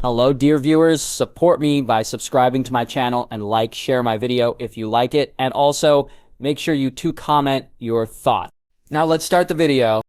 Hello, dear viewers. Support me by subscribing to my channel and share my video if you like it. And also, make sure you comment your thoughts. Now let's start the video.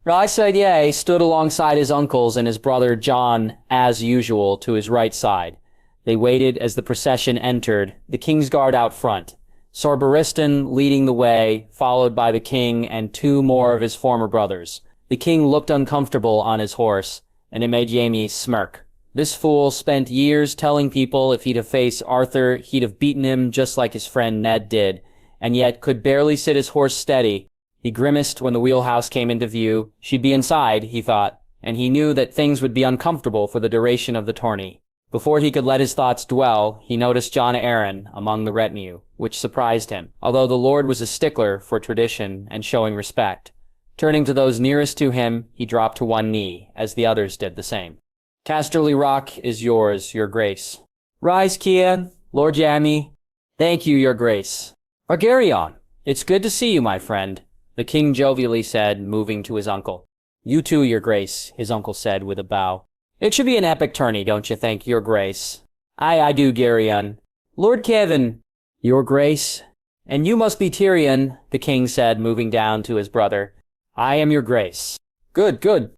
Rhaegar stood alongside his uncles and his brother Jon, as usual, to his right side. They waited as the procession entered, the king's guard out front. Sir Barristan leading the way, followed by the king and two more of his former brothers. The king looked uncomfortable on his horse, and it made Jaime smirk. This fool spent years telling people if he'd have faced Arthur, he'd have beaten him just like his friend Ned did, and yet could barely sit his horse steady. He grimaced when the wheelhouse came into view. She'd be inside, he thought, and he knew that things would be uncomfortable for the duration of the tourney. Before he could let his thoughts dwell, he noticed Jon Arryn among the retinue, which surprised him, although the lord was a stickler for tradition and showing respect. Turning to those nearest to him, he dropped to one knee, as the others did the same. Casterly Rock is yours, your grace. Rise, Kian, Lord Jaime. Thank you, your grace. Targaryen, it's good to see you, my friend, the king jovially said, moving to his uncle. You too, your grace, his uncle said with a bow. It should be an epic tourney, don't you think, your grace? I do, Garyon. Lord Kevin, your grace. And you must be Tyrion, the king said, moving down to his brother. I am your grace. Good, good.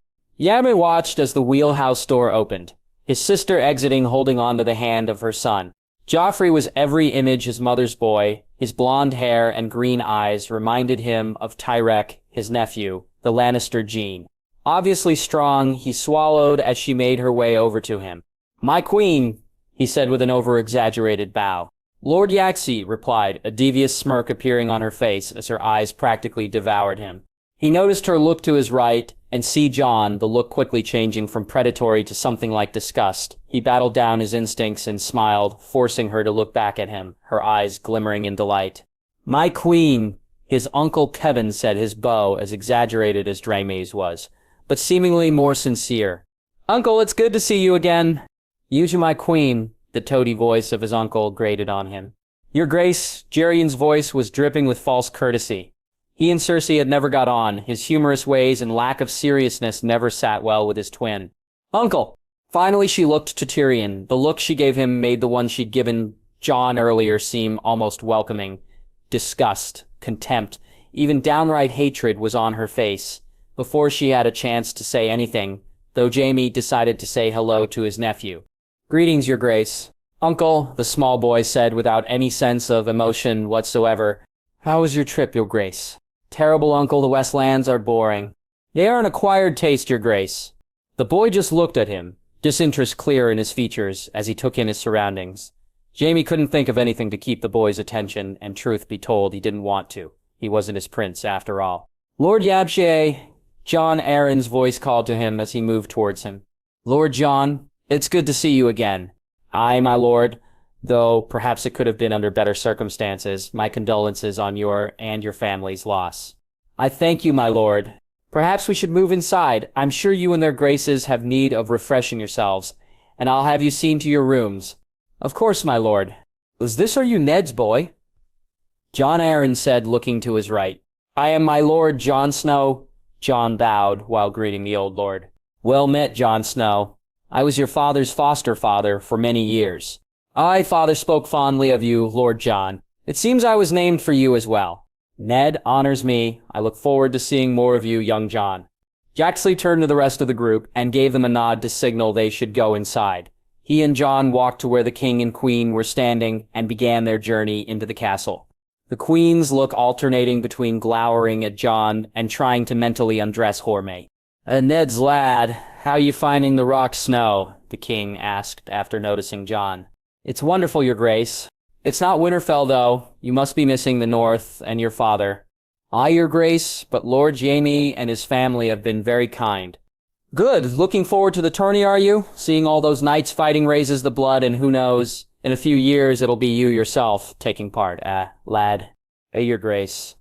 Jaime watched as the wheelhouse door opened, his sister exiting holding on to the hand of her son. Joffrey was every image his mother's boy. His blonde hair and green eyes reminded him of Tyrek, his nephew, the Lannister gene. Obviously strong, he swallowed as she made her way over to him. My queen, he said with an over-exaggerated bow. Lord Yaxie replied, a devious smirk appearing on her face as her eyes practically devoured him. He noticed her look to his right, and see Jon, the look quickly changing from predatory to something like disgust. He battled down his instincts and smiled, forcing her to look back at him, her eyes glimmering in delight. My queen, his uncle Kevin said, his bow as exaggerated as Jaime's was, but seemingly more sincere. Uncle, it's good to see you again. You to my queen, the toady voice of his uncle grated on him. Your grace, Gerion's voice was dripping with false courtesy. He and Cersei had never got on. His humorous ways and lack of seriousness never sat well with his twin. Uncle! Finally she looked to Tyrion. The look she gave him made the one she'd given Jon earlier seem almost welcoming. Disgust, contempt, even downright hatred was on her face. Before she had a chance to say anything, though Jaime decided to say hello to his nephew. Greetings, your grace. Uncle, the small boy said without any sense of emotion whatsoever. How was your trip, your grace? Terrible, uncle, the Westlands are boring. They are an acquired taste, your grace. The boy just looked at him, disinterest clear in his features as he took in his surroundings. Jaime couldn't think of anything to keep the boy's attention, and truth be told, he didn't want to. He wasn't his prince, after all. Lord Yabshe, Jon Arryn's voice called to him as he moved towards him. Lord Jon, it's good to see you again. Aye, my lord. Though perhaps it could have been under better circumstances, my condolences on your and your family's loss. I thank you, my lord. Perhaps we should move inside. I'm sure you and their graces have need of refreshing yourselves, and I'll have you seen to your rooms. Of course, my lord. Is this are you Ned's boy? Jon Arryn said, looking to his right. I am my lord, Jon Snow. Jon bowed while greeting the old lord. Well met, Jon Snow. I was your father's foster father for many years. I, father, spoke fondly of you, Lord Jon. It seems I was named for you as well. Ned honors me. I look forward to seeing more of you, young Jon. Jaxley turned to the rest of the group and gave them a nod to signal they should go inside. He and Jon walked to where the king and queen were standing and began their journey into the castle. The queen's look alternating between glowering at Jon and trying to mentally undress Horme. Ned's lad, how you finding the rock snow? The king asked after noticing Jon. It's wonderful, your grace. It's not Winterfell, though. You must be missing the north and your father. Aye, your grace, but Lord Jaime and his family have been very kind. Good. Looking forward to the tourney, are you? Seeing all those knights fighting raises the blood, and who knows, in a few years it'll be you yourself taking part, lad. Your grace.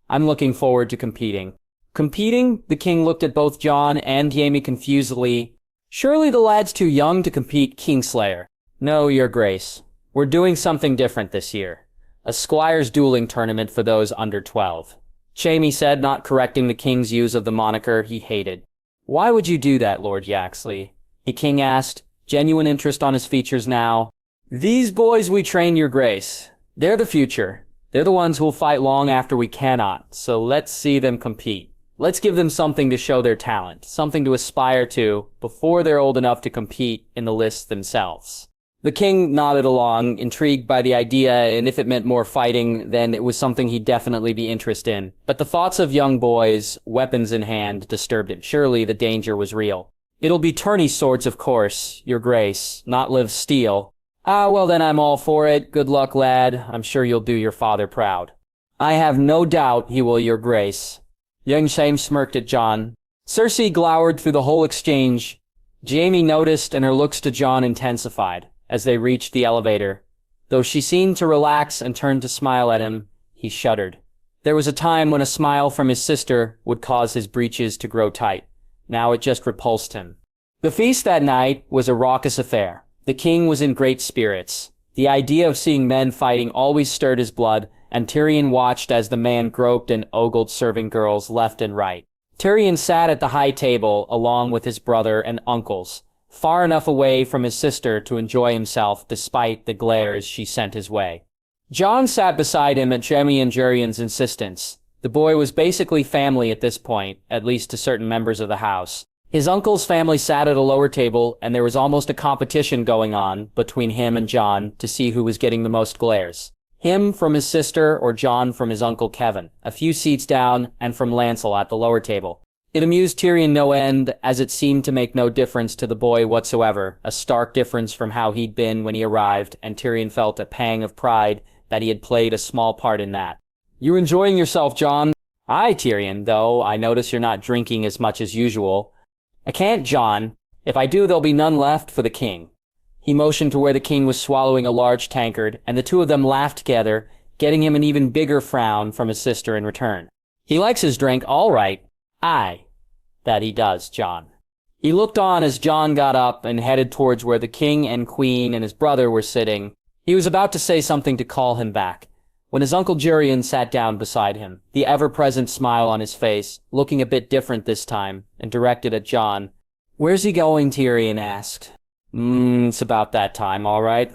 I'm looking forward to competing. Competing? The king looked at both Jon and Jaime confusedly. Surely the lad's too young to compete, Kingslayer. No, your grace. We're doing something different this year. A squire's dueling tournament for those under 12. Jaime said, not correcting the king's use of the moniker he hated. Why would you do that, Lord Yaxley? The king asked, genuine interest on his features now. These boys we train, your grace. They're the future. They're the ones who'll fight long after we cannot, so let's see them compete. Let's give them something to show their talent, something to aspire to before they're old enough to compete in the lists themselves. The king nodded along, intrigued by the idea, and if it meant more fighting, then it was something he'd definitely be interested in. But the thoughts of young boys, weapons in hand, disturbed him. Surely the danger was real. It'll be tourney swords, of course, your grace, not live steel. Ah, well then I'm all for it. Good luck, lad. I'm sure you'll do your father proud. I have no doubt he will, your grace. Young Jaime smirked at Jon. Cersei glowered through the whole exchange. Jaime noticed, and her looks to Jon intensified as they reached the elevator. Though she seemed to relax and turned to smile at him, he shuddered. There was a time when a smile from his sister would cause his breeches to grow tight. Now it just repulsed him. The feast that night was a raucous affair. The king was in great spirits. The idea of seeing men fighting always stirred his blood, and Tyrion watched as the man groped and ogled serving girls left and right. Tyrion sat at the high table along with his brother and uncles, far enough away from his sister to enjoy himself despite the glares she sent his way. Jon sat beside him at Jaime and Jon's insistence. The boy was basically family at this point, at least to certain members of the house. His uncle's family sat at a lower table, and there was almost a competition going on between him and Jon to see who was getting the most glares. Him from his sister or Jon from his uncle Kevin, a few seats down, and from Lancel at the lower table. It amused Tyrion no end, as it seemed to make no difference to the boy whatsoever, a stark difference from how he'd been when he arrived, and Tyrion felt a pang of pride that he had played a small part in that. You enjoying yourself, Jon? Aye, Tyrion, though I notice you're not drinking as much as usual. I can't, Jon. If I do, there'll be none left for the king. He motioned to where the king was swallowing a large tankard, and the two of them laughed together, getting him an even bigger frown from his sister in return. He likes his drink, all right. Aye, that he does, Jon. He looked on as Jon got up and headed towards where the king and queen and his brother were sitting. He was about to say something to call him back, when his uncle Jurian sat down beside him, the ever-present smile on his face, looking a bit different this time, and directed at Jon. Where's he going? Tyrion asked. It's about that time, all right.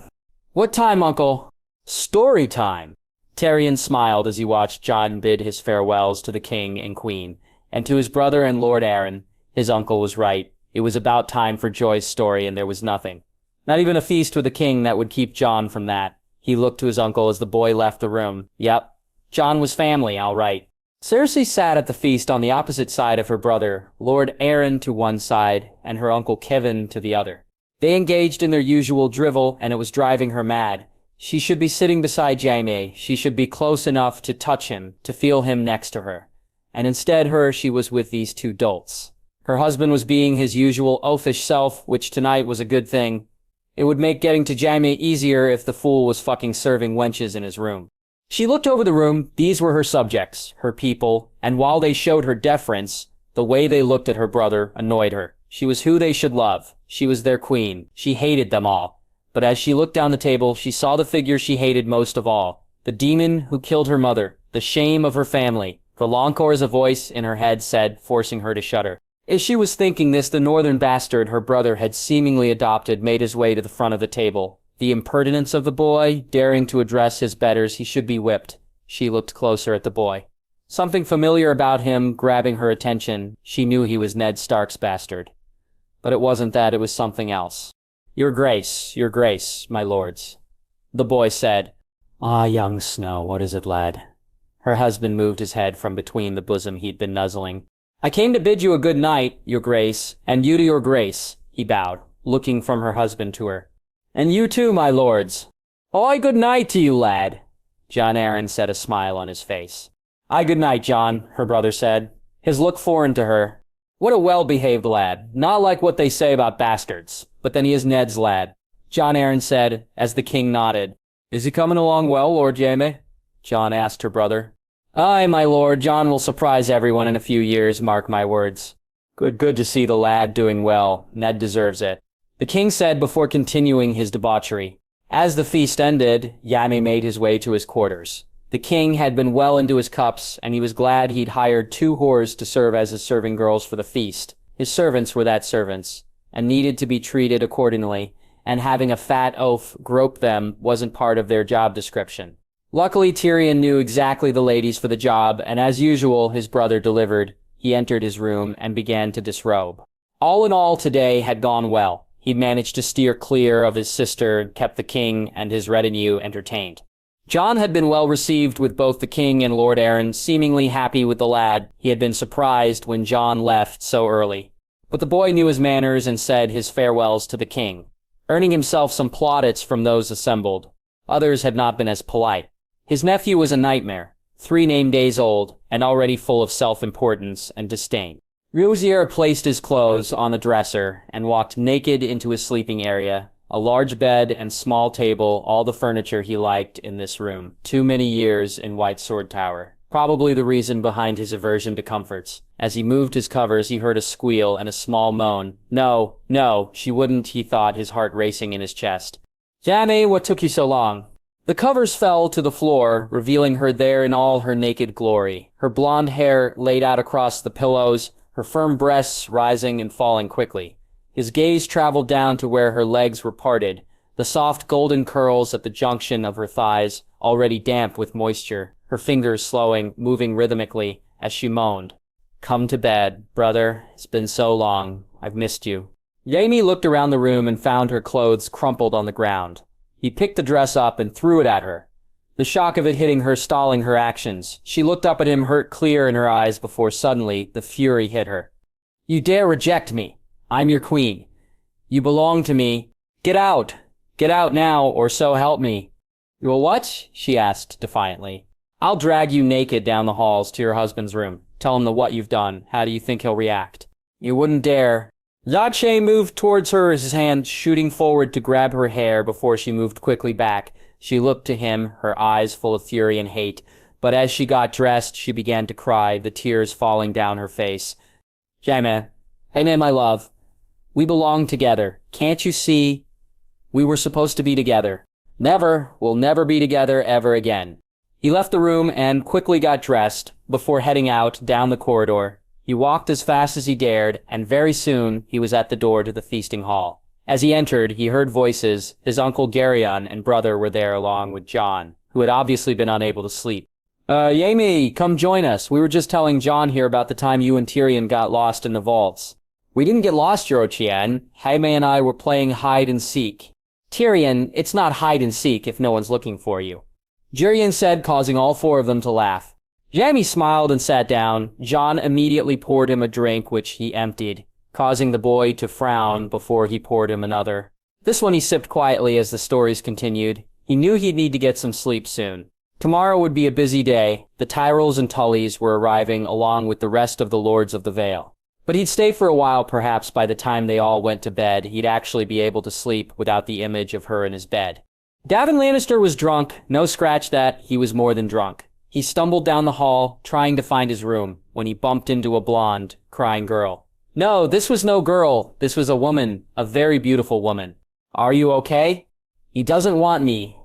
What time, uncle? Story time. Tyrion smiled as he watched Jon bid his farewells to the king and queen, and to his brother and Lord Aaron. His uncle was right. It was about time for Joy's story, and there was nothing. Not even a feast with the king that would keep Jon from that. He looked to his uncle as the boy left the room. Yep, Jon was family, all right. Cersei sat at the feast on the opposite side of her brother, Lord Aaron to one side, and her uncle Kevin to the other. They engaged in their usual drivel, and it was driving her mad. She should be sitting beside Jaime. She should be close enough to touch him, to feel him next to her. And instead she was with these two dolts. Her husband was being his usual oafish self, which tonight was a good thing. It would make getting to Jaime easier if the fool was fucking serving wenches in his room. She looked over the room. These were her subjects, her people, and while they showed her deference, the way they looked at her brother annoyed her. She was who they should love. She was their queen. She hated them all. But as she looked down the table, she saw the figure she hated most of all. The demon who killed her mother. The shame of her family. The long chorus of voice in her head said, forcing her to shudder. As she was thinking this, the northern bastard her brother had seemingly adopted made his way to the front of the table. The impertinence of the boy, daring to address his betters, he should be whipped. She looked closer at the boy. Something familiar about him grabbing her attention. She knew he was Ned Stark's bastard. But it wasn't that, it was something else. Your grace, my lords. The boy said, Ah, young Snow, what is it, lad? Her husband moved his head from between the bosom he'd been nuzzling. I came to bid you a good night, your grace, and you to your grace, he bowed, looking from her husband to her. And you too, my lords. Aye, good night to you, lad. Jon Arryn set a smile on his face. Aye, good night, Jon, her brother said, his look foreign to her. What a well-behaved lad, not like what they say about bastards, but then he is Ned's lad. Jon Arryn said, as the king nodded. Is he coming along well, Lord Jaime? Jon asked her brother. Aye, my lord, Jon will surprise everyone in a few years, mark my words. Good to see the lad doing well. Ned deserves it. The king said before continuing his debauchery. As the feast ended, Jaime made his way to his quarters. The king had been well into his cups, and he was glad he'd hired 2 whores to serve as his serving girls for the feast. His servants were that servants. and needed to be treated accordingly, and having a fat oaf grope them wasn't part of their job description. Luckily, Tyrion knew exactly the ladies for the job, and as usual, his brother delivered. He entered his room and began to disrobe. All in all, today had gone well. He managed to steer clear of his sister and kept the king and his retinue entertained. Jon had been well received with both the king and Lord Arryn, seemingly happy with the lad. He had been surprised when Jon left so early. But the boy knew his manners and said his farewells to the king, earning himself some plaudits from those assembled. Others had not been as polite. His nephew was a nightmare, 3 name days old, and already full of self-importance and disdain. Rhaegar placed his clothes on the dresser and walked naked into his sleeping area. A large bed and small table, all the furniture he liked in this room. Too many years in White Sword Tower. Probably the reason behind his aversion to comforts. As he moved his covers, he heard a squeal and a small moan. No, she wouldn't, he thought, his heart racing in his chest. Jaime, what took you so long? The covers fell to the floor, revealing her there in all her naked glory. Her blonde hair laid out across the pillows, her firm breasts rising and falling quickly. His gaze traveled down to where her legs were parted, the soft golden curls at the junction of her thighs, already damp with moisture, her fingers slowing, moving rhythmically, as she moaned. Come to bed, brother. It's been so long. I've missed you. Jaime looked around the room and found her clothes crumpled on the ground. He picked the dress up and threw it at her. The shock of it hitting her stalling her actions. She looked up at him, hurt clear in her eyes, before suddenly the fury hit her. You dare reject me. I'm your queen. You belong to me. Get out. Get out now, or so help me. You will what? She asked defiantly. I'll drag you naked down the halls to your husband's room. Tell him what you've done. How do you think he'll react? You wouldn't dare. Yache moved towards her, his hand shooting forward to grab her hair before she moved quickly back. She looked to him, her eyes full of fury and hate. But as she got dressed, she began to cry, the tears falling down her face. Jaime, my love. We belong together. Can't you see? We were supposed to be together. Never. We'll never be together ever again. He left the room and quickly got dressed before heading out down the corridor. He walked as fast as he dared, and very soon he was at the door to the feasting hall. As he entered, he heard voices. His uncle Geryon and brother were there along with Jon, who had obviously been unable to sleep. Jaime, come join us. We were just telling Jon here about the time you and Tyrion got lost in the vaults. We didn't get lost, Yorochian. Jaime and I were playing hide and seek. Tyrion, it's not hide and seek if no one's looking for you. Geryon said, causing all 4 of them to laugh. Jaime smiled and sat down. Jon immediately poured him a drink, which he emptied, causing the boy to frown before he poured him another. This one he sipped quietly as the stories continued. He knew he'd need to get some sleep soon. Tomorrow would be a busy day. The Tyrells and Tullys were arriving along with the rest of the Lords of the Vale. But he'd stay for a while. Perhaps by the time they all went to bed, he'd actually be able to sleep without the image of her in his bed. Daenerys Lannister was drunk. No scratch that, he was more than drunk. He stumbled down the hall, trying to find his room, when he bumped into a blonde, crying girl. No, this was no girl. This was a woman, a very beautiful woman. Are you okay? He doesn't want me.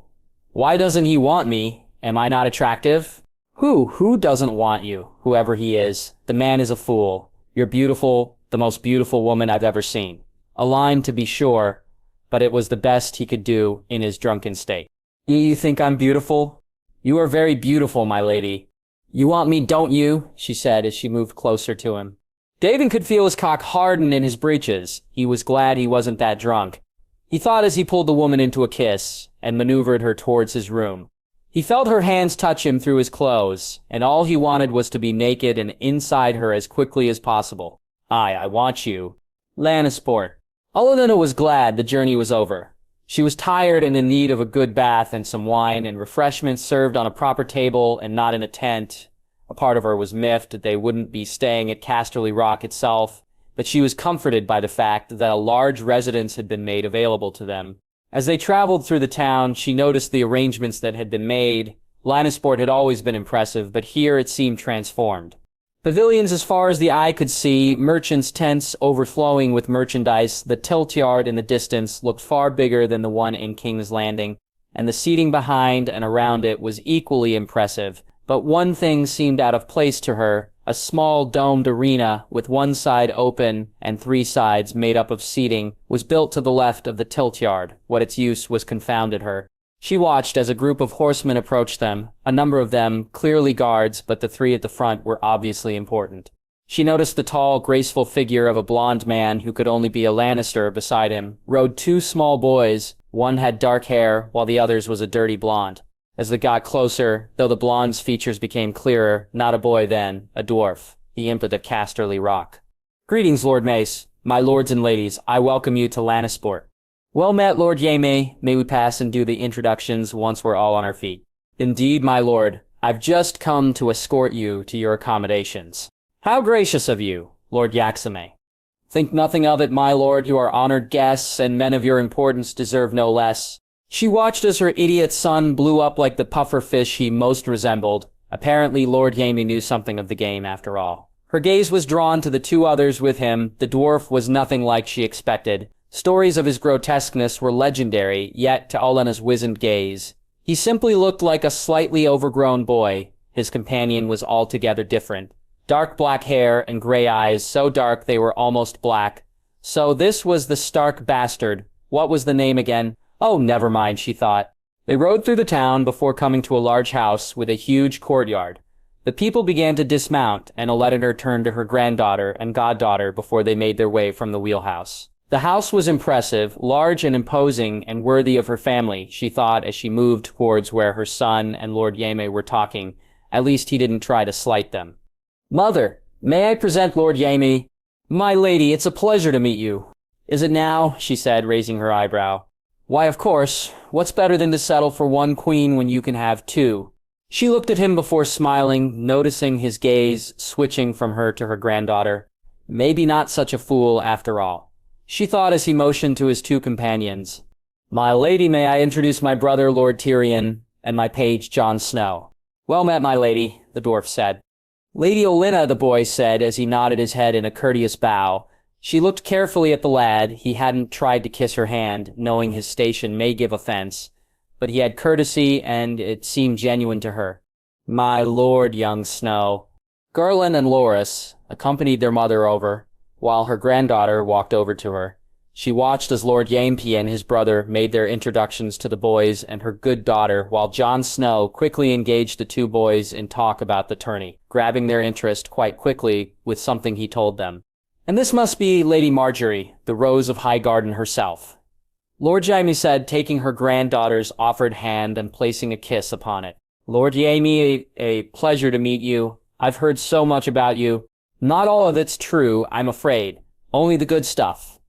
Why doesn't he want me? Am I not attractive? Who doesn't want you? Whoever he is. The man is a fool. You're beautiful, the most beautiful woman I've ever seen. A line, to be sure, but it was the best he could do in his drunken state. You think I'm beautiful? You are very beautiful, my lady. You want me, don't you? She said as she moved closer to him. David could feel his cock harden in his breeches. He was glad he wasn't that drunk. He thought as he pulled the woman into a kiss and maneuvered her towards his room. He felt her hands touch him through his clothes, and all he wanted was to be naked and inside her as quickly as possible. I want you. Lannisport. Olenna was glad the journey was over. She was tired and in need of a good bath and some wine and refreshments served on a proper table and not in a tent. A part of her was miffed that they wouldn't be staying at Casterly Rock itself, but she was comforted by the fact that a large residence had been made available to them. As they traveled through the town, she noticed the arrangements that had been made. Lannisport had always been impressive, but here it seemed transformed. Pavilions as far as the eye could see, merchants' tents overflowing with merchandise, the tilt yard in the distance looked far bigger than the one in King's Landing, and the seating behind and around it was equally impressive. But one thing seemed out of place to her, A small domed arena with one side open and three sides made up of seating was built to the left of the tilt yard. What its use was confounded her. She watched as a group of horsemen approached them, a number of them clearly guards, but the three at the front were obviously important. She noticed the tall, graceful figure of a blonde man who could only be a Lannister beside him, rode two small boys. One had dark hair, while the other's was a dirty blonde. As they got closer, though the blonde's features became clearer, not a boy then, a dwarf. He imped a casterly rock. "Greetings, Lord Mace. My lords and ladies, I welcome you to Lannisport." "Well met, Lord Jaime. May we pass and do the introductions once we're all on our feet?" "Indeed, my lord. I've just come to escort you to your accommodations." "How gracious of you, Lord Yaxime." "Think nothing of it, my lord. You are honored guests, and men of your importance deserve no less." She watched as her idiot son blew up like the puffer fish he most resembled. Apparently, Lord Jaime knew something of the game after all. Her gaze was drawn to the two others with him. The dwarf was nothing like she expected. Stories of his grotesqueness were legendary, yet to Olenna's wizened gaze, he simply looked like a slightly overgrown boy. His companion was altogether different. Dark black hair and gray eyes, so dark they were almost black. So this was the Stark bastard. What was the name again? Oh, never mind, she thought. They rode through the town before coming to a large house with a huge courtyard. The people began to dismount, and Olenna turned to her granddaughter and goddaughter before they made their way from the wheelhouse. The house was impressive, large and imposing, and worthy of her family, she thought as she moved towards where her son and Lord Jaime were talking. At least he didn't try to slight them. "Mother, may I present Lord Jaime?" "My lady, it's a pleasure to meet you." "Is it now?" she said, raising her eyebrow. "Why, of course. What's better than to settle for one queen when you can have two?" She looked at him before smiling, noticing his gaze switching from her to her granddaughter. Maybe not such a fool after all, she thought as he motioned to his two companions. "My lady, may I introduce my brother, Lord Tyrion, and my page, Jon Snow." "Well met, my lady," the dwarf said. "Lady Olenna," the boy said as he nodded his head in a courteous bow. She looked carefully at the lad. He hadn't tried to kiss her hand, knowing his station may give offense, but he had courtesy, and it seemed genuine to her. "My lord, young Snow." Garland and Loras accompanied their mother over, while her granddaughter walked over to her. She watched as Lord Jaime and his brother made their introductions to the boys and her good daughter, while Jon Snow quickly engaged the two boys in talk about the tourney, grabbing their interest quite quickly with something he told them. "And this must be Lady Marjorie, the Rose of Highgarden herself," Lord Jaime said, taking her granddaughter's offered hand and placing a kiss upon it. "Lord Jaime, a pleasure to meet you. I've heard so much about you." "Not all of it's true, I'm afraid. Only the good stuff,"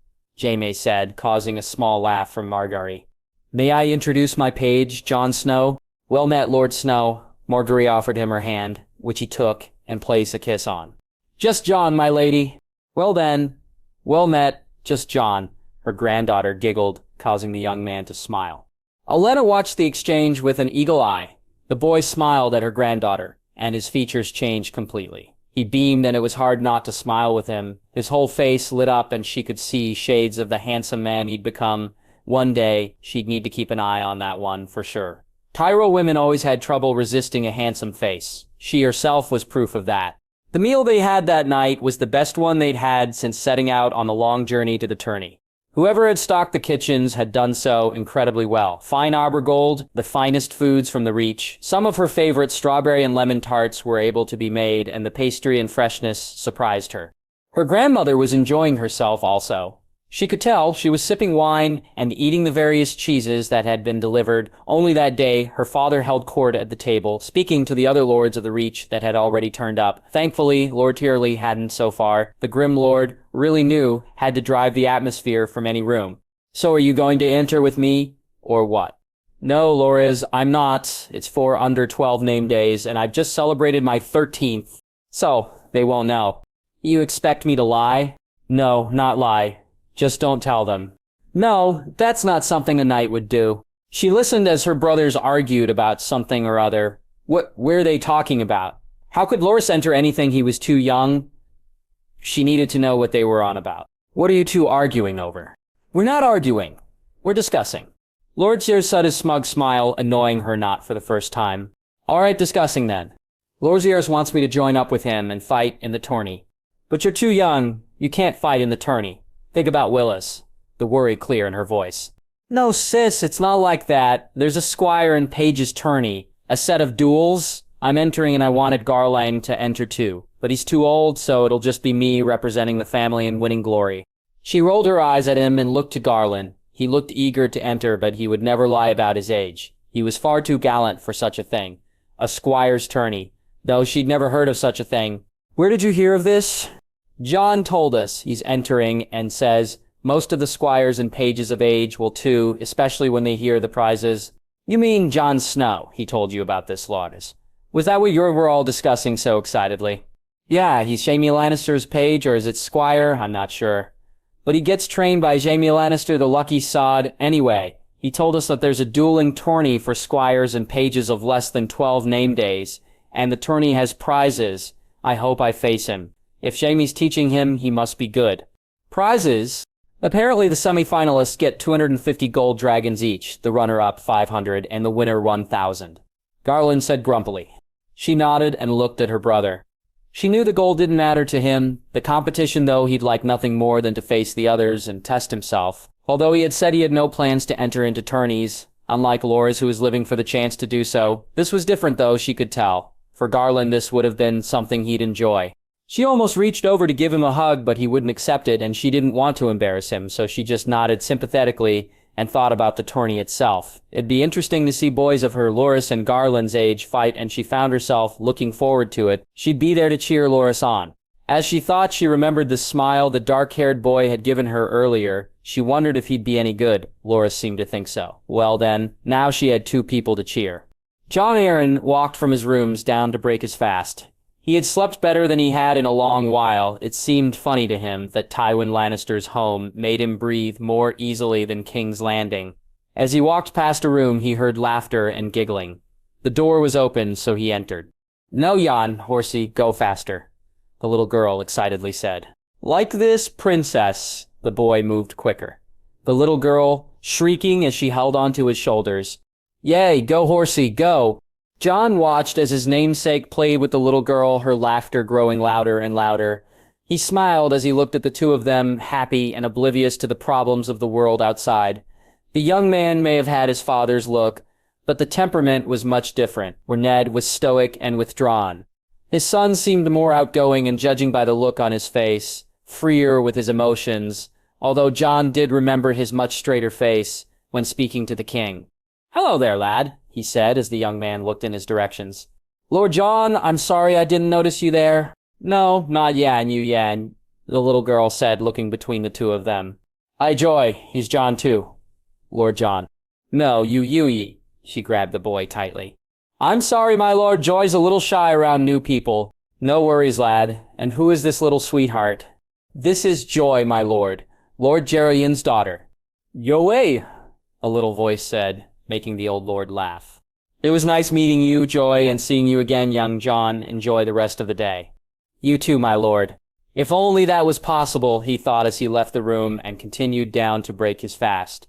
Jaime said, causing a small laugh from Marjorie. "May I introduce my page, Jon Snow?" "Well met, Lord Snow." Marjorie offered him her hand, which he took and placed a kiss on. "Just Jon, my lady." "Well then, well met, just Jon," her granddaughter giggled, causing the young man to smile. Olenna watched the exchange with an eagle eye. The boy smiled at her granddaughter, and his features changed completely. He beamed, and it was hard not to smile with him. His whole face lit up, and she could see shades of the handsome man he'd become. One day, she'd need to keep an eye on that one, for sure. Tyrell women always had trouble resisting a handsome face. She herself was proof of that. The meal they had that night was the best one they'd had since setting out on the long journey to the tourney. Whoever had stocked the kitchens had done so incredibly well. Fine arbor gold, the finest foods from the Reach. Some of her favorite strawberry and lemon tarts were able to be made, and the pastry and freshness surprised her. Her grandmother was enjoying herself also. She could tell she was sipping wine and eating the various cheeses that had been delivered. Only that day, her father held court at the table, speaking to the other lords of the Reach that had already turned up. Thankfully, Lord Tyrell hadn't so far. The Grim Lord really knew had to drive the atmosphere from any room. "So are you going to enter with me, or what?" "No, Loras, I'm not. It's 4 under 12 name days, and I've just celebrated my 13th. So, they won't know." "You expect me to lie?" "No, not lie. Just don't tell them." "No, that's not something a knight would do." She listened as her brothers argued about something or other. What were they talking about? How could Loras enter anything he was too young? She needed to know what they were on about. "What are you two arguing over?" "We're not arguing. We're discussing." Lord Searsud's smug smile annoying her not for the first time. "All right, discussing then." Lord Xeris wants me to join up with him and fight in the tourney. But you're too young. You can't fight in the tourney. Think about Willis. The worry clear in her voice. No, sis, it's not like that. There's a squire and page's tourney. A set of duels. I'm entering and I wanted Garland to enter too. But he's too old, so it'll just be me representing the family and winning glory. She rolled her eyes at him and looked to Garland. He looked eager to enter, but he would never lie about his age. He was far too gallant for such a thing. A squire's tourney. Though she'd never heard of such a thing. Where did you hear of this? Jon told us he's entering and says most of the squires and pages of age will too, especially when they hear the prizes. You mean Jon Snow, he told you about this, Lourdes. Was that what you were all discussing so excitedly? Yeah, he's Jaime Lannister's page, or is it squire? I'm not sure. But he gets trained by Jaime Lannister, the lucky sod. Anyway, he told us that there's a dueling tourney for squires and pages of less than 12 name days, and the tourney has prizes. I hope I face him. If Jaime's teaching him, he must be good. Prizes? Apparently the semi-finalists get 250 gold dragons each, the runner-up 500, and the winner 1,000. Garland said grumpily. She nodded and looked at her brother. She knew the gold didn't matter to him. The competition, though, he'd like nothing more than to face the others and test himself. Although he had said he had no plans to enter into tourneys, unlike Loras, who was living for the chance to do so. This was different, though, she could tell. For Garland, this would have been something he'd enjoy. She almost reached over to give him a hug, but he wouldn't accept it, and she didn't want to embarrass him, so she just nodded sympathetically and thought about the tourney itself. It'd be interesting to see boys of her Loras and Garland's age fight, and she found herself looking forward to it. She'd be there to cheer Loras on. As she thought, she remembered the smile the dark-haired boy had given her earlier. She wondered if he'd be any good. Loras seemed to think so. Well then, now she had two people to cheer. Jon Arryn walked from his rooms down to break his fast. He had slept better than he had in a long while. It seemed funny to him that Tywin Lannister's home made him breathe more easily than King's Landing. As he walked past a room, he heard laughter and giggling. The door was open, so he entered. No, Jon, horsey, go faster, the little girl excitedly said. Like this, princess. The boy moved quicker. The little girl, shrieking as she held onto his shoulders. Yay, go horsey, go! Jon watched as his namesake played with the little girl, her laughter growing louder and louder. He smiled as he looked at the two of them, happy and oblivious to the problems of the world outside. The young man may have had his father's look, but the temperament was much different, where Ned was stoic and withdrawn. His son seemed more outgoing, and judging by the look on his face, freer with his emotions, although Jon did remember his much straighter face when speaking to the king. Hello there, lad, he said as the young man looked in his directions. Lord Jon, I'm sorry I didn't notice you there. No, not Yan, you Yan, the little girl said, looking between the two of them. I Joy, he's Jon too. Lord Jon. No, you Yui. She grabbed the boy tightly. I'm sorry, my lord, Joy's a little shy around new people. No worries, lad. And who is this little sweetheart? This is Joy, my lord, Lord Gerion's daughter. Yoe, a little voice said, making the old lord laugh. It was nice meeting you, Joy, and seeing you again, young Jon. Enjoy the rest of the day. You too, my lord. If only that was possible, he thought as he left the room and continued down to break his fast.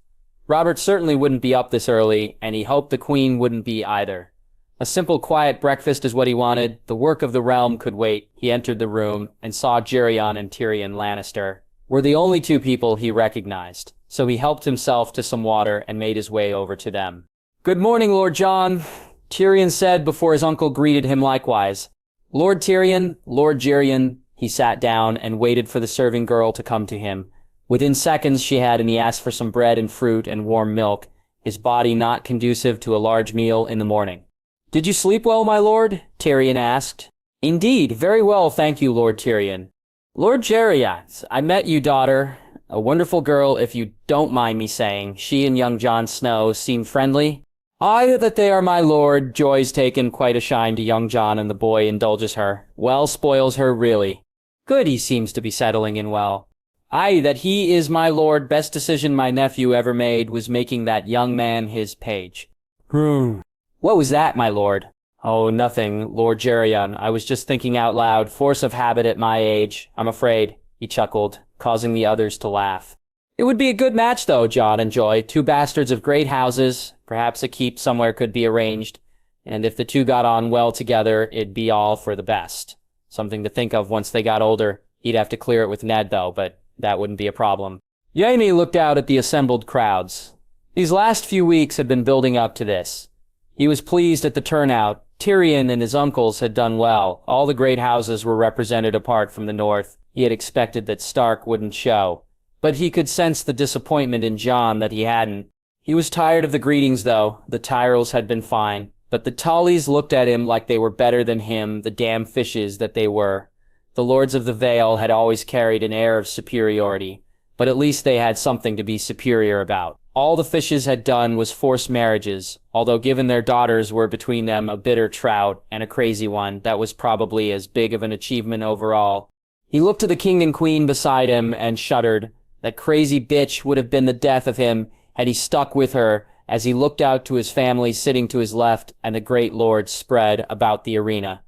Robert certainly wouldn't be up this early, and he hoped the Queen wouldn't be either. A simple, quiet breakfast is what he wanted. The work of the realm could wait. He entered the room and saw Gerion and Tyrion Lannister were the only two people he recognized, so he helped himself to some water and made his way over to them. Good morning, Lord Jon, Tyrion said before his uncle greeted him likewise. Lord Tyrion, Lord Gerion. He sat down and waited for the serving girl to come to him. Within seconds she had, and he asked for some bread and fruit and warm milk, his body not conducive to a large meal in the morning. Did you sleep well, my lord? Tyrion asked. Indeed, very well, thank you, Lord Tyrion. Lord Gerion, I met you, daughter. A wonderful girl, if you don't mind me saying. She and young Jon Snow seem friendly. Aye, that they are, my lord. Joy's taken quite a shine to young Jon, and the boy indulges her. Well, spoils her, really. Good, he seems to be settling in well. Aye, that he is, my lord. Best decision my nephew ever made was making that young man his page. What was that, my lord? Oh, nothing, Lord Gerion. I was just thinking out loud. Force of habit at my age, I'm afraid, he chuckled, causing the others to laugh. It would be a good match, though, Jon and Joy. Two bastards of great houses. Perhaps a keep somewhere could be arranged. and if the two got on well together, it'd be all for the best. Something to think of once they got older. He'd have to clear it with Ned, though, but that wouldn't be a problem. Jaime looked out at the assembled crowds. These last few weeks had been building up to this. He was pleased at the turnout. Tyrion and his uncles had done well. All the great houses were represented apart from the north. He had expected that Stark wouldn't show. But he could sense the disappointment in Jon that he hadn't. He was tired of the greetings, though. The Tyrells had been fine. But the Tullys looked at him like they were better than him, the damn fishes that they were. The Lords of the Vale had always carried an air of superiority, but at least they had something to be superior about. All the fishes had done was force marriages, although given their daughters were between them a bitter trout and a crazy one, that was probably as big of an achievement overall. He looked to the king and queen beside him and shuddered. That crazy bitch would have been the death of him had he stuck with her, as he looked out to his family sitting to his left and the great lords spread about the arena.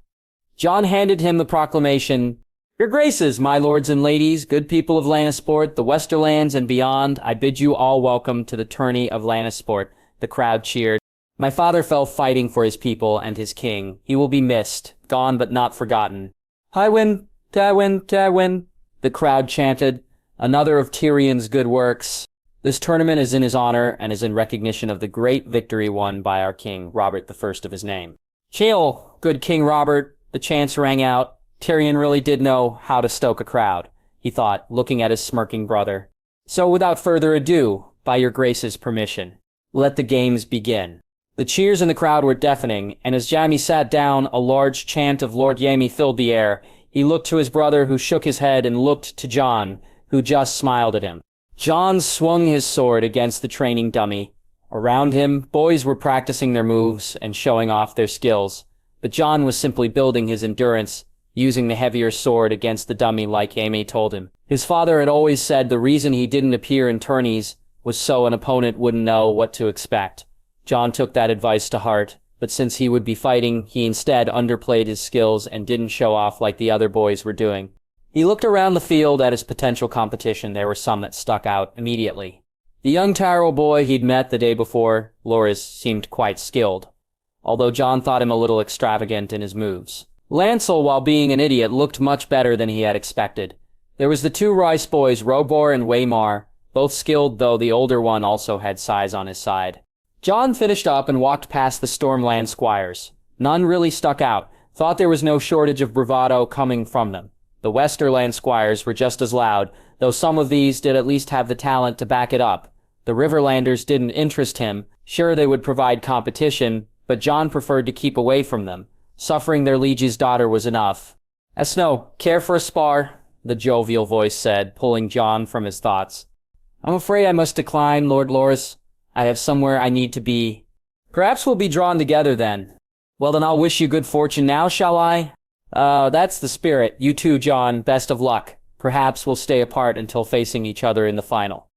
Jon handed him the proclamation. Your graces, my lords and ladies, good people of Lannisport, the Westerlands and beyond, I bid you all welcome to the tourney of Lannisport. The crowd cheered. My father fell fighting for his people and his king. He will be missed, gone but not forgotten. Tywin, Tywin, Tywin, the crowd chanted. Another of Tyrion's good works. This tournament is in his honor and is in recognition of the great victory won by our king, Robert I of his name. Chill, good King Robert. The chants rang out. Tyrion really did know how to stoke a crowd, he thought, looking at his smirking brother. So without further ado, by your grace's permission, let the games begin. The cheers in the crowd were deafening, and as Jaime sat down, a large chant of Lord Jaime filled the air. He looked to his brother, who shook his head, and looked to Jon, who just smiled at him. Jon swung his sword against the training dummy. Around him, boys were practicing their moves and showing off their skills. But Jon was simply building his endurance, using the heavier sword against the dummy like Jaime told him. His father had always said the reason he didn't appear in tourneys was so an opponent wouldn't know what to expect. Jon took that advice to heart, but since he would be fighting, he instead underplayed his skills and didn't show off like the other boys were doing. He looked around the field at his potential competition. There were some that stuck out immediately. The young Tyrell boy he'd met the day before, Loras, seemed quite skilled, although Jon thought him a little extravagant in his moves. Lancel, while being an idiot, looked much better than he had expected. There was the two Rice boys, Robor and Waymar, both skilled, though the older one also had size on his side. Jon finished up and walked past the Stormland squires. None really stuck out, thought there was no shortage of bravado coming from them. The Westerland squires were just as loud, though some of these did at least have the talent to back it up. The Riverlanders didn't interest him. Sure, they would provide competition, but Jon preferred to keep away from them. Suffering their liege's daughter was enough. Snow, care for a spar? The jovial voice said, pulling Jon from his thoughts. I'm afraid I must decline, Lord Loras. I have somewhere I need to be. Perhaps we'll be drawn together then. Well, then I'll wish you good fortune now, shall I? That's the spirit. You too, Jon. Best of luck. Perhaps we'll stay apart until facing each other in the final.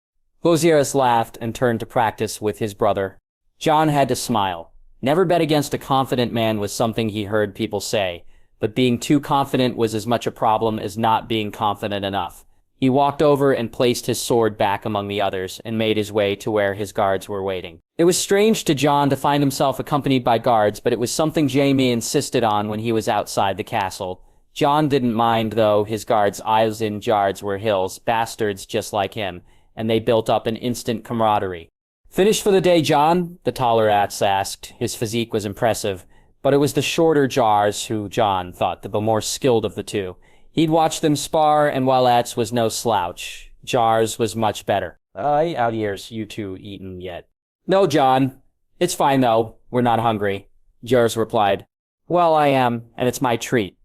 Closieres laughed and turned to practice with his brother. Jon had to smile. Never bet against a confident man was something he heard people say, but being too confident was as much a problem as not being confident enough. He walked over and placed his sword back among the others and made his way to where his guards were waiting. It was strange to Jon to find himself accompanied by guards, but it was something Jaime insisted on when he was outside the castle. Jon didn't mind, though. His guards' eyes in jars were hills, bastards just like him, and they built up an instant camaraderie. Finished for the day, Jon? The taller Ats asked. His physique was impressive, but it was the shorter Jars who, Jon thought, the more skilled of the two. He'd watched them spar, and while Ats was no slouch, Jars was much better. Out ears, you two eaten yet? No, Jon. It's fine, though. We're not hungry. Jars replied. Well, I am, and it's my treat.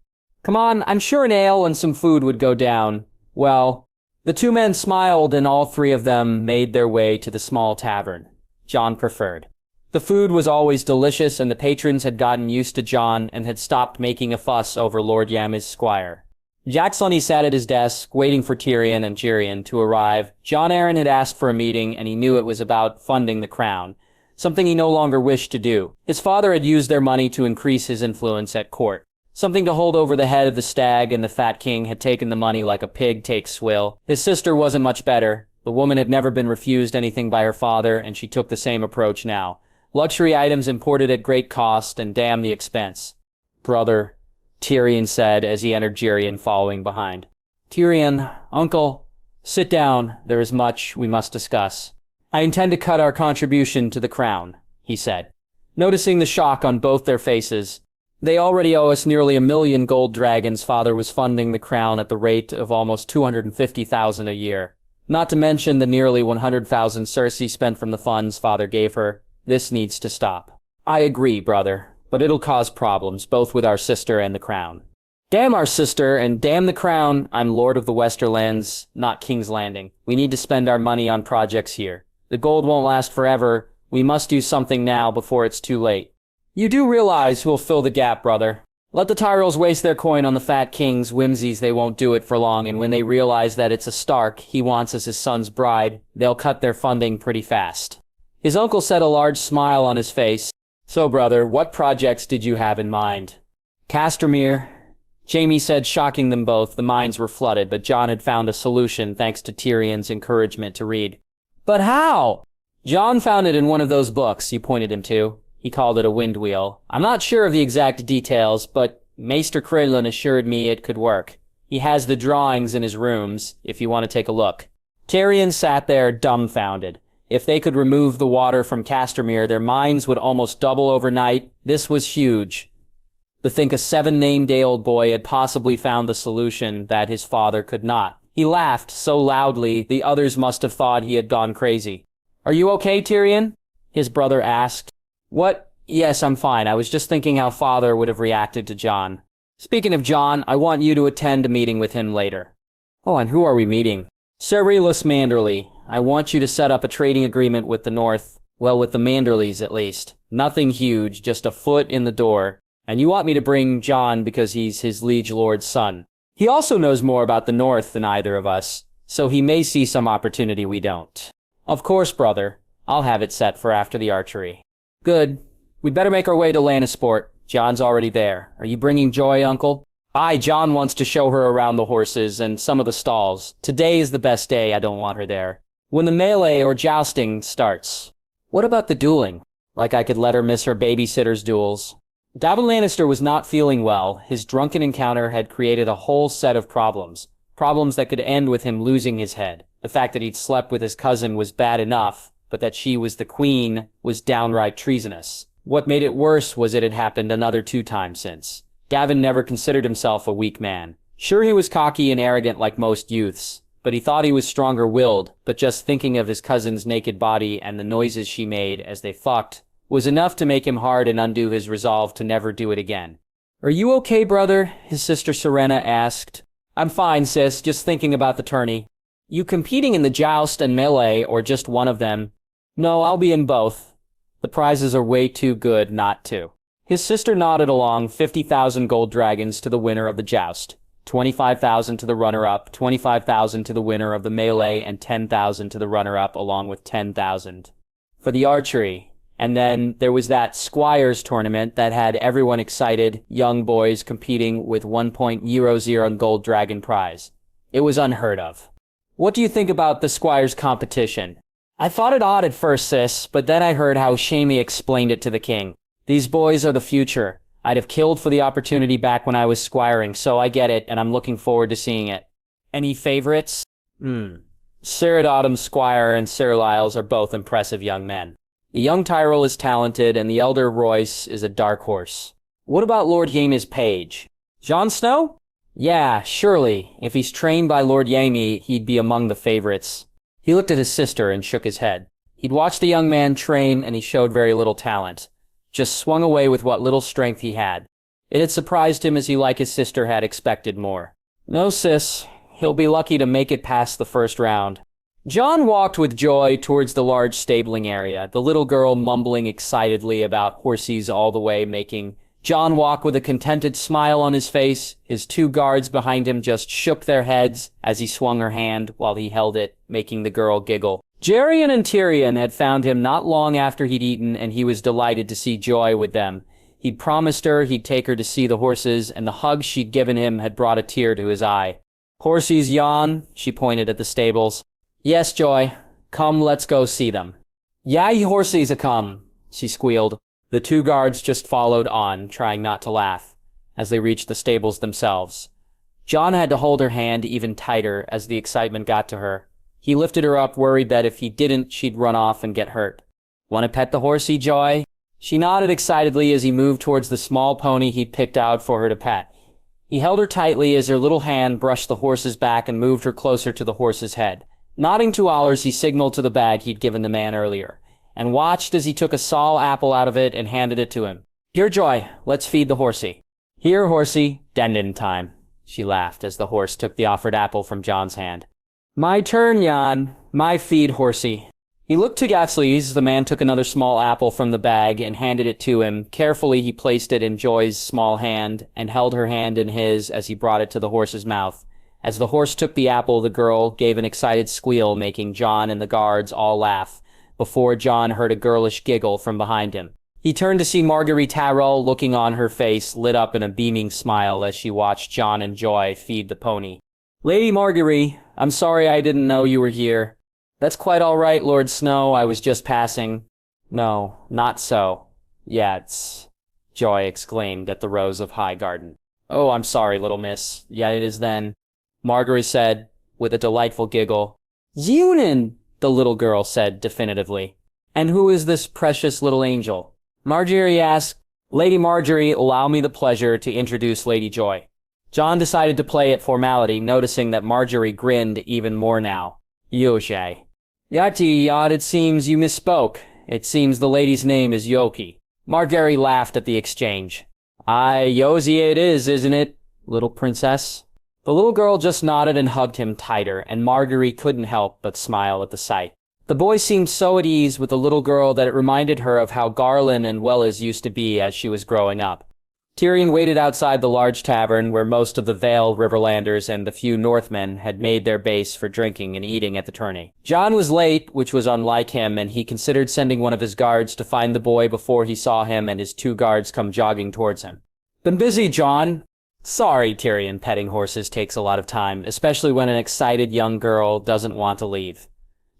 Come on, I'm sure an ale and some food would go down. Well, the two men smiled, and all three of them made their way to the small tavern Jon preferred. The food was always delicious, and the patrons had gotten used to Jon and had stopped making a fuss over Lord Yama's squire. Jackson sat at his desk, waiting for Tyrion and Tyrion to arrive. Jon Arryn had asked for a meeting, and he knew it was about funding the crown, something he no longer wished to do. His father had used their money to increase his influence at court, something to hold over the head of the stag, and the fat king had taken the money like a pig takes swill. His sister wasn't much better. The woman had never been refused anything by her father, and she took the same approach now. Luxury items imported at great cost, and damn the expense. Brother, Tyrion said as he entered Tyrion following behind. Tyrion, uncle, sit down. There is much we must discuss. I intend to cut our contribution to the crown, he said. Noticing the shock on both their faces, they already owe us nearly 1 million gold dragons. Father was funding the crown at the rate of almost 250,000 a year. Not to mention the nearly 100,000 Cersei spent from the funds Father gave her. This needs to stop. I agree, brother, but it'll cause problems, both with our sister and the crown. Damn our sister, and damn the crown. I'm Lord of the Westerlands, not King's Landing. We need to spend our money on projects here. The gold won't last forever. We must do something now before it's too late. You do realize who'll fill the gap, brother. Let the Tyrells waste their coin on the fat king's whimsies. They won't do it for long, and when they realize that it's a Stark he wants as his son's bride, they'll cut their funding pretty fast. His uncle set a large smile on his face. So, brother, what projects did you have in mind? Castamere, Jaime said, shocking them both. The minds were flooded, but Jon had found a solution thanks to Tyrion's encouragement to read. But how? Jon found it in one of those books you pointed him to. He called it a wind wheel. I'm not sure of the exact details, but Maester Crellin assured me it could work. He has the drawings in his rooms, if you want to take a look. Tyrion sat there dumbfounded. If they could remove the water from Castamere, their minds would almost double overnight. This was huge. To think a 7-named-day-old boy had possibly found the solution that his father could not. He laughed so loudly, the others must have thought he had gone crazy. Are you okay, Tyrion? His brother asked. What? Yes, I'm fine. I was just thinking how Father would have reacted to Jon. Speaking of Jon, I want you to attend a meeting with him later. Oh, and who are we meeting? Sir Rhaelis Manderly. I want you to set up a trading agreement with the North. Well, with the Manderleys, at least. Nothing huge, just a foot in the door. And you want me to bring Jon because he's his liege lord's son. He also knows more about the North than either of us, so he may see some opportunity we don't. Of course, brother. I'll have it set for after the archery. Good. We'd better make our way to Lannisport. Jon's already there. Are you bringing Joy, uncle? Aye, Jon wants to show her around the horses and some of the stalls. Today is the best day. I don't want her there. When the melee or jousting starts. What about the dueling? Like I could let her miss her babysitter's duels. Davin Lannister was not feeling well. His drunken encounter had created a whole set of problems. Problems that could end with him losing his head. The fact that he'd slept with his cousin was bad enough, but that she was the queen was downright treasonous. What made it worse was it had happened another 2 times since. Gavin never considered himself a weak man. Sure, he was cocky and arrogant like most youths, but he thought he was stronger-willed, but just thinking of his cousin's naked body and the noises she made as they fucked was enough to make him hard and undo his resolve to never do it again. Are you okay, brother? His sister Serena asked. I'm fine, sis, just thinking about the tourney. You competing in the joust and melee, or just one of them? No, I'll be in both. The prizes are way too good not to. His sister nodded along. 50,000 gold dragons to the winner of the joust, 25,000 to the runner-up, 25,000 to the winner of the melee, and 10,000 to the runner-up, along with 10,000 for the archery. And then there was that Squires tournament that had everyone excited, young boys competing with 1.00 gold dragon prize. It was unheard of. What do you think about the Squires competition? I thought it odd at first, sis, but then I heard how Jaime explained it to the king. These boys are the future. I'd have killed for the opportunity back when I was squiring, so I get it, and I'm looking forward to seeing it. Any favorites? Ser Autumn Squire and Sir Lyles are both impressive young men. The young Tyrell is talented, and the elder Royce is a dark horse. What about Lord Yaime's page? Jon Snow? Yeah, surely. If he's trained by Lord Jaime, he'd be among the favorites. He looked at his sister and shook his head. He'd watched the young man train, and he showed very little talent. Just swung away with what little strength he had. It had surprised him as he, like his sister, had expected more. No, sis. He'll be lucky to make it past the first round. Jon walked with joy towards the large stabling area, the little girl mumbling excitedly about horses all the way, making Jon walk with a contented smile on his face. His 2 guards behind him just shook their heads as he swung her hand while he held it, making the girl giggle. Jerian and Tyrion had found him not long after he'd eaten, and he was delighted to see Joy with them. He'd promised her he'd take her to see the horses, and the hug she'd given him had brought a tear to his eye. Horses yawn, she pointed at the stables. Yes, Joy. Come, let's go see them. Yai horses a come. she squealed. The two guards just followed on, trying not to laugh, as they reached the stables themselves. Jon had to hold her hand even tighter as the excitement got to her. He lifted her up, worried that if he didn't, she'd run off and get hurt. "Want to pet the horsey, Joy?" She nodded excitedly as he moved towards the small pony he'd picked out for her to pet. He held her tightly as her little hand brushed the horse's back and moved her closer to the horse's head. Nodding to Allers, he signaled to the bag he'd given the man earlier, and watched as he took a saw apple out of it and handed it to him. "Here, Joy, let's feed the horsey." "Here, horsey, Denden time," she laughed as the horse took the offered apple from Jon's hand. "My turn, Jan. My feed, horsey." He looked to ghastly as the man took another small apple from the bag and handed it to him. Carefully, he placed it in Joy's small hand and held her hand in his as he brought it to the horse's mouth. As the horse took the apple, the girl gave an excited squeal, making Jon and the guards all laugh, before Jon heard a girlish giggle from behind him. He turned to see Marguerite Tyrell, looking on, her face lit up in a beaming smile as she watched Jon and Joy feed the pony. "Lady Marguerite, I'm sorry I didn't know you were here." "That's quite all right, Lord Snow, I was just passing." "No, not so. Yet," Joy exclaimed at the rows of high garden. "Oh, I'm sorry, little miss. Yet it is then," Marguerite said, with a delightful giggle. "Zunin," the little girl said definitively. "And who is this precious little angel?" Marjorie asked. "Lady Marjorie, allow me the pleasure to introduce Lady Joy." Jon decided to play at formality, noticing that Marjorie grinned even more now. "Yoshi." "Yati, Yad, it seems you misspoke. It seems the lady's name is Yoki." Marjorie laughed at the exchange. "Aye, Yosi it is, isn't it, little princess?" The little girl just nodded and hugged him tighter, and Marjorie couldn't help but smile at the sight. The boy seemed so at ease with the little girl that it reminded her of how Garland and Welles used to be as she was growing up. Tyrion waited outside the large tavern where most of the Vale Riverlanders and the few Northmen had made their base for drinking and eating at the tourney. Jon was late, which was unlike him, and he considered sending one of his guards to find the boy before he saw him and his two guards come jogging towards him. "Been busy, Jon." "Sorry, Tyrion, petting horses takes a lot of time, especially when an excited young girl doesn't want to leave."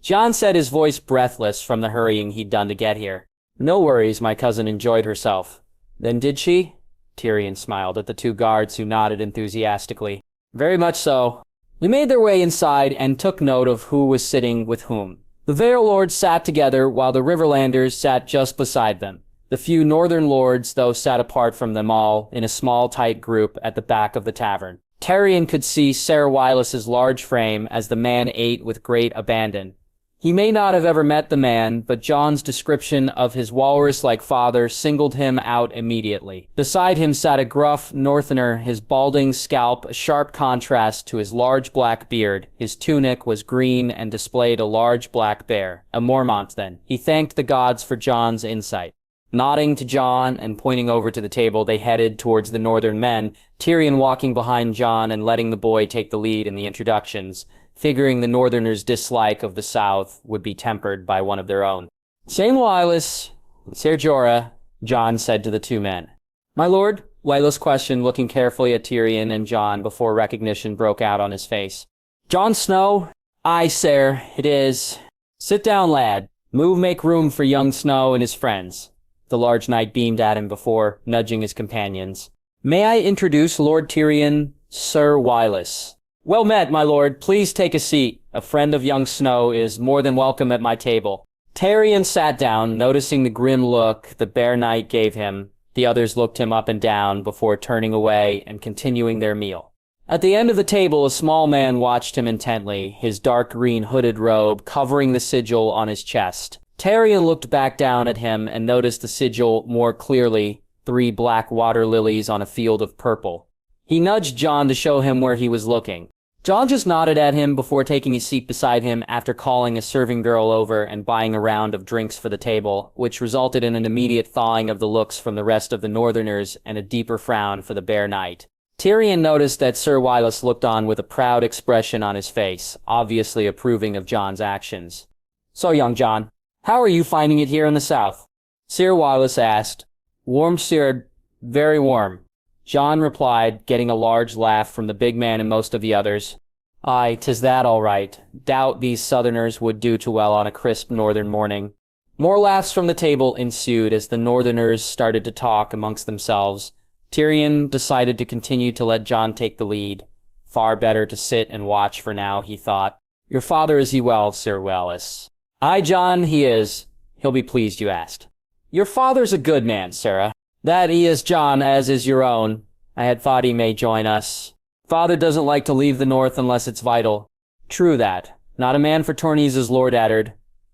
Jon said, his voice breathless from the hurrying he'd done to get here. "No worries, my cousin enjoyed herself." "Then did she?" Tyrion smiled at the two guards who nodded enthusiastically. "Very much so." We made their way inside and took note of who was sitting with whom. The Vale Lords sat together while the Riverlanders sat just beside them. The few Northern Lords, though, sat apart from them all in a small, tight group at the back of the tavern. Tyrion could see Ser Wyllis's large frame as the man ate with great abandon. He may not have ever met the man, but Jon's description of his walrus-like father singled him out immediately. Beside him sat a gruff Northerner, his balding scalp a sharp contrast to his large black beard. His tunic was green and displayed a large black bear. A Mormont, then. He thanked the gods for Jon's insight. Nodding to Jon and pointing over to the table, they headed towards the northern men, Tyrion walking behind Jon and letting the boy take the lead in the introductions, figuring the Northerners' dislike of the South would be tempered by one of their own. "Ser Wyllis, Ser Jorah," Jon said to the two men. "My lord?" Wyllis questioned, looking carefully at Tyrion and Jon before recognition broke out on his face. "Jon Snow?" "Aye, sir, it is." "Sit down, lad. Move make room for young Snow and his friends." The large knight beamed at him before nudging his companions. "May I introduce Lord Tyrion, Ser Wyllis?" "Well met, my lord. Please take a seat. A friend of young Snow is more than welcome at my table." Tyrion sat down, noticing the grim look the Bear Knight gave him. The others looked him up and down before turning away and continuing their meal. At the end of the table, a small man watched him intently, his dark green hooded robe covering the sigil on his chest. Tyrion looked back down at him and noticed the sigil more clearly, 3 black water lilies on a field of purple. He nudged Jon to show him where he was looking. Jon just nodded at him before taking a seat beside him after calling a serving girl over and buying a round of drinks for the table, which resulted in an immediate thawing of the looks from the rest of the Northerners and a deeper frown for the Bear Knight. Tyrion noticed that Ser Wyllis looked on with a proud expression on his face, obviously approving of Jon's actions. "So, young Jon, how are you finding it here in the South?" Ser Wyllis asked. "Warm, sir, very warm." Jon replied, getting a large laugh from the big man and most of the others. "Aye, 'tis that all right. Doubt these Southerners would do too well on a crisp northern morning." More laughs from the table ensued as the Northerners started to talk amongst themselves. Tyrion decided to continue to let Jon take the lead. Far better to sit and watch for now, he thought. Your father, is he well, Sir Wallace? Aye, Jon, he is. He'll be pleased you asked. Your father's a good man, Sarah. That he is, Jon, as is your own. I had thought he may join us. Father doesn't like to leave the north unless it's vital. True that. Not a man for tourneys is Lord Eddard.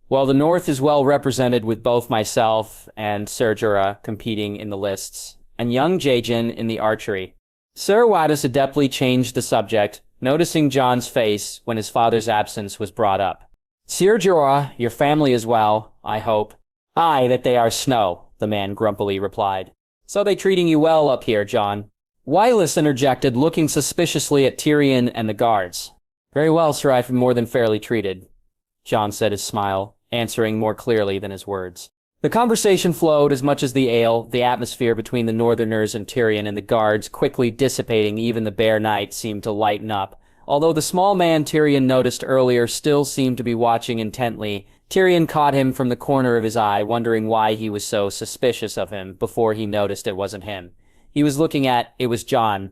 Well, the north is well represented with both myself and Ser Jorah competing in the lists, and young Jagen in the archery. Sir Wallace adeptly changed the subject, noticing Jon's face when his father's absence was brought up. Ser Jorah, your family as well, I hope. Aye, that they are snow, the man grumpily replied. So they treating you well up here, Jon? Wallace interjected, looking suspiciously at Tyrion and the guards. Very well, sir, I've been more than fairly treated, Jon said, his smile answering more clearly than his words. The conversation flowed as much as the ale, the atmosphere between the Northerners and Tyrion and the guards quickly dissipating. Even the bare night seemed to lighten up. Although the small man Tyrion noticed earlier still seemed to be watching intently, Tyrion caught him from the corner of his eye, wondering why he was so suspicious of him before he noticed it wasn't him. He was looking at, it was Jon.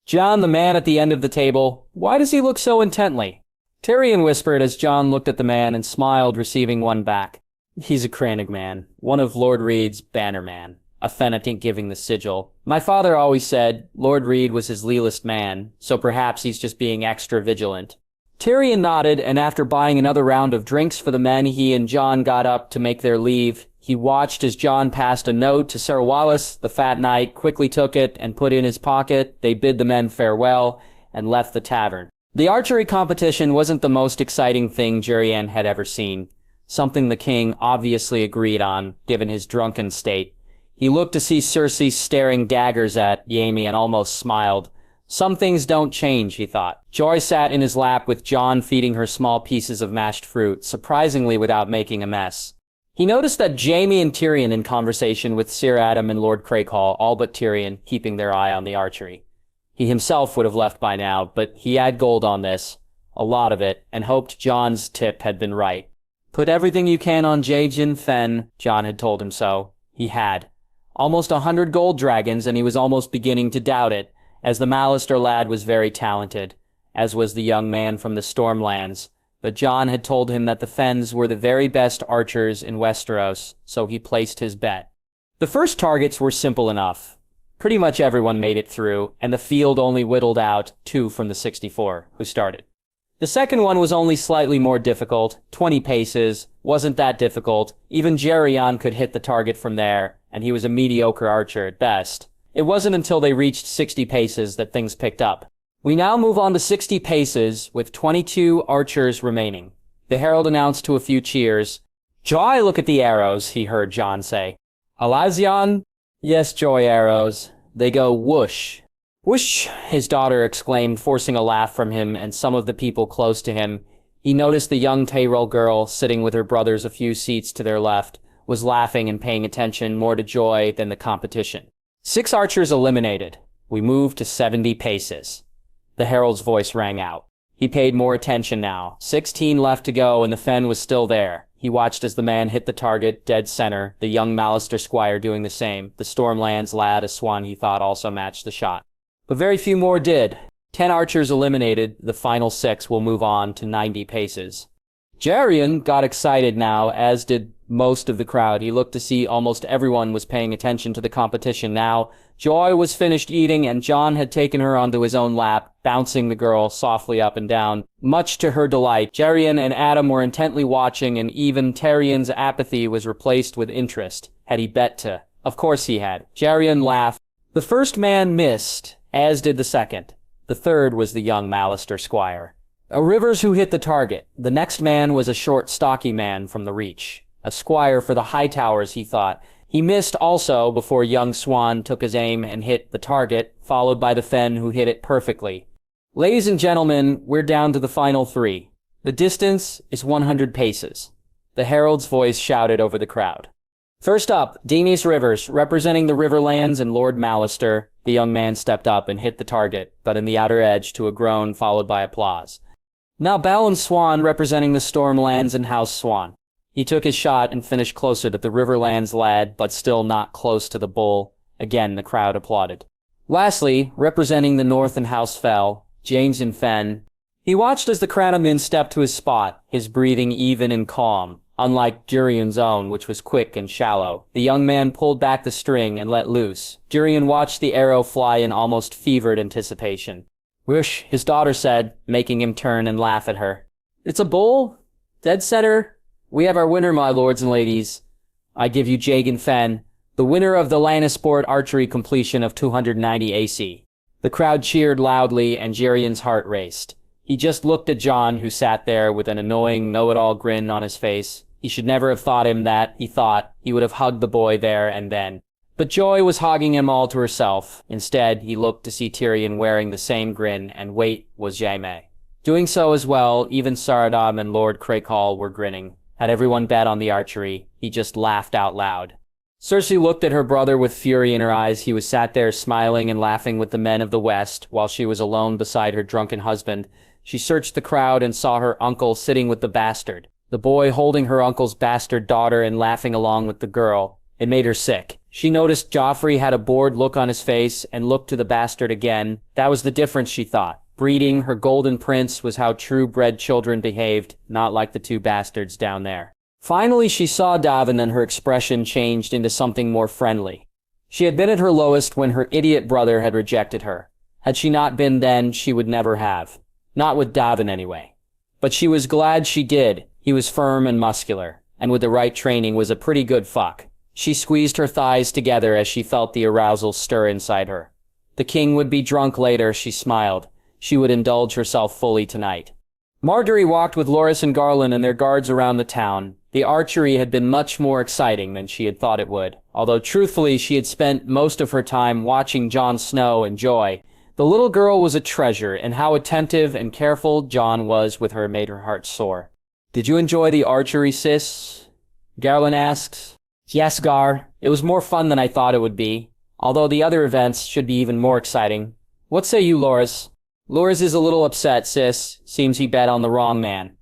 Jon, the man at the end of the table, why does he look so intently? Tyrion whispered as Jon looked at the man and smiled, receiving one back. He's a Crannig man, one of Lord Reed's bannermen, a Fennetic giving the sigil. My father always said Lord Reed was his lealest man, so perhaps he's just being extra vigilant. Tyrion nodded, and after buying another round of drinks for the men, he and Jon got up to make their leave. He watched as Jon passed a note to Sir Wallace. The fat knight quickly took it and put it in his pocket. They bid the men farewell and left the tavern. The archery competition wasn't the most exciting thing Jurian had ever seen, something the king obviously agreed on, given his drunken state. He looked to see Cersei staring daggers at Jaime and almost smiled. Some things don't change, he thought. Joy sat in his lap with Jon feeding her small pieces of mashed fruit, surprisingly without making a mess. He noticed that Jaime and Tyrion in conversation with Sir Adam and Lord Craighall, all but Tyrion, keeping their eye on the archery. He himself would have left by now, but he had gold on this, a lot of it, and hoped Jon's tip had been right. Put everything you can on Jagen Fen, Jon had told him so. He had. Almost 100 gold dragons, and he was almost beginning to doubt it, as the Lannister lad was very talented, as was the young man from the Stormlands. But Jon had told him that the Fens were the very best archers in Westeros, so he placed his bet. The first targets were simple enough. Pretty much everyone made it through, and the field only whittled out 2 from the 64, who started. The second one was only slightly more difficult, 20 paces, wasn't that difficult. Even Jerion could hit the target from there, and he was a mediocre archer at best. It wasn't until they reached 60 paces that things picked up. We now move on to 60 paces, with 22 archers remaining. The herald announced to a few cheers. Joy, look at the arrows, he heard Jon say. Alazion? Yes, Joy arrows. They go whoosh. Whoosh, his daughter exclaimed, forcing a laugh from him and some of the people close to him. He noticed the young Tyrell girl, sitting with her brothers a few seats to their left, was laughing and paying attention more to Joy than the competition. 6 archers eliminated. We moved to 70 paces. The herald's voice rang out. He paid more attention now. 16 left to go, and the Fen was still there. He watched as the man hit the target, dead center, the young Lannister squire doing the same. The Stormlands lad, a swan he thought, also matched the shot. But very few more did. 10 archers eliminated, the final 6 will move on to 90 paces. Jerion got excited now, as did most of the crowd. He looked to see almost everyone was paying attention to the competition now. Joy was finished eating, and Jon had taken her onto his own lap, bouncing the girl softly up and down. Much to her delight, Jerion and Adam were intently watching, and even Tyrion's apathy was replaced with interest. Had he bet to? Of course he had. Jerion laughed. The first man missed, as did the second. The third was the young Lannister squire. A Rivers who hit the target. The next man was a short, stocky man from the Reach. A squire for the Hightowers, he thought. He missed also before young Swan took his aim and hit the target, followed by the Fen who hit it perfectly. Ladies and gentlemen, we're down to the final 3. The distance is 100 paces. The herald's voice shouted over the crowd. First up, Daenerys Rivers, representing the Riverlands and Lord Lannister. The young man stepped up and hit the target, but in the outer edge to a groan followed by applause. Now Balon Swan, representing the Stormlands and House Swan. He took his shot and finished closer to the Riverlands lad, but still not close to the bull. Again, the crowd applauded. Lastly, representing the Northern House fell, James and Fen. He watched as the Cranoman stepped to his spot, his breathing even and calm. Unlike Tyrion's own, which was quick and shallow, the young man pulled back the string and let loose. Tyrion watched the arrow fly in almost fevered anticipation. "Whoosh," his daughter said, making him turn and laugh at her. "It's a bull? Dead setter? We have our winner, my lords and ladies. I give you Jagan Fen, the winner of the Lannisport archery completion of 290 AC. The crowd cheered loudly and Tyrion's heart raced. He just looked at Jon, who sat there with an annoying know-it-all grin on his face. He should never have thought him that, he thought. He would have hugged the boy there and then. But Joy was hogging him all to herself. Instead, he looked to see Tyrion wearing the same grin, and wait was Jaime. Doing so as well, even Saradam and Lord Crakehall were grinning. Had everyone bet on the archery, he just laughed out loud. Cersei looked at her brother with fury in her eyes. He was sat there smiling and laughing with the men of the West, while she was alone beside her drunken husband. She searched the crowd and saw her uncle sitting with the bastard. The boy holding her uncle's bastard daughter and laughing along with the girl. It made her sick. She noticed Joffrey had a bored look on his face and looked to the bastard again. That was the difference, she thought. Breeding her golden prince was how true-bred children behaved, not like the two bastards down there. Finally, she saw Davin and her expression changed into something more friendly. She had been at her lowest when her idiot brother had rejected her. Had she not been then, she would never have. Not with Davin, anyway. But she was glad she did. He was firm and muscular, and with the right training was a pretty good fuck. She squeezed her thighs together as she felt the arousal stir inside her. The king would be drunk later, she smiled. She would indulge herself fully tonight. Marjorie walked with Loras and Garland and their guards around the town. The archery had been much more exciting than she had thought it would, although truthfully she had spent most of her time watching Jon Snow and Joy. The little girl was a treasure, and how attentive and careful Jon was with her made her heart soar. "Did you enjoy the archery, sis?" Garland asks. "Yes, Gar. It was more fun than I thought it would be, although the other events should be even more exciting. What say you, Loras?" "Loras is a little upset, sis. Seems he bet on the wrong man."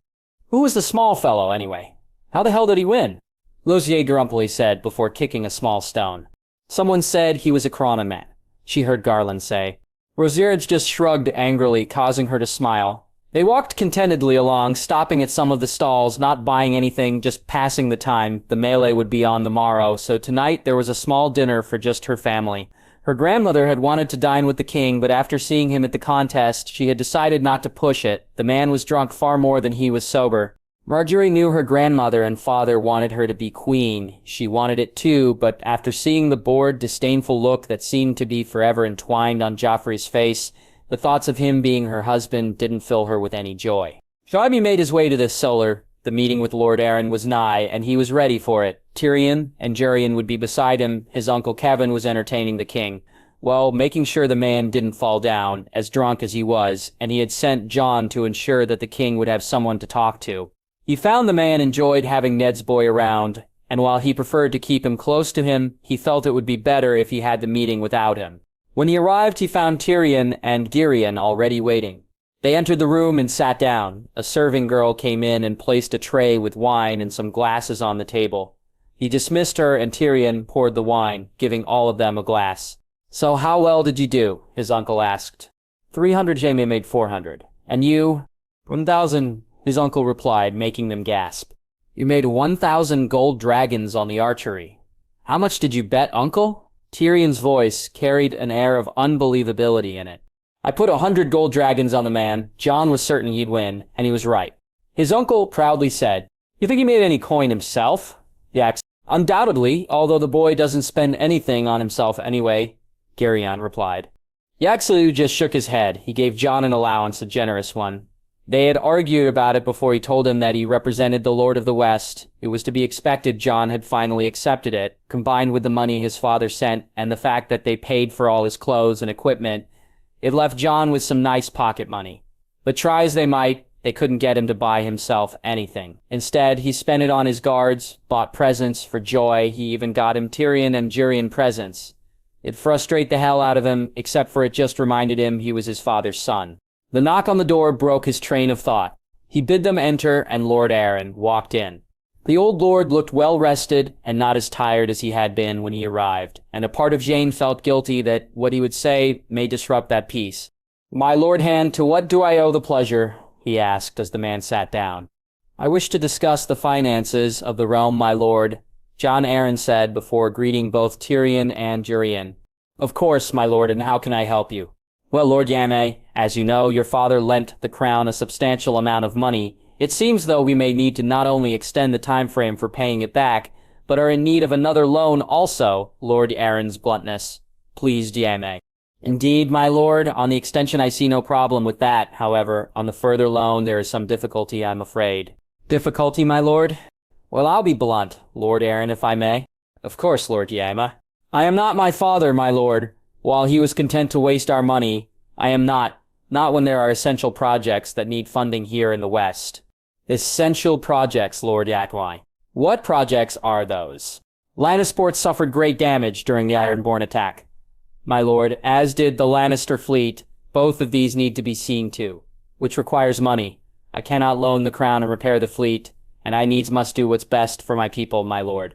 "Who was the small fellow, anyway? How the hell did he win?" Losier grumpily said before kicking a small stone. "Someone said he was a Cronin, she heard Garland say. Rosierage just shrugged angrily, causing her to smile. They walked contentedly along, stopping at some of the stalls, not buying anything, just passing the time. The melee would be on the morrow, so tonight there was a small dinner for just her family. Her grandmother had wanted to dine with the king, but after seeing him at the contest, she had decided not to push it. The man was drunk far more than he was sober. Marjorie knew her grandmother and father wanted her to be queen. She wanted it too, but after seeing the bored, disdainful look that seemed to be forever entwined on Joffrey's face, the thoughts of him being her husband didn't fill her with any joy. Jaime made his way to the cellar. The meeting with Lord Arryn was nigh, and he was ready for it. Tyrion and Jurian would be beside him. His uncle Kevin was entertaining the king. Well, making sure the man didn't fall down, as drunk as he was, and he had sent Jon to ensure that the king would have someone to talk to. He found the man enjoyed having Ned's boy around, and while he preferred to keep him close to him, he felt it would be better if he had the meeting without him. When he arrived, he found Tyrion and Girion already waiting. They entered the room and sat down. A serving girl came in and placed a tray with wine and some glasses on the table. He dismissed her, and Tyrion poured the wine, giving all of them a glass. "So how well did you do?" his uncle asked. 300 Jaime made 400. "And you?" 1,000. His uncle replied, making them gasp. "You made 1,000 gold dragons on the archery. How much did you bet, uncle?" Tyrion's voice carried an air of unbelievability in it. "I put 100 gold dragons on the man. Jon was certain he'd win, and he was right." His uncle proudly said, "You think he made any coin himself?" "Yes, undoubtedly, although the boy doesn't spend anything on himself anyway," Girion replied. Yaxelu just shook his head. He gave Jon an allowance, a generous one. They had argued about it before he told him that he represented the Lord of the West. It was to be expected Jon had finally accepted it, combined with the money his father sent and the fact that they paid for all his clothes and equipment. It left Jon with some nice pocket money. But try as they might, they couldn't get him to buy himself anything. Instead, he spent it on his guards, bought presents for Joy. He even got him Tyrion and Jurian presents. It frustrated the hell out of him, except for it just reminded him he was his father's son. The knock on the door broke his train of thought. He bid them enter, and Lord Arryn walked in. The old lord looked well-rested and not as tired as he had been when he arrived, and a part of Jane felt guilty that what he would say may disrupt that peace. "My lord Hand, to what do I owe the pleasure?" he asked as the man sat down. "I wish to discuss the finances of the realm, my lord," Jon Arryn said before greeting both Tyrion and Jurian. "Of course, my lord, and how can I help you?" "Well, Lord Jaime, as you know, your father lent the crown a substantial amount of money. It seems though we may need to not only extend the time frame for paying it back, but are in need of another loan also," Lord Arryn's bluntness pleased Jaime. "Indeed, my lord, on the extension I see no problem with that. However, on the further loan there is some difficulty, I'm afraid." "Difficulty, my lord?" "Well, I'll be blunt, Lord Arryn, if I may." "Of course, Lord Jaime." "I am not my father, my lord. While he was content to waste our money, I am not when there are essential projects that need funding here in the West." "Essential projects, Lord Yaqui. What projects are those?" "Lannisport suffered great damage during the Ironborn attack, my lord, as did the Lannister fleet. Both of these need to be seen to, which requires money. I cannot loan the crown and repair the fleet, and I needs must do what's best for my people, my lord.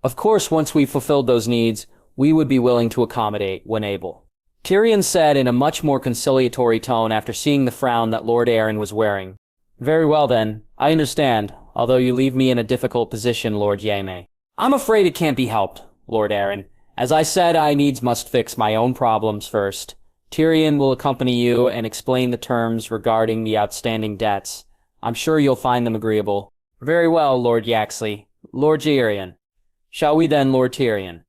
Of course, once we've fulfilled those needs, we would be willing to accommodate when able," Tyrion said in a much more conciliatory tone after seeing the frown that Lord Arryn was wearing. "Very well then, I understand, although you leave me in a difficult position, Lord Jaime." "I'm afraid it can't be helped, Lord Arryn. As I said, I needs must fix my own problems first. Tyrion will accompany you and explain the terms regarding the outstanding debts. I'm sure you'll find them agreeable." "Very well, Lord Yaxley. Lord Tyrion. Shall we then, Lord Tyrion?"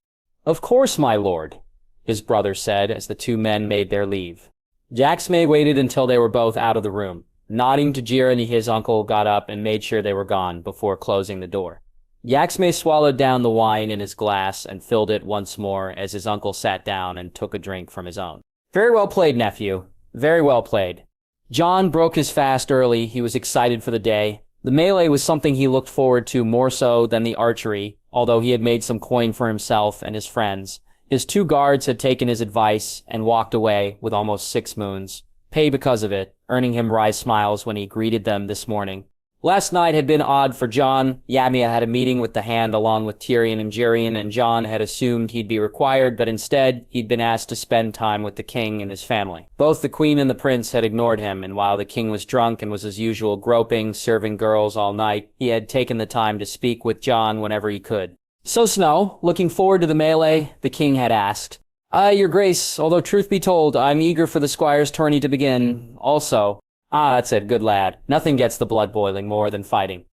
"Of course, my lord," his brother said as the two men made their leave. Jaxme waited until they were both out of the room. Nodding to Jiren, his uncle got up and made sure they were gone before closing the door. Yaxme swallowed down the wine in his glass and filled it once more as his uncle sat down and took a drink from his own. "Very well played, nephew. Very well played." Jon broke his fast early. He was excited for the day. The melee was something he looked forward to more so than the archery, although he had made some coin for himself and his friends. His two guards had taken his advice and walked away with almost 6 moons. Pay because of it, earning him wry smiles when he greeted them this morning. Last night had been odd for Jon. Yamia had a meeting with the Hand along with Tyrion and Jurian, and Jon had assumed he'd be required, but instead he'd been asked to spend time with the king and his family. Both the queen and the prince had ignored him, and while the king was drunk and was as usual groping, serving girls all night, he had taken the time to speak with Jon whenever he could. "So, Snow, looking forward to the melee?" the king had asked. "Aye, your grace, although truth be told, I'm eager for the squire's tourney to begin, also." "Ah, that's it, good lad. Nothing gets the blood boiling more than fighting.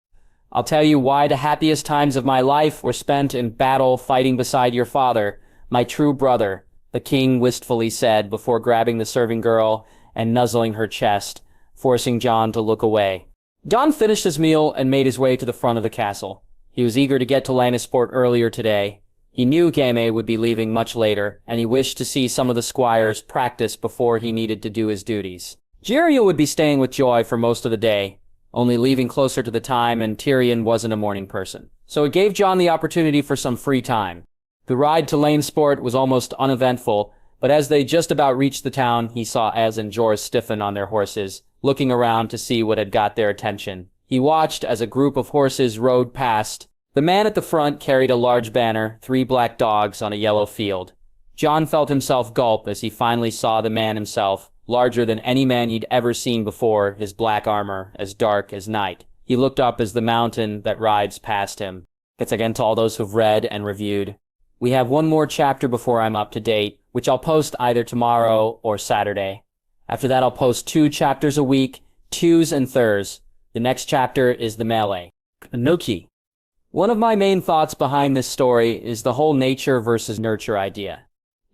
I'll tell you why the happiest times of my life were spent in battle fighting beside your father, my true brother," the king wistfully said before grabbing the serving girl and nuzzling her chest, forcing Jon to look away. Jon finished his meal and made his way to the front of the castle. He was eager to get to Lannisport earlier today. He knew Jaime would be leaving much later, and he wished to see some of the squires practice before he needed to do his duties. Jiria would be staying with Joy for most of the day, only leaving closer to the time, and Tyrion wasn't a morning person. So it gave Jon the opportunity for some free time. The ride to Lanesport was almost uneventful, but as they just about reached the town, he saw Az and Jorah stiffen on their horses, looking around to see what had got their attention. He watched as a group of horses rode past. The man at the front carried a large banner, 3 black dogs on a yellow field. Jon felt himself gulp as he finally saw the man himself, larger than any man he'd ever seen before, his black armor as dark as night. He looked up as the mountain that rides past him. It's again to all those who've read and reviewed. We have one more chapter before I'm up to date, which I'll post either tomorrow or Saturday. After that, I'll post 2 chapters a week, Tues and Thurs. The next chapter is the melee. Anuki. One of my main thoughts behind this story is the whole nature versus nurture idea.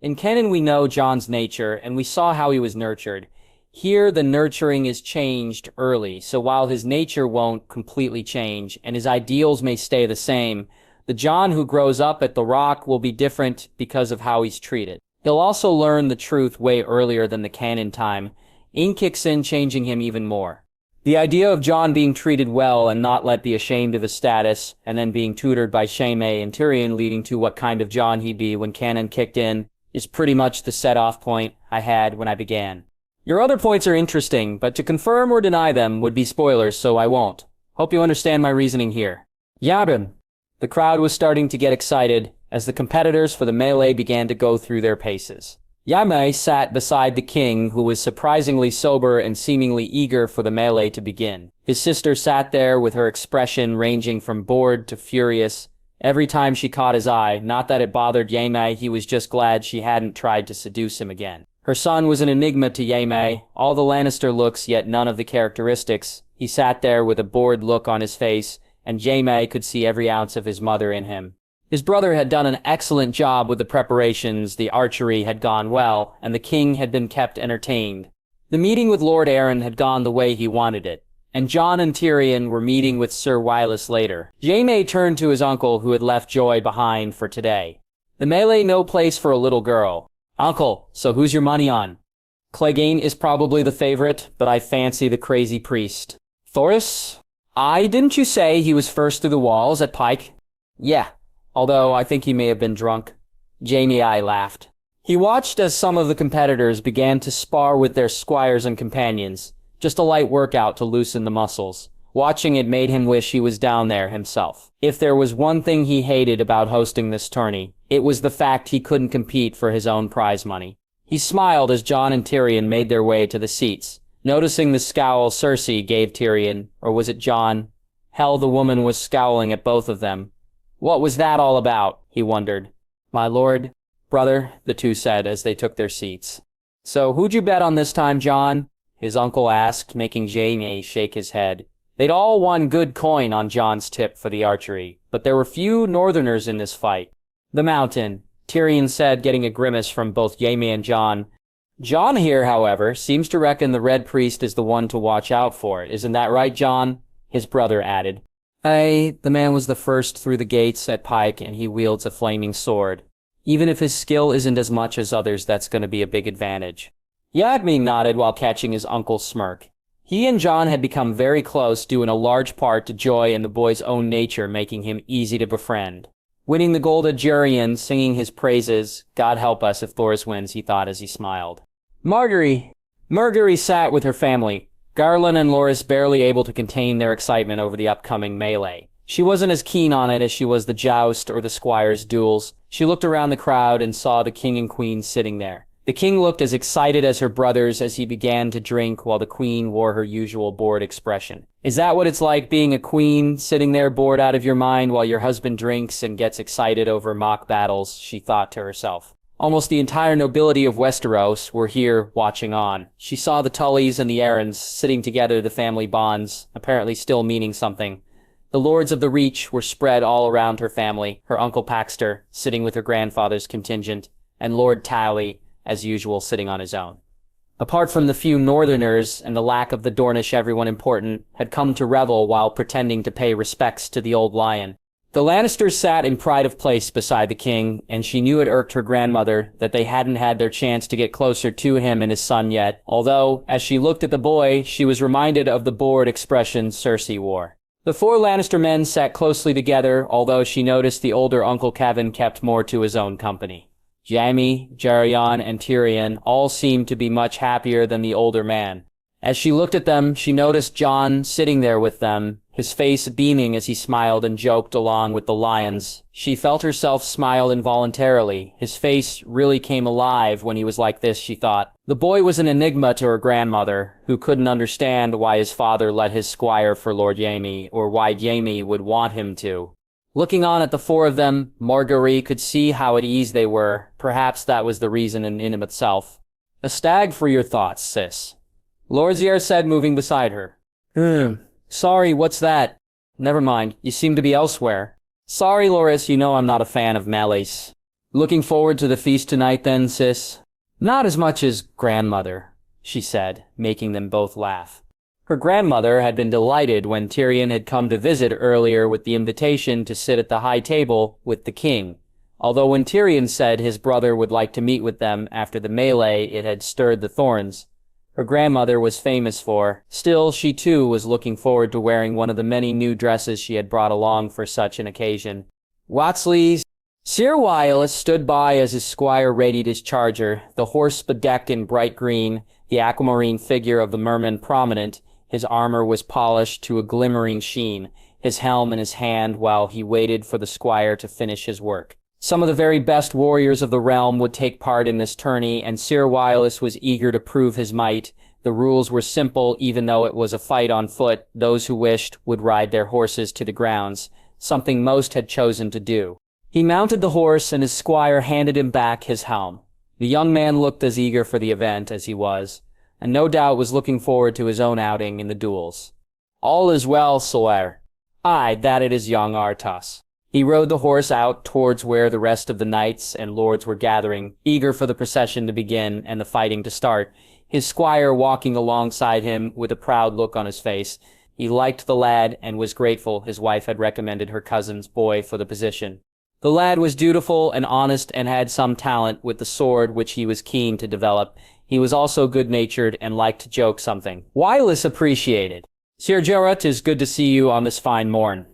In canon, we know Jon's nature, and we saw how he was nurtured. Here, the nurturing is changed early, so while his nature won't completely change, and his ideals may stay the same, the Jon who grows up at the Rock will be different because of how he's treated. He'll also learn the truth way earlier than the canon time. In kicks in, changing him even more. The idea of Jon being treated well and not let be ashamed of his status, and then being tutored by Jaime and Tyrion leading to what kind of Jon he'd be when canon kicked in, is pretty much the set-off point I had when I began. Your other points are interesting, but to confirm or deny them would be spoilers, so I won't. Hope you understand my reasoning here. Yabin. The crowd was starting to get excited as the competitors for the melee began to go through their paces. Jaime sat beside the king, who was surprisingly sober and seemingly eager for the melee to begin. His sister sat there with her expression ranging from bored to furious every time she caught his eye. Not that it bothered Jaime, he was just glad she hadn't tried to seduce him again. Her son was an enigma to Jaime, all the Lannister looks yet none of the characteristics. He sat there with a bored look on his face, and Jaime could see every ounce of his mother in him. His brother had done an excellent job with the preparations, the archery had gone well, and the king had been kept entertained. The meeting with Lord Arryn had gone the way he wanted it, and Jon and Tyrion were meeting with Sir Wylis later. Jaime turned to his uncle, who had left Joy behind for today. The melee no place for a little girl. Uncle, so who's your money on? Clegane is probably the favorite, but I fancy the crazy priest. Thoros? Didn't you say he was first through the walls at Pike? Yeah. Although I think he may have been drunk. Jaime laughed. He watched as some of the competitors began to spar with their squires and companions, just a light workout to loosen the muscles. Watching it made him wish he was down there himself. If there was one thing he hated about hosting this tourney, it was the fact he couldn't compete for his own prize money. He smiled as Jon and Tyrion made their way to the seats, noticing the scowl Cersei gave Tyrion, or was it Jon? Hell, the woman was scowling at both of them. What was that all about? He wondered. My lord, brother, the two said as they took their seats. So who'd you bet on this time, Jon? His uncle asked, making Jaime shake his head. They'd all won good coin on Jon's tip for the archery, but there were few northerners in this fight. The mountain, Tyrion said, getting a grimace from both Jaime and Jon. Jon here, however, seems to reckon the Red Priest is the one to watch out for. Isn't that right, Jon? His brother added. The man was the first through the gates at Pike, and he wields a flaming sword. Even if his skill isn't as much as others, that's going to be a big advantage. Jaime nodded while catching his uncle's smirk. He and Jon had become very close, due in a large part to Joy and the boy's own nature making him easy to befriend. Winning the gold at Jurian, singing his praises, God help us if Thoros wins, he thought as he smiled. Margaery sat with her family, Garland and Loras barely able to contain their excitement over the upcoming melee. She wasn't as keen on it as she was the joust or the squires' duels. She looked around the crowd and saw the king and queen sitting there. The king looked as excited as her brothers as he began to drink, while the queen wore her usual bored expression. Is that what it's like being a queen, sitting there bored out of your mind while your husband drinks and gets excited over mock battles? She thought to herself. Almost the entire nobility of Westeros were here watching on. She saw the Tullys and the Arryns sitting together, the family bonds, apparently still meaning something. The lords of the Reach were spread all around her family, her uncle Paxter sitting with her grandfather's contingent, and Lord Tally, as usual, sitting on his own. Apart from the few northerners and the lack of the Dornish everyone important had come to revel while pretending to pay respects to the old lion. The Lannisters sat in pride of place beside the king, and she knew it irked her grandmother that they hadn't had their chance to get closer to him and his son yet, although, as she looked at the boy, she was reminded of the bored expression Cersei wore. The four Lannister men sat closely together, although she noticed the older Uncle Kevin kept more to his own company. Jaime, Jerion, and Tyrion all seemed to be much happier than the older man. As she looked at them, she noticed Jon sitting there with them, his face beaming as he smiled and joked along with the lions. She felt herself smile involuntarily. His face really came alive when he was like this, she thought. The boy was an enigma to her grandmother, who couldn't understand why his father let his squire for Lord Jaime, or why Jaime would want him to. Looking on at the four of them, Margaery could see how at ease they were. Perhaps that was the reason in itself. A stag for your thoughts, sis. Lorzier said, moving beside her. Sorry, what's that? Never mind, you seem to be elsewhere. Sorry, Loras, you know I'm not a fan of melees. Looking forward to the feast tonight then, sis? Not as much as grandmother, she said, making them both laugh. Her grandmother had been delighted when Tyrion had come to visit earlier with the invitation to sit at the high table with the king. Although when Tyrion said his brother would like to meet with them after the melee, it had stirred the thorns. Her grandmother was famous for. Still, she too was looking forward to wearing one of the many new dresses she had brought along for such an occasion. Watsley's Sir Wylis stood by as his squire readied his charger, the horse bedecked in bright green, the aquamarine figure of the merman prominent. His armor was polished to a glimmering sheen. his helm in his hand while he waited for the squire to finish his work. Some of the very best warriors of the realm would take part in this tourney, and Sir Wireless was eager to prove his might. The rules were simple, even though it was a fight on foot. Those who wished would ride their horses to the grounds, something most had chosen to do. He mounted the horse, and his squire handed him back his helm. The young man looked as eager for the event as he was, and no doubt was looking forward to his own outing in the duels. "All is well, sire." "Aye, that it is, young Artas." He rode the horse out towards where the rest of the knights and lords were gathering, eager for the procession to begin and the fighting to start, his squire walking alongside him with a proud look on his face. He liked the lad and was grateful his wife had recommended her cousin's boy for the position. The lad was dutiful and honest and had some talent with the sword which he was keen to develop. He was also good-natured and liked to joke something. Wireless appreciated. "Sir Jorah, 'tis good to see you on this fine morn."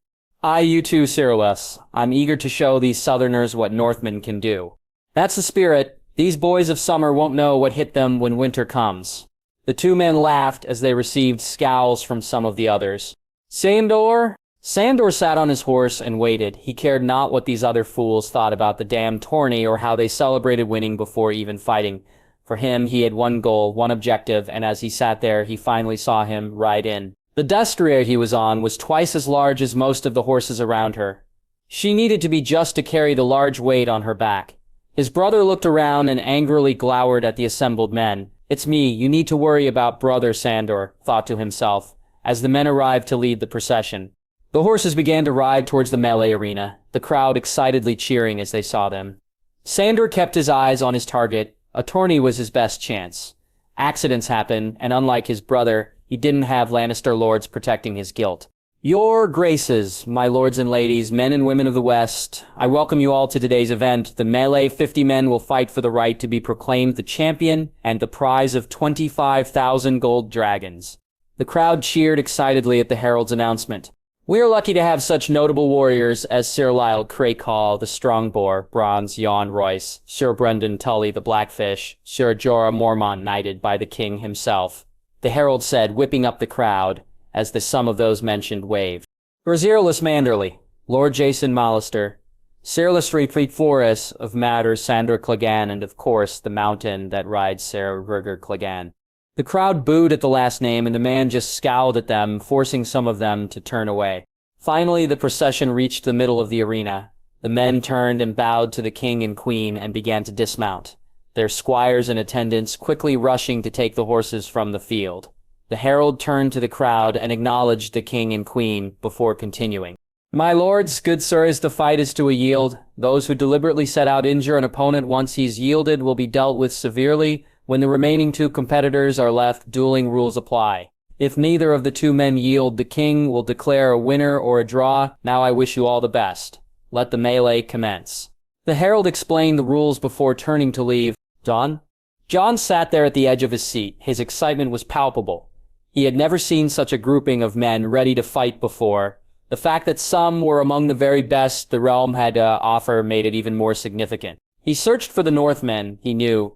"Aye, you too, Cyrillus. I'm eager to show these southerners what Northmen can do." "That's the spirit. These boys of summer won't know what hit them when winter comes." The two men laughed as they received scowls from some of the others. "Sandor?" Sandor sat on his horse and waited. He cared not what these other fools thought about the damned tourney or how they celebrated winning before even fighting. For him, he had one goal, one objective, and as he sat there, he finally saw him ride in. The destrier he was on was twice as large as most of the horses around her. She needed to be just to carry the large weight on her back. His brother looked around and angrily glowered at the assembled men. "It's me, you need to worry about, brother," Sandor thought to himself, as the men arrived to lead the procession. The horses began to ride towards the melee arena, the crowd excitedly cheering as they saw them. Sandor kept his eyes on his target. A tourney was his best chance. Accidents happen, and unlike his brother, he didn't have Lannister lords protecting his guilt. "Your graces, my lords and ladies, men and women of the West, I welcome you all to today's event. The melee 50 men will fight for the right to be proclaimed the champion and the prize of 25,000 gold dragons." The crowd cheered excitedly at the herald's announcement. "We are lucky to have such notable warriors as Sir Lyle Crakehall, the Strongboar, Bronze Jon Royce, Sir Brendan Tully, the Blackfish, Sir Jorah Mormont, knighted by the king himself," the herald said, whipping up the crowd, as the some of those mentioned waved. "Rhaegar Manderly, Lord Jason Lannister, Sir Lestreet Forest of Matters Sandor Clegane, and of course the mountain that rides Sir Rhaegar Clegane." The crowd booed at the last name, and the man just scowled at them, forcing some of them to turn away. Finally, the procession reached the middle of the arena. The men turned and bowed to the king and queen and began to dismount, their squires and attendants quickly rushing to take the horses from the field. The herald turned to the crowd and acknowledged the king and queen before continuing. "My lords, good sirs, the fight is to a yield. Those who deliberately set out injure an opponent once he's yielded will be dealt with severely. When the remaining two competitors are left, dueling rules apply. If neither of the two men yield, the king will declare a winner or a draw. Now I wish you all the best. Let the melee commence." The herald explained the rules before turning to leave. "Jon?" Jon sat there at the edge of his seat. His excitement was palpable. He had never seen such a grouping of men ready to fight before. The fact that some were among the very best the realm had to offer made it even more significant. He searched for the Northmen he knew.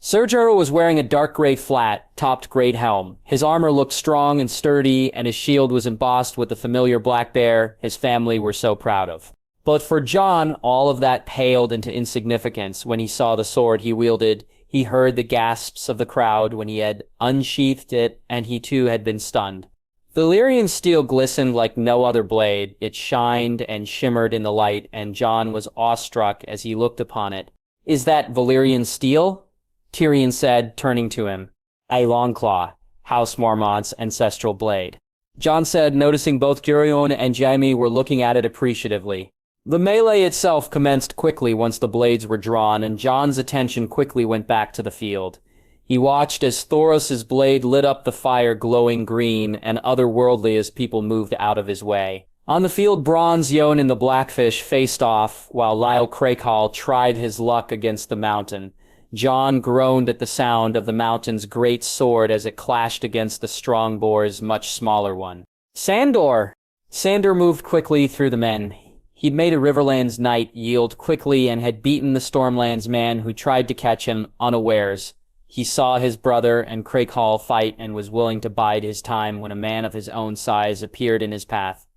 Sir Jorah was wearing a dark gray flat-topped great helm. His armor looked strong and sturdy, and his shield was embossed with the familiar black bear his family were so proud of. But for Jon, all of that paled into insignificance when he saw the sword he wielded. He heard the gasps of the crowd when he had unsheathed it, and he too had been stunned. Valyrian steel glistened like no other blade. It shined and shimmered in the light, and Jon was awestruck as he looked upon it. "Is that Valyrian steel?" Tyrion said, turning to him. "A Longclaw, House Mormont's ancestral blade," Jon said, noticing both Tyrion and Jaime were looking at it appreciatively. The melee itself commenced quickly once the blades were drawn, and Jon's attention quickly went back to the field. He watched as Thoros' blade lit up the fire glowing green and otherworldly as people moved out of his way. On the field, Bronze Jon and the Blackfish faced off, while Lyle Crakehall tried his luck against the mountain. Jon groaned at the sound of the mountain's great sword as it clashed against the Strongboar's much smaller one. "Sandor!" Sandor moved quickly through the men. He'd made a Riverlands knight yield quickly and had beaten the Stormlands man who tried to catch him unawares. He saw his brother and Crakehall fight and was willing to bide his time when a man of his own size appeared in his path.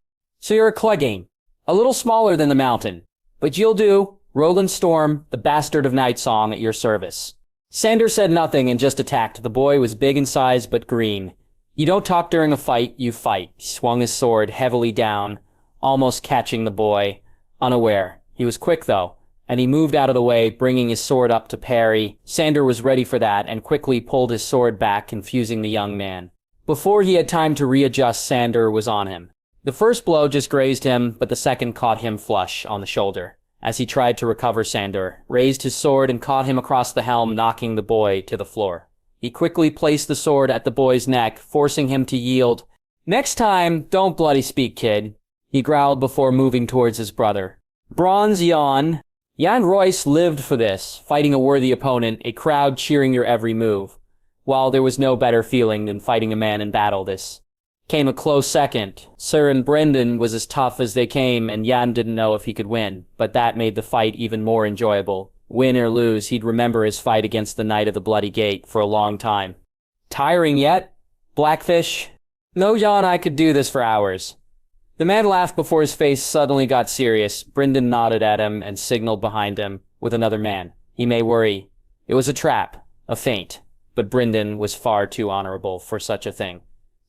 So you're a Clegane, a little smaller than the mountain. But you'll do. Roland Storm, the bastard of Night Song, at your service. Sandor said nothing and just attacked. The boy was big in size but green. You don't talk during a fight, you fight. He swung his sword heavily down, almost catching the boy, unaware. He was quick, though, and he moved out of the way, bringing his sword up to parry. Sandor was ready for that and quickly pulled his sword back, confusing the young man. Before he had time to readjust, Sandor was on him. The first blow just grazed him, but the second caught him flush on the shoulder. As he tried to recover, Sandor raised his sword and caught him across the helm, knocking the boy to the floor. He quickly placed the sword at the boy's neck, forcing him to yield. Next time, don't bloody speak, kid, he growled before moving towards his brother. Bronze Jon. Jan Royce lived for this, fighting a worthy opponent, a crowd cheering your every move. While there was no better feeling than fighting a man in battle, this came a close second. Sir and Brendan was as tough as they came, and Jan didn't know if he could win, but that made the fight even more enjoyable. Win or lose, he'd remember his fight against the Knight of the Bloody Gate for a long time. Tiring yet? Blackfish? No, Jon, I could do this for hours. The man laughed before his face suddenly got serious. Brendan nodded at him and signaled behind him with another man. He may worry. It was a trap, a feint, but Brendan was far too honorable for such a thing.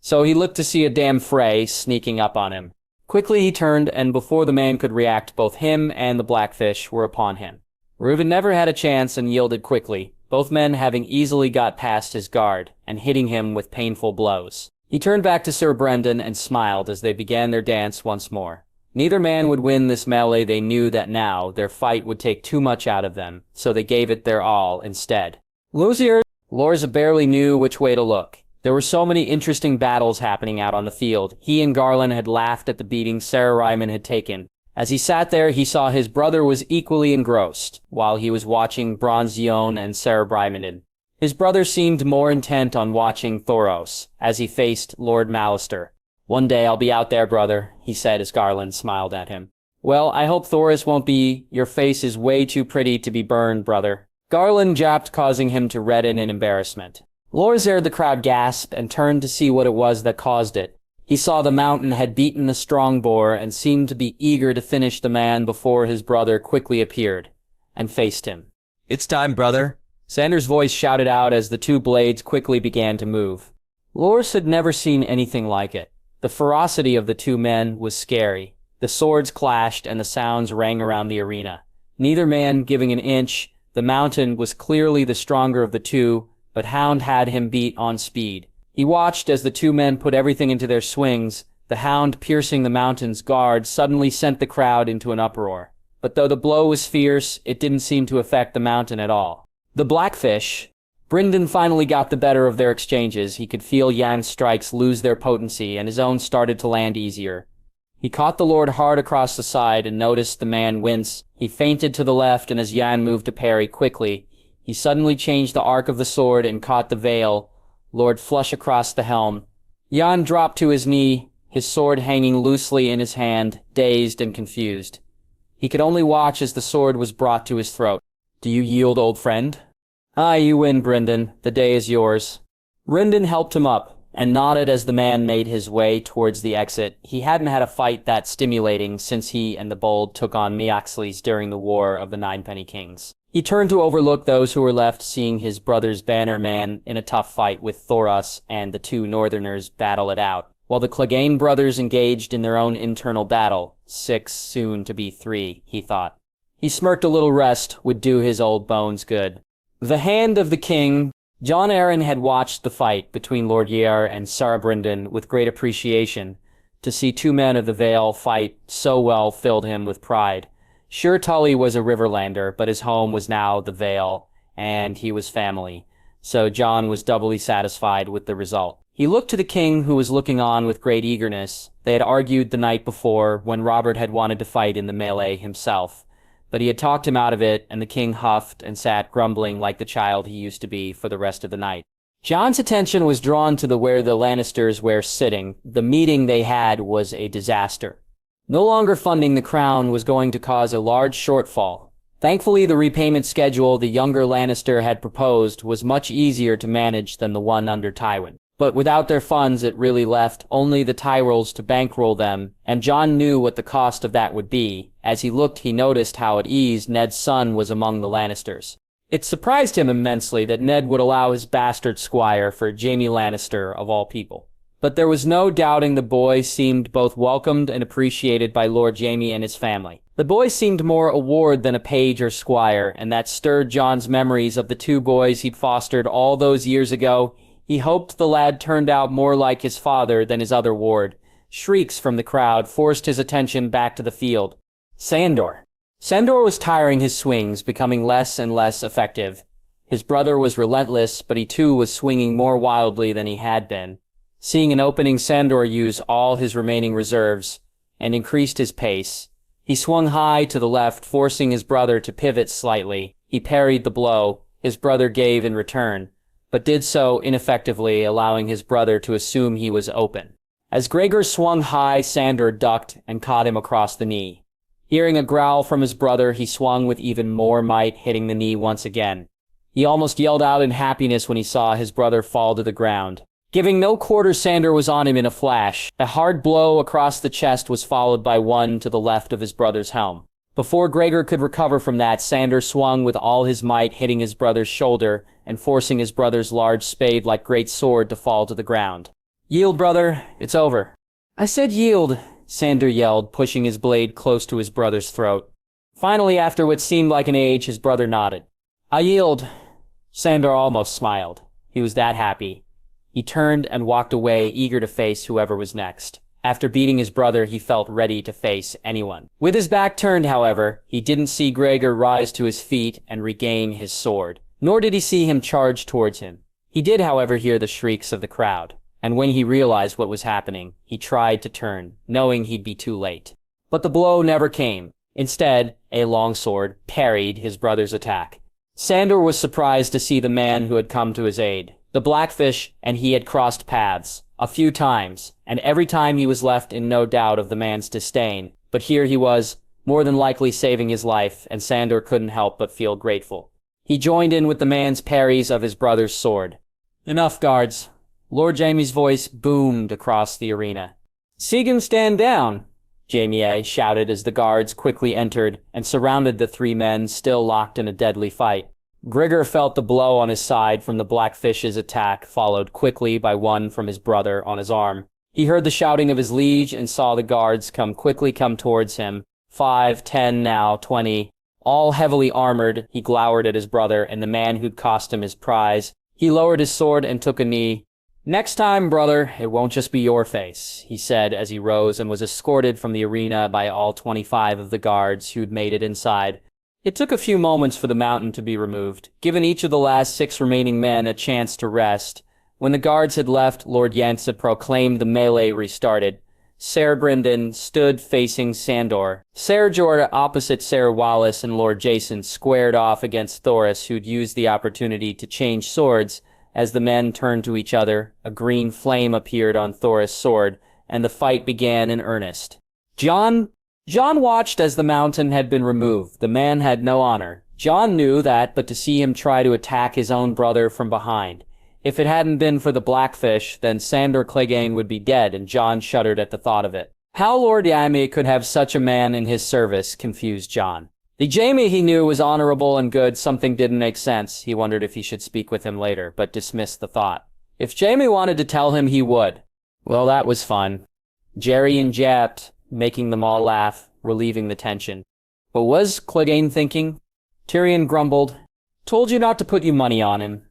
So he looked to see a damn fray sneaking up on him. Quickly he turned, and before the man could react, both him and the Blackfish were upon him. Reuben never had a chance and yielded quickly, both men having easily got past his guard and hitting him with painful blows. He turned back to Sir Brendan and smiled as they began their dance once more. Neither man would win this melee. They knew that now their fight would take too much out of them, so they gave it their all instead. Losier. Lorza barely knew which way to look. There were so many interesting battles happening out on the field. He and Garland had laughed at the beating Sarah Reimagined had taken. As he sat there, he saw his brother was equally engrossed, while he was watching Bronze Jon and Sarah Reimagined. His brother seemed more intent on watching Thoros, as he faced Lord Lannister. One day I'll be out there, brother, he said as Garland smiled at him. Well, I hope Thoros won't be. Your face is way too pretty to be burned, brother. Garland jabbed, causing him to redden in embarrassment. Lorzer, the crowd gasped and turned to see what it was that caused it. He saw the mountain had beaten the strong boar and seemed to be eager to finish the man before his brother quickly appeared and faced him. It's time, brother. Sandor's voice shouted out as the two blades quickly began to move. Loras had never seen anything like it. The ferocity of the two men was scary. The swords clashed and the sounds rang around the arena. Neither man giving an inch. The mountain was clearly the stronger of the two, but Hound had him beat on speed. He watched as the two men put everything into their swings. The Hound, piercing the mountain's guard, suddenly sent the crowd into an uproar. But though the blow was fierce, it didn't seem to affect the mountain at all. The Blackfish. Brendan finally got the better of their exchanges. He could feel Jan's strikes lose their potency, and his own started to land easier. He caught the Lord hard across the side and noticed the man wince. He feinted to the left, and as Jan moved to parry quickly, he suddenly changed the arc of the sword and caught the veil Lord flush across the helm. Jan dropped to his knee, his sword hanging loosely in his hand, dazed and confused. He could only watch as the sword was brought to his throat. Do you yield, old friend? Ah, you win, Brendan. The day is yours. Brendan helped him up and nodded as the man made his way towards the exit. He hadn't had a fight that stimulating since he and the Bold took on Meoxley's during the War of the Ninepenny Kings. He turned to overlook those who were left, seeing his brother's banner man in a tough fight with Thoros and the two Northerners battle it out, while the Clegane brothers engaged in their own internal battle. 6, soon to be 3, he thought. He smirked. A little rest would do his old bones good. The hand of the king. Jon Arryn had watched the fight between Lord Rhaegar and Sarah Brendan with great appreciation. To see two men of the Vale fight so well filled him with pride. Sure, Tully was a Riverlander, but his home was now the Vale, and he was family, so Jon was doubly satisfied with the result. He looked to the king, who was looking on with great eagerness. They had argued the night before, when Robert had wanted to fight in the melee himself, but he had talked him out of it, and the king huffed and sat grumbling like the child he used to be for the rest of the night. Jon's attention was drawn to where the Lannisters were sitting. The meeting they had was a disaster. No longer funding the crown was going to cause a large shortfall. Thankfully, the repayment schedule the younger Lannister had proposed was much easier to manage than the one under Tywin. But without their funds, it really left only the Tyrells to bankroll them, and Jon knew what the cost of that would be. As he looked, he noticed how at ease Ned's son was among the Lannisters. It surprised him immensely that Ned would allow his bastard squire for Jaime Lannister, of all people. But there was no doubting the boy seemed both welcomed and appreciated by Lord Jaime and his family. The boy seemed more a ward than a page or squire, and that stirred Jon's memories of the two boys he'd fostered all those years ago. He hoped the lad turned out more like his father than his other ward. Shrieks from the crowd forced his attention back to the field. Sandor. Sandor was tiring his swings, becoming less and less effective. His brother was relentless, but he too was swinging more wildly than he had been. Seeing an opening, Sandor used all his remaining reserves and increased his pace. He swung high to the left, forcing his brother to pivot slightly. He parried the blow his brother gave in return, but did so ineffectively, allowing his brother to assume he was open. As Rhaegar swung high, Sandor ducked and caught him across the knee. Hearing a growl from his brother, he swung with even more might, hitting the knee once again. He almost yelled out in happiness when he saw his brother fall to the ground. Giving no quarter, Sandor was on him in a flash. A hard blow across the chest was followed by one to the left of his brother's helm. Before Rhaegar could recover from that, Sandor swung with all his might, hitting his brother's shoulder and forcing his brother's large spade-like great sword to fall to the ground. "Yield, brother. It's over." "I said yield," Sandor yelled, pushing his blade close to his brother's throat. Finally, after what seemed like an age, his brother nodded. "I yield." Sandor almost smiled. He was that happy. He turned and walked away, eager to face whoever was next. After beating his brother, he felt ready to face anyone. With his back turned, however, he didn't see Rhaegar rise to his feet and regain his sword, nor did he see him charge towards him. He did, however, hear the shrieks of the crowd, and when he realized what was happening, he tried to turn, knowing he'd be too late. But the blow never came. Instead, a longsword parried his brother's attack. Sandor was surprised to see the man who had come to his aid. The Blackfish and he had crossed paths a few times, and every time he was left in no doubt of the man's disdain. But here he was, more than likely saving his life, and Sandor couldn't help but feel grateful. He joined in with the man's parries of his brother's sword. "Enough, guards." Lord Jaime's voice boomed across the arena. "See him stand down," Jaime shouted as the guards quickly entered and surrounded the three men still locked in a deadly fight. Rhaegar felt the blow on his side from the Blackfish's attack, followed quickly by one from his brother on his arm. He heard the shouting of his liege and saw the guards come towards him. 5, 10, now 20. All heavily armored, he glowered at his brother and the man who'd cost him his prize. He lowered his sword and took a knee. "Next time, brother, it won't just be your face," he said as he rose and was escorted from the arena by all 25 of the guards who'd made it inside. It took a few moments for the mountain to be removed, giving each of the last 6 remaining men a chance to rest. When the guards had left, Lord Yancey proclaimed the melee restarted. Ser Brynden stood facing Sandor. Ser Jorah opposite Ser Wallace and Lord Jason squared off against Thoros, who'd used the opportunity to change swords. As the men turned to each other, a green flame appeared on Thoros' sword, and the fight began in earnest. Jon watched as the mountain had been removed. The man had no honor. Jon knew that, but to see him try to attack his own brother from behind. If it hadn't been for the Blackfish, then Sandor Clegane would be dead, and Jon shuddered at the thought of it. How Lord Jaime could have such a man in his service confused Jon. The Jaime he knew was honorable and good. Something didn't make sense. He wondered if he should speak with him later, but dismissed the thought. If Jaime wanted to tell him, he would. Well, that was fun. Jerry and jabbed, making them all laugh, relieving the tension. What was Clegane thinking? Tyrion grumbled. "Told you not to put your money on him."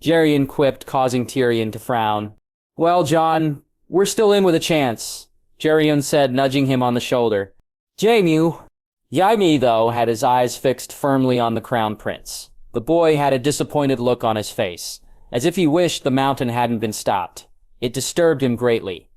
Jerry quipped, causing Tyrion to frown. "Well, Jon, we're still in with a chance," Jerry said, nudging him on the shoulder. Jaime, though, had his eyes fixed firmly on the Crown Prince. The boy had a disappointed look on his face, as if he wished the mountain hadn't been stopped. It disturbed him greatly.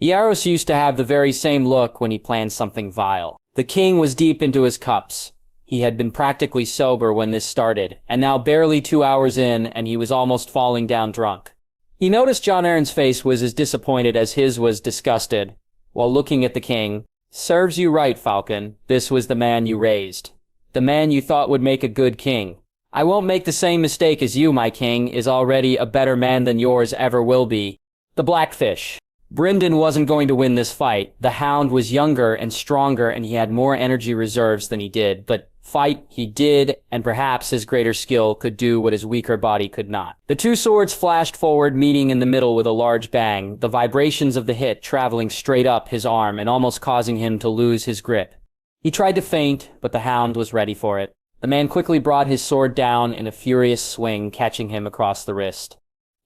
Yaros used to have the very same look when he planned something vile. The king was deep into his cups. He had been practically sober when this started, and now barely 2 hours in, and he was almost falling down drunk. He noticed Jon Arryn's face was as disappointed as his was disgusted, while looking at the king. "Serves you right, Falcon. This was the man you raised. The man you thought would make a good king. I won't make the same mistake as you, my king, is already a better man than yours ever will be." The Blackfish. Brynden wasn't going to win this fight. The Hound was younger and stronger, and he had more energy reserves than he did, but fight he did, and perhaps his greater skill could do what his weaker body could not. The two swords flashed forward, meeting in the middle with a large bang, the vibrations of the hit traveling straight up his arm and almost causing him to lose his grip. He tried to feint, but the Hound was ready for it. The man quickly brought his sword down in a furious swing, catching him across the wrist.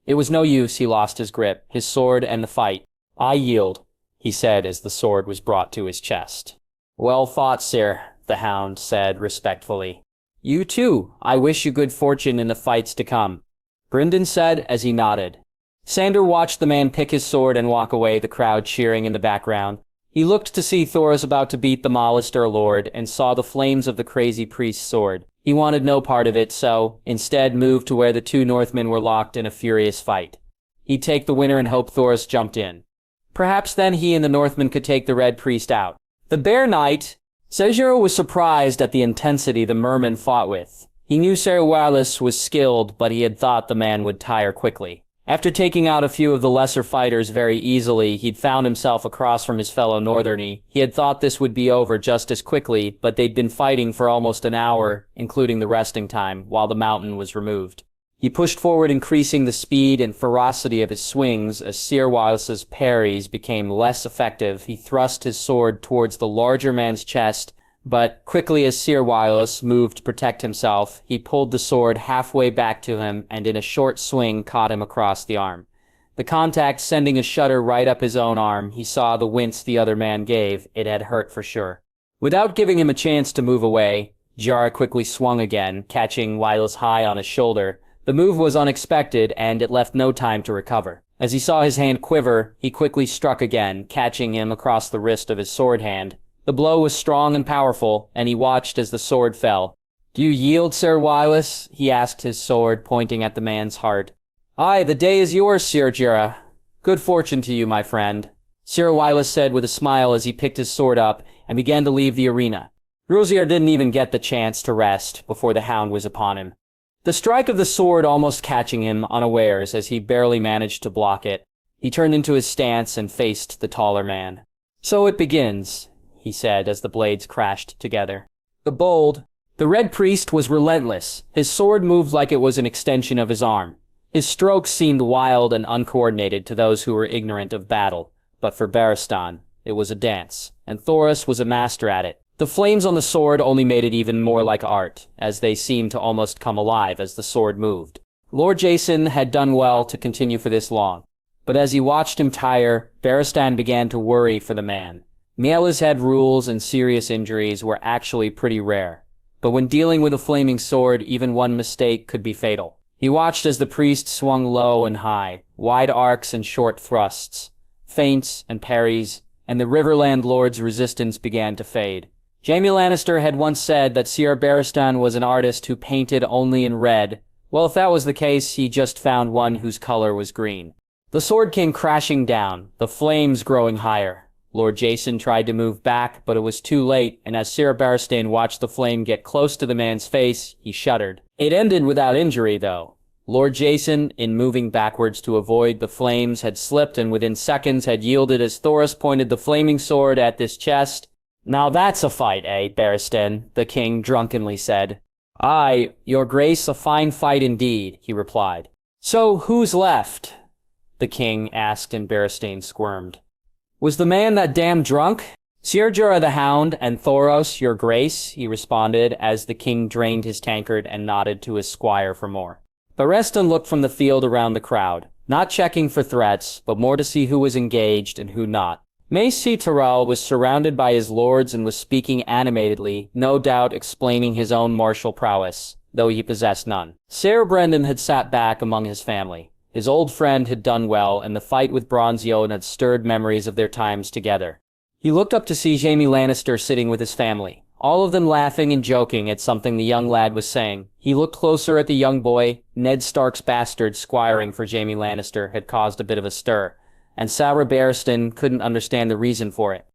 It was no use, he lost his grip, his sword, and the fight. "I yield," he said as the sword was brought to his chest. "Well fought, sir," the Hound said respectfully. "You too. I wish you good fortune in the fights to come," Brynden said as he nodded. Sandor watched the man pick his sword and walk away, the crowd cheering in the background. He looked to see Thoros about to beat the Lannister lord and saw the flames of the crazy priest's sword. He wanted no part of it, so instead moved to where the two Northmen were locked in a furious fight. He'd take the winner and hope Thoros jumped in. Perhaps then he and the Northman could take the Red Priest out. The Bear Knight. Sejuro was surprised at the intensity the merman fought with. He knew Ser Wireless was skilled, but he had thought the man would tire quickly. After taking out a few of the lesser fighters very easily, he'd found himself across from his fellow Northernie. He had thought this would be over just as quickly, but they'd been fighting for almost an hour, including the resting time, while the mountain was removed. He pushed forward, increasing the speed and ferocity of his swings. As Ser Wireless's parries became less effective, he thrust his sword towards the larger man's chest, but quickly as Ser Wireless moved to protect himself, he pulled the sword halfway back to him and in a short swing caught him across the arm. The contact sending a shudder right up his own arm. He saw the wince the other man gave. It had hurt for sure. Without giving him a chance to move away, Jara quickly swung again, catching Wireless high on his shoulder. The move was unexpected, and it left no time to recover. As he saw his hand quiver, he quickly struck again, catching him across the wrist of his sword hand. The blow was strong and powerful, and he watched as the sword fell. "Do you yield, Ser Wireless?" he asked, his sword pointing at the man's heart. "Aye, the day is yours, Ser Jira. Good fortune to you, my friend," Ser Wireless said with a smile as he picked his sword up and began to leave the arena. Rosier didn't even get the chance to rest before the Hound was upon him. The strike of the sword almost catching him unawares as he barely managed to block it. He turned into his stance and faced the taller man. "So it begins," he said as the blades crashed together. The Red Priest was relentless. His sword moved like it was an extension of his arm. His strokes seemed wild and uncoordinated to those who were ignorant of battle, but for Barristan, it was a dance, and Thoros was a master at it. The flames on the sword only made it even more like art, as they seemed to almost come alive as the sword moved. Lord Jason had done well to continue for this long, but as he watched him tire, Barristan began to worry for the man. Miela's had rules, and serious injuries were actually pretty rare. But when dealing with a flaming sword, even one mistake could be fatal. He watched as the priest swung low and high, wide arcs and short thrusts, feints and parries, and the Riverland Lord's resistance began to fade. Jaime Lannister had once said that Ser Barristan was an artist who painted only in red. Well, if that was the case, he just found one whose color was green. The sword came crashing down, the flames growing higher. Lord Jason tried to move back, but it was too late, and as Ser Barristan watched the flame get close to the man's face, he shuddered. It ended without injury, though. Lord Jason, in moving backwards to avoid the flames, had slipped and within seconds had yielded as Thoros pointed the flaming sword at his chest. "Now that's a fight, eh, Barristan?" the king drunkenly said. "Aye, your grace, a fine fight indeed," he replied. "So who's left?" the king asked, and Barristan squirmed. "Was the man that damn drunk?" "Ser Jorah the Hound and Thoros, your grace," he responded as the king drained his tankard and nodded to his squire for more. Barristan looked from the field around the crowd, not checking for threats, but more to see who was engaged and who not. Mace C. Tyrell was surrounded by his lords and was speaking animatedly, no doubt explaining his own martial prowess, though he possessed none. Ser Brynden had sat back among his family. His old friend had done well, and the fight with Bronzion had stirred memories of their times together. He looked up to see Jaime Lannister sitting with his family, all of them laughing and joking at something the young lad was saying. He looked closer at the young boy. Ned Stark's bastard squiring for Jaime Lannister had caused a bit of a stir, and Sarah Barristan couldn't understand the reason for it.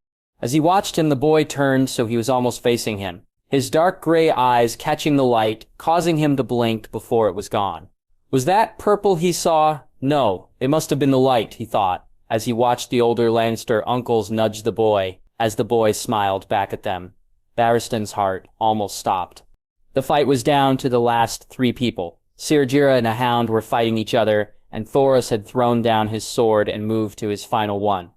As he watched him, the boy turned so he was almost facing him, his dark gray eyes catching the light, causing him to blink before it was gone. Was that purple he saw? No, It must have been the light, he thought, as he watched the older Lannister uncles nudge the boy, as the boy smiled back at them. Barristan's heart almost stopped. The fight was down to the last 3 people. Ser Jorah and a hound were fighting each other, and Thoros had thrown down his sword and moved to his final one.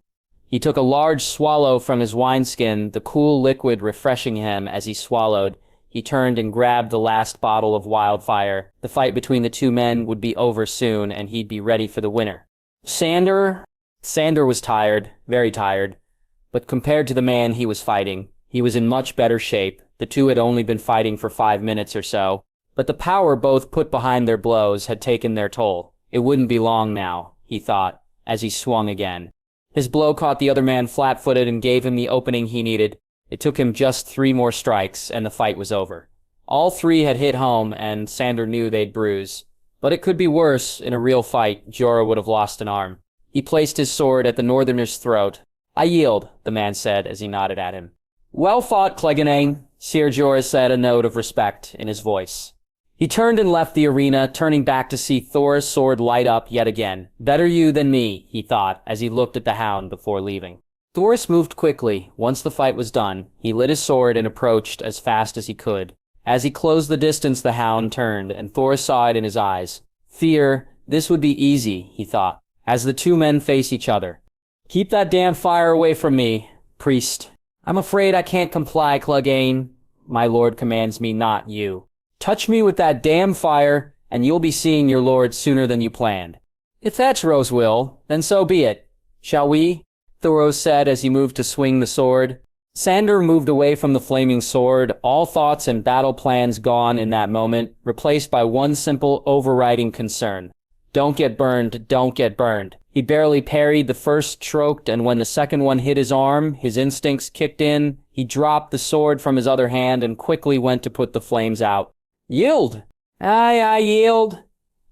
He took a large swallow from his wineskin, the cool liquid refreshing him as he swallowed. He turned and grabbed the last bottle of wildfire. The fight between the 2 men would be over soon, and he'd be ready for the winner. Sandor was tired, very tired, but compared to the man he was fighting, he was in much better shape. The 2 had only been fighting for 5 minutes or so, but the power both put behind their blows had taken their toll. It wouldn't be long now, he thought, as he swung again. His blow caught the other man flat-footed and gave him the opening he needed. It took him just 3 more strikes, and the fight was over. All 3 had hit home, and Sandor knew they'd bruise. But it could be worse. In a real fight, Jorah would have lost an arm. He placed his sword at the Northerner's throat. "I yield," the man said as he nodded at him. "Well fought, Clegane," Ser Jorah said, a note of respect in his voice. He turned and left the arena, turning back to see Thoros' sword light up yet again. "Better you than me," he thought, as he looked at the hound before leaving. Thoros moved quickly. Once the fight was done, he lit his sword and approached as fast as he could. As he closed the distance, the hound turned, and Thoros saw it in his eyes. Fear. This would be easy, he thought, as the 2 men face each other. "Keep that damn fire away from me, priest." "I'm afraid I can't comply, Clegane. My lord commands me, not you." "Touch me with that damn fire, and you'll be seeing your lord sooner than you planned." "If that's Rose will, then so be it. Shall we?" Thoros said as he moved to swing the sword. Sandor moved away from the flaming sword, all thoughts and battle plans gone in that moment, replaced by one simple overriding concern. Don't get burned, don't get burned. He barely parried the first stroke, and when the second one hit his arm, his instincts kicked in. He dropped the sword from his other hand and quickly went to put the flames out. "Yield!" I yield,"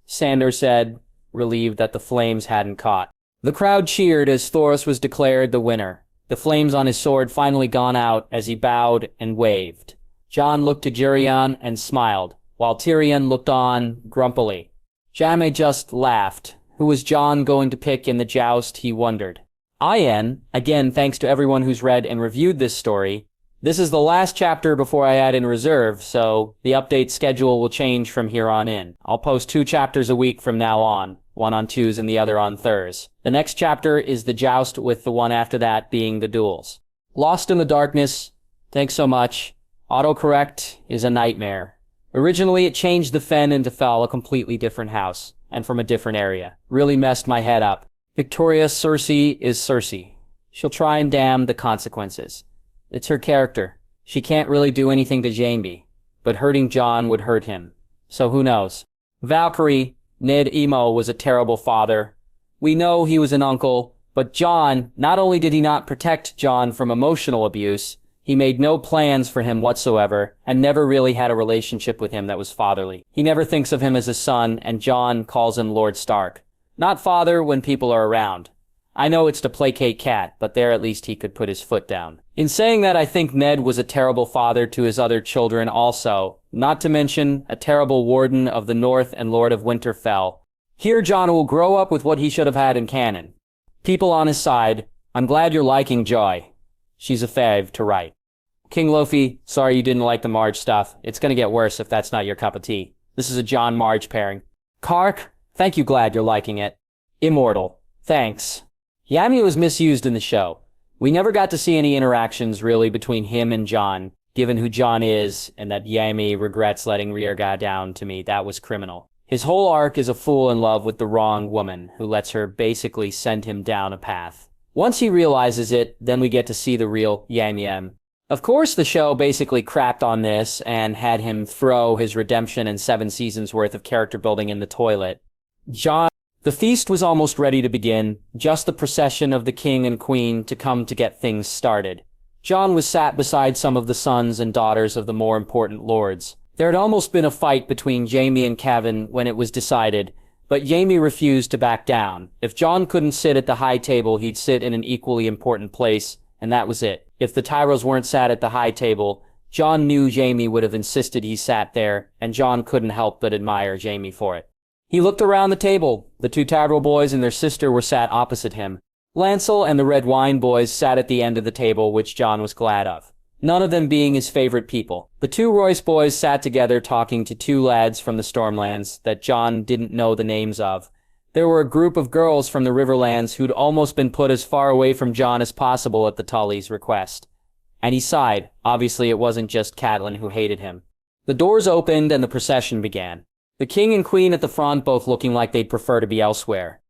Sandor said, relieved that the flames hadn't caught. The crowd cheered as Thoros was declared the winner. The flames on his sword finally gone out as he bowed and waved. Jon looked to Tyrion and smiled, while Tyrion looked on grumpily. Jaime just laughed. Who was Jon going to pick in the joust, he wondered. Again, thanks to everyone who's read and reviewed this story. This is the last chapter before I add in reserve, so the update schedule will change from here on in. I'll post 2 chapters a week from now on, one on Tues and the other on Thurs. The next chapter is the joust, with the one after that being the duels. Lost in the Darkness, thanks so much. Autocorrect is a nightmare. Originally, it changed the Fen into Fel, a completely different house, and from a different area. Really messed my head up. Victoria Cersei is Cersei. She'll try and damn the consequences. It's her character. She can't really do anything to Jaime, but hurting Jon would hurt him. So who knows? Valkyrie, Ned Emo was a terrible father. We know he was an uncle, but Jon, not only did he not protect Jon from emotional abuse, he made no plans for him whatsoever, and never really had a relationship with him that was fatherly. He never thinks of him as a son, and Jon calls him Lord Stark. Not father when people are around. I know it's to placate Cat, but there at least he could put his foot down. In saying that, I think Ned was a terrible father to his other children also, not to mention a terrible Warden of the North and Lord of Winterfell. Here Jon will grow up with what he should have had in canon. People on his side, I'm glad you're liking Joy. She's a fave to write. King Lofi, sorry you didn't like the Marge stuff. It's gonna get worse if that's not your cup of tea. This is a Jon-Marge pairing. Kark, thank you, glad you're liking it. Immortal, thanks. Jaime was misused in the show. We never got to see any interactions, really, between him and Jon, given who Jon is, and that Jaime regrets letting Rhaegar down. To me, that was criminal. His whole arc is a fool in love with the wrong woman, who lets her basically send him down a path. Once he realizes it, then we get to see the real Jaime. Of course, the show basically crapped on this, and had him throw his redemption and 7 seasons worth of character building in the toilet. The feast was almost ready to begin, just the procession of the king and queen to come to get things started. Jon was sat beside some of the sons and daughters of the more important lords. There had almost been a fight between Jaime and Kevin when it was decided, but Jaime refused to back down. If Jon couldn't sit at the high table, he'd sit in an equally important place, and that was it. If the Tyros weren't sat at the high table, Jon knew Jaime would have insisted he sat there, and Jon couldn't help but admire Jaime for it. He looked around the table. The two Tyrell boys and their sister were sat opposite him. Lancel and the red wine boys sat at the end of the table, which Jon was glad of, none of them being his favorite people. The two Royce boys sat together talking to two lads from the Stormlands that Jon didn't know the names of. There were a group of girls from the Riverlands who'd almost been put as far away from Jon as possible at the Tully's request. And he sighed. Obviously, it wasn't just Catelyn who hated him. The doors opened and the procession began. The king and queen at the front both looking like they'd prefer to be elsewhere.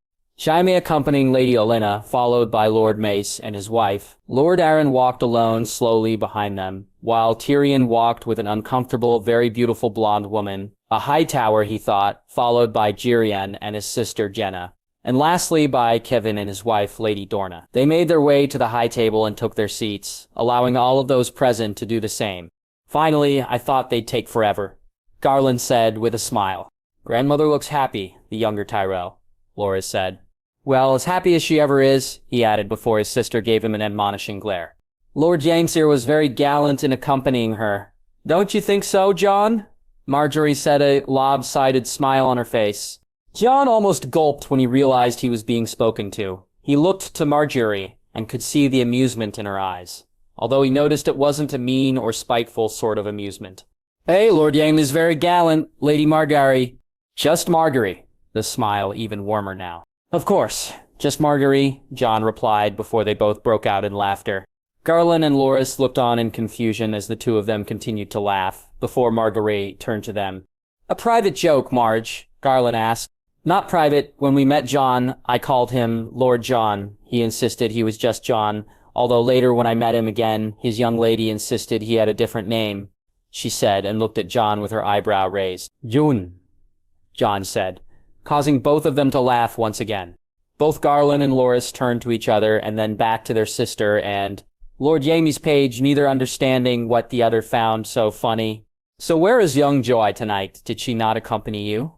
Jaime accompanying Lady Olenna, followed by Lord Mace and his wife. Lord Arryn walked alone, slowly behind them, while Tyrion walked with an uncomfortable, very beautiful blonde woman. A high tower, he thought, followed by Jirian and his sister Jenna. And lastly by Kevin and his wife, Lady Dorna. They made their way to the high table and took their seats, allowing all of those present to do the same. Finally, I thought they'd take forever, Garland said with a smile. Grandmother looks happy, the younger Tyrell, Loras said. Well, as happy as she ever is, he added before his sister gave him an admonishing glare. Lord Jaimsir was very gallant in accompanying her. Don't you think so, Jon? Marjorie said, a lopsided smile on her face. Jon almost gulped when he realized he was being spoken to. He looked to Marjorie and could see the amusement in her eyes, although he noticed it wasn't a mean or spiteful sort of amusement. Hey, Lord Jaime is very gallant, Lady Margaery. Just Margaery, the smile even warmer now. Of course, just Margaery, Jon replied before they both broke out in laughter. Garland and Loras looked on in confusion as the two of them continued to laugh, before Margaery turned to them. A private joke, Marge, Garland asked. Not private. When we met Jon, I called him Lord Jon. He insisted he was just Jon, although later when I met him again, his young lady insisted he had a different name, she said, and looked at Jon with her eyebrow raised. June, Jon said, causing both of them to laugh once again. Both Garland and Loras turned to each other and then back to their sister and Lord Jaime's page, neither understanding what the other found so funny. So where is young Joy tonight? Did she not accompany you?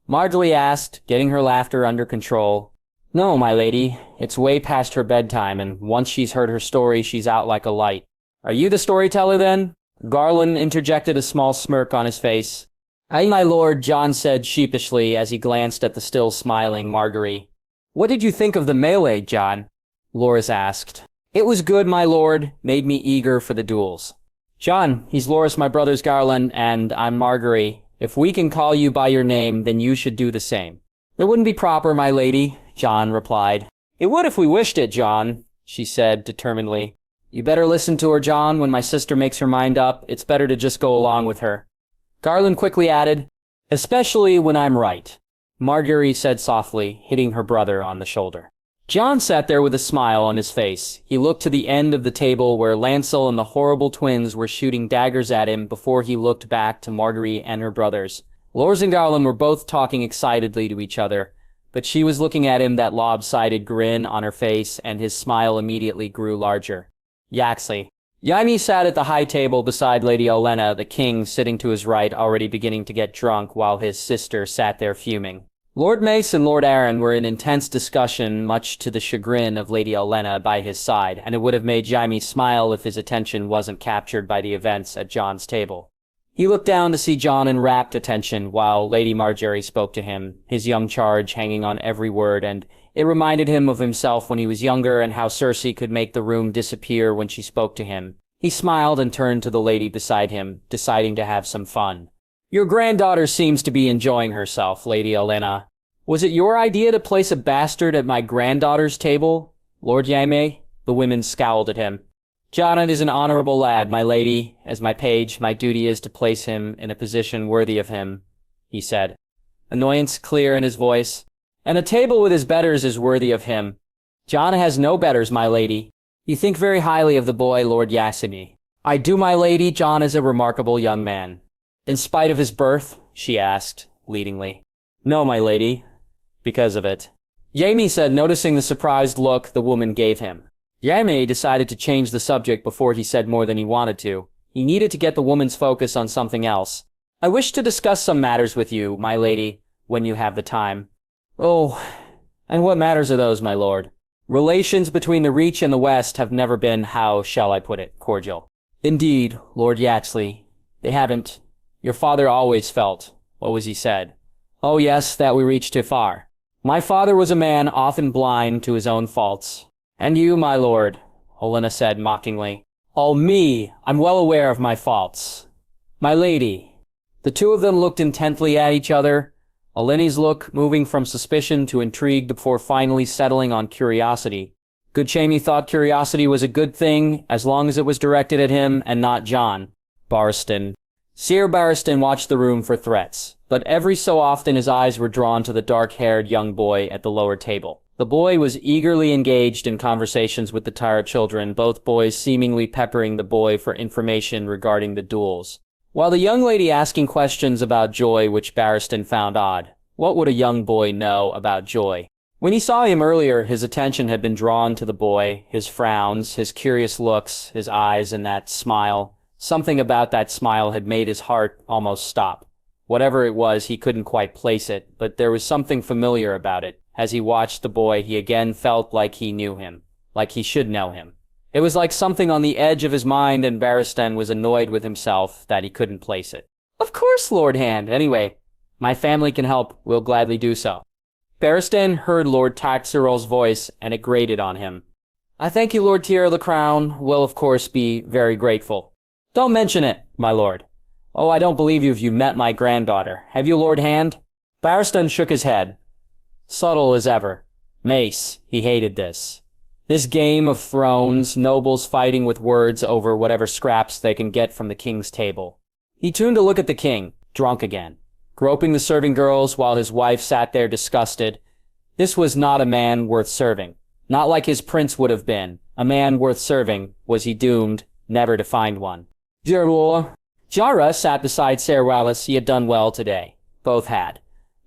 Marjorie asked, getting her laughter under control. No, my lady. It's way past her bedtime, and once she's heard her story, she's out like a light. Are you the storyteller, then? Garland interjected, a small smirk on his face. Aye, my lord, Jon said sheepishly as he glanced at the still smiling Marjorie. What did you think of the melee, Jon? Loras asked. It was good, my lord. Made me eager for the duels. Jon, he's Loras, my brother's Garland, and I'm Marjorie. If we can call you by your name, then you should do the same. It wouldn't be proper, my lady, Jon replied. It would if we wished it, Jon, she said determinedly. You better listen to her, Jon. When my sister makes her mind up, it's better to just go along with her. Garland quickly added, especially when I'm right, Marjorie said softly, hitting her brother on the shoulder. Jon sat there with a smile on his face. He looked to the end of the table where Lancel and the horrible twins were shooting daggers at him before he looked back to Marjorie and her brothers. Loras and Garland were both talking excitedly to each other, but she was looking at him, that lopsided grin on her face, and his smile immediately grew larger. Yaxley. Jaime sat at the high table beside Lady Olenna, the king sitting to his right, already beginning to get drunk, while his sister sat there fuming. Lord Mace and Lord Arryn were in intense discussion, much to the chagrin of Lady Olenna by his side, and it would have made Jaime smile if his attention wasn't captured by the events at Jon's table. He looked down to see Jon in rapt attention, while Lady Marjorie spoke to him, his young charge hanging on every word, and it reminded him of himself when he was younger and how Cersei could make the room disappear when she spoke to him. He smiled and turned to the lady beside him, deciding to have some fun. Your granddaughter seems to be enjoying herself, Lady Olenna. Was it your idea to place a bastard at my granddaughter's table, Lord Jaime? The women scowled at him. Jon is an honorable lad, my lady. As my page, my duty is to place him in a position worthy of him, he said, annoyance clear in his voice. And a table with his betters is worthy of him. Jon has no betters, my lady. You think very highly of the boy, Lord Yassimi. I do, my lady. Jon is a remarkable young man. In spite of his birth? She asked, leadingly. No, my lady. Because of it. Jaime said, noticing the surprised look the woman gave him. Jaime decided to change the subject before he said more than he wanted to. He needed to get the woman's focus on something else. I wish to discuss some matters with you, my lady, when you have the time. Oh, and what matters are those, my lord? Relations between the Reach and the West have never been, how shall I put it, cordial. Indeed, Lord Yaxley, they haven't. Your father always felt, what was he said, Oh yes, that we reach too far. My father was a man often blind to his own faults. And you, my lord, Olenna said mockingly. Oh, me, I'm well aware of my faults. My lady. The two of them looked intently at each other, Olenna's look moving from suspicion to intrigue before finally settling on curiosity. Good Jaime thought curiosity was a good thing as long as it was directed at him and not Jon. Barristan. Ser Barristan watched the room for threats, but every so often his eyes were drawn to the dark-haired young boy at the lower table. The boy was eagerly engaged in conversations with the tired children, both boys seemingly peppering the boy for information regarding the duels. While the young lady asking questions about Joy, which Barristan found odd. What would a young boy know about Joy? When he saw him earlier, his attention had been drawn to the boy, his frowns, his curious looks, his eyes, and that smile. Something about that smile had made his heart almost stop. Whatever it was, he couldn't quite place it, but there was something familiar about it. As he watched the boy, he again felt like he knew him, like he should know him. It was like something on the edge of his mind, and Barristan was annoyed with himself that he couldn't place it. Of course, Lord Hand. Anyway, my family can help. We'll gladly do so. Barristan heard Lord Taxerol's voice, and it grated on him. I thank you, Lord Tyr of the Crown. Will, of course, be very grateful. Don't mention it, my lord. Oh, I don't believe you if you met my granddaughter. Have you, Lord Hand? Barristan shook his head. Subtle as ever. Mace, he hated this. This game of thrones, nobles fighting with words over whatever scraps they can get from the king's table. He turned to look at the king, drunk again, groping the serving girls while his wife sat there disgusted. This was not a man worth serving. Not like his prince would have been. A man worth serving, was he doomed never to find one. Dear Lord. Jara sat beside Ser Wallace. He had done well today. Both had.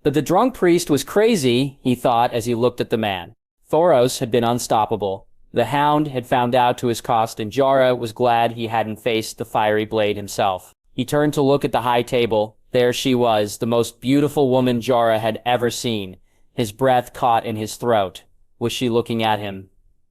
But the drunk priest was crazy, he thought as he looked at the man. Thoros had been unstoppable. The Hound had found out to his cost, and Jara was glad he hadn't faced the fiery blade himself. He turned to look at the high table. There she was, the most beautiful woman Jara had ever seen. His breath caught in his throat. Was she looking at him?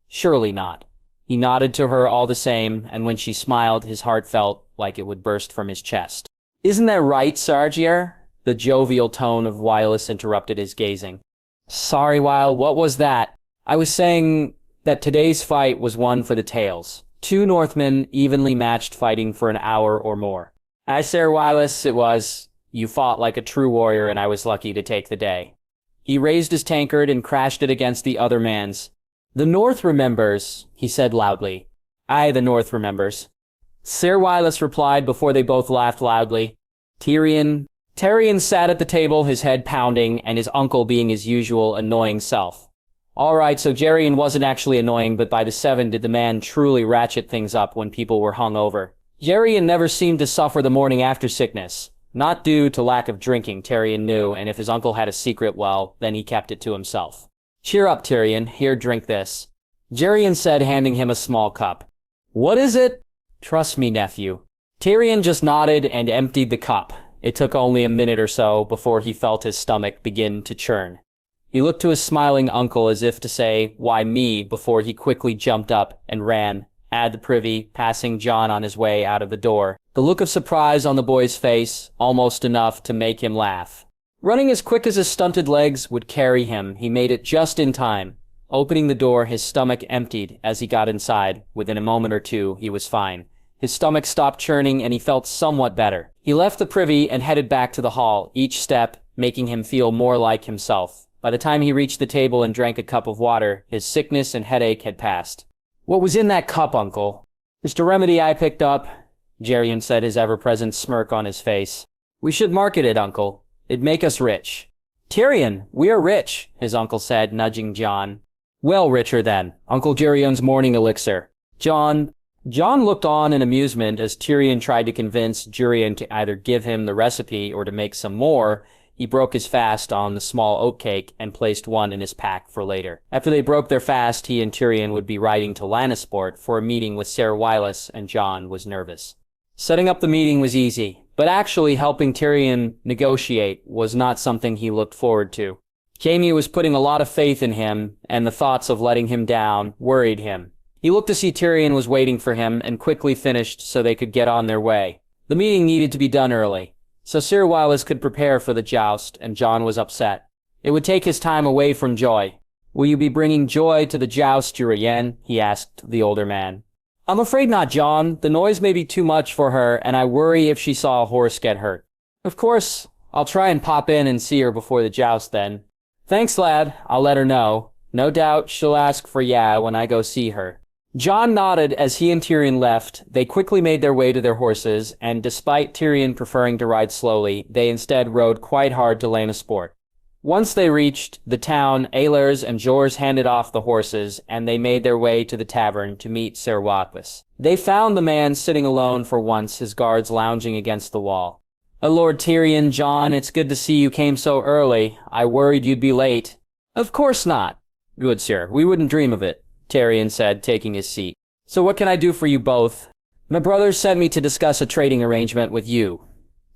Surely not. He nodded to her all the same, and when she smiled, his heart felt like it would burst from his chest. Isn't that right, Sargier? The jovial tone of Wylis interrupted his gazing. Sorry, Wyle, what was that? I was saying that today's fight was one for the tails. Two Northmen evenly matched fighting for an hour or more. As Ser Wylis, it was. You fought like a true warrior, and I was lucky to take the day. He raised his tankard and crashed it against the other man's. The North remembers, he said loudly. Aye, the North remembers. Ser Wylis replied before they both laughed loudly. Tyrion sat at the table, his head pounding, and his uncle being his usual annoying self. All right, so Geryon wasn't actually annoying, but by the 7 did the man truly ratchet things up when people were hung over. Geryon never seemed to suffer the morning after sickness. Not due to lack of drinking, Tyrion knew, and if his uncle had a secret, well, then he kept it to himself. Cheer up, Tyrion. Here, drink this. Geryon said, handing him a small cup. What is it? Trust me, nephew. Tyrion just nodded and emptied the cup. It took only a minute or so before he felt his stomach begin to churn. He looked to his smiling uncle as if to say, why me, before he quickly jumped up and ran, at the privy, passing Jon on his way out of the door. The look of surprise on the boy's face, almost enough to make him laugh. Running as quick as his stunted legs would carry him, he made it just in time. Opening the door, his stomach emptied as he got inside. Within a moment or two, he was fine. His stomach stopped churning and he felt somewhat better. He left the privy and headed back to the hall, each step making him feel more like himself. By the time he reached the table and drank a cup of water, his sickness and headache had passed. What was in that cup, Uncle? Just a remedy I picked up, Geryon said, his ever-present smirk on his face. We should market it, Uncle. It'd make us rich. Tyrion, we are rich, his uncle said, nudging Jon. Well, richer then. Uncle Geryon's morning elixir. Jon looked on in amusement as Tyrion tried to convince Geryon to either give him the recipe or to make some more. He broke his fast on the small oatcake and placed one in his pack for later. After they broke their fast, he and Tyrion would be riding to Lannisport for a meeting with Ser Wylis, and Jon was nervous. Setting up the meeting was easy, but actually helping Tyrion negotiate was not something he looked forward to. Jaime was putting a lot of faith in him, and the thoughts of letting him down worried him. He looked to see Tyrion was waiting for him and quickly finished so they could get on their way. The meeting needed to be done early. so Sir Wylis could prepare for the joust, and Jon was upset. It would take his time away from Joy. "Will you be bringing Joy to the joust, Uriyen?" he asked the older man. "I'm afraid not, Jon. The noise may be too much for her, and I worry if she saw a horse get hurt." "Of course, I'll try and pop in and see her before the joust then." "Thanks, lad. I'll let her know. No doubt she'll ask for ya when I go see her." Jon nodded as he and Tyrion left. They quickly made their way to their horses, and despite Tyrion preferring to ride slowly, they instead rode quite hard to Lannisport. Once they reached the town, Aelars and Jors handed off the horses, and they made their way to the tavern to meet Sir Watwas. They found the man sitting alone for once, his guards lounging against the wall. "Lord Tyrion, Jon, it's good to see you came so early. I worried you'd be late." "Of course not." "Good, sir. We wouldn't dream of it," Tyrion said, taking his seat. "So what can I do for you both?" "My brothers sent me to discuss a trading arrangement with you."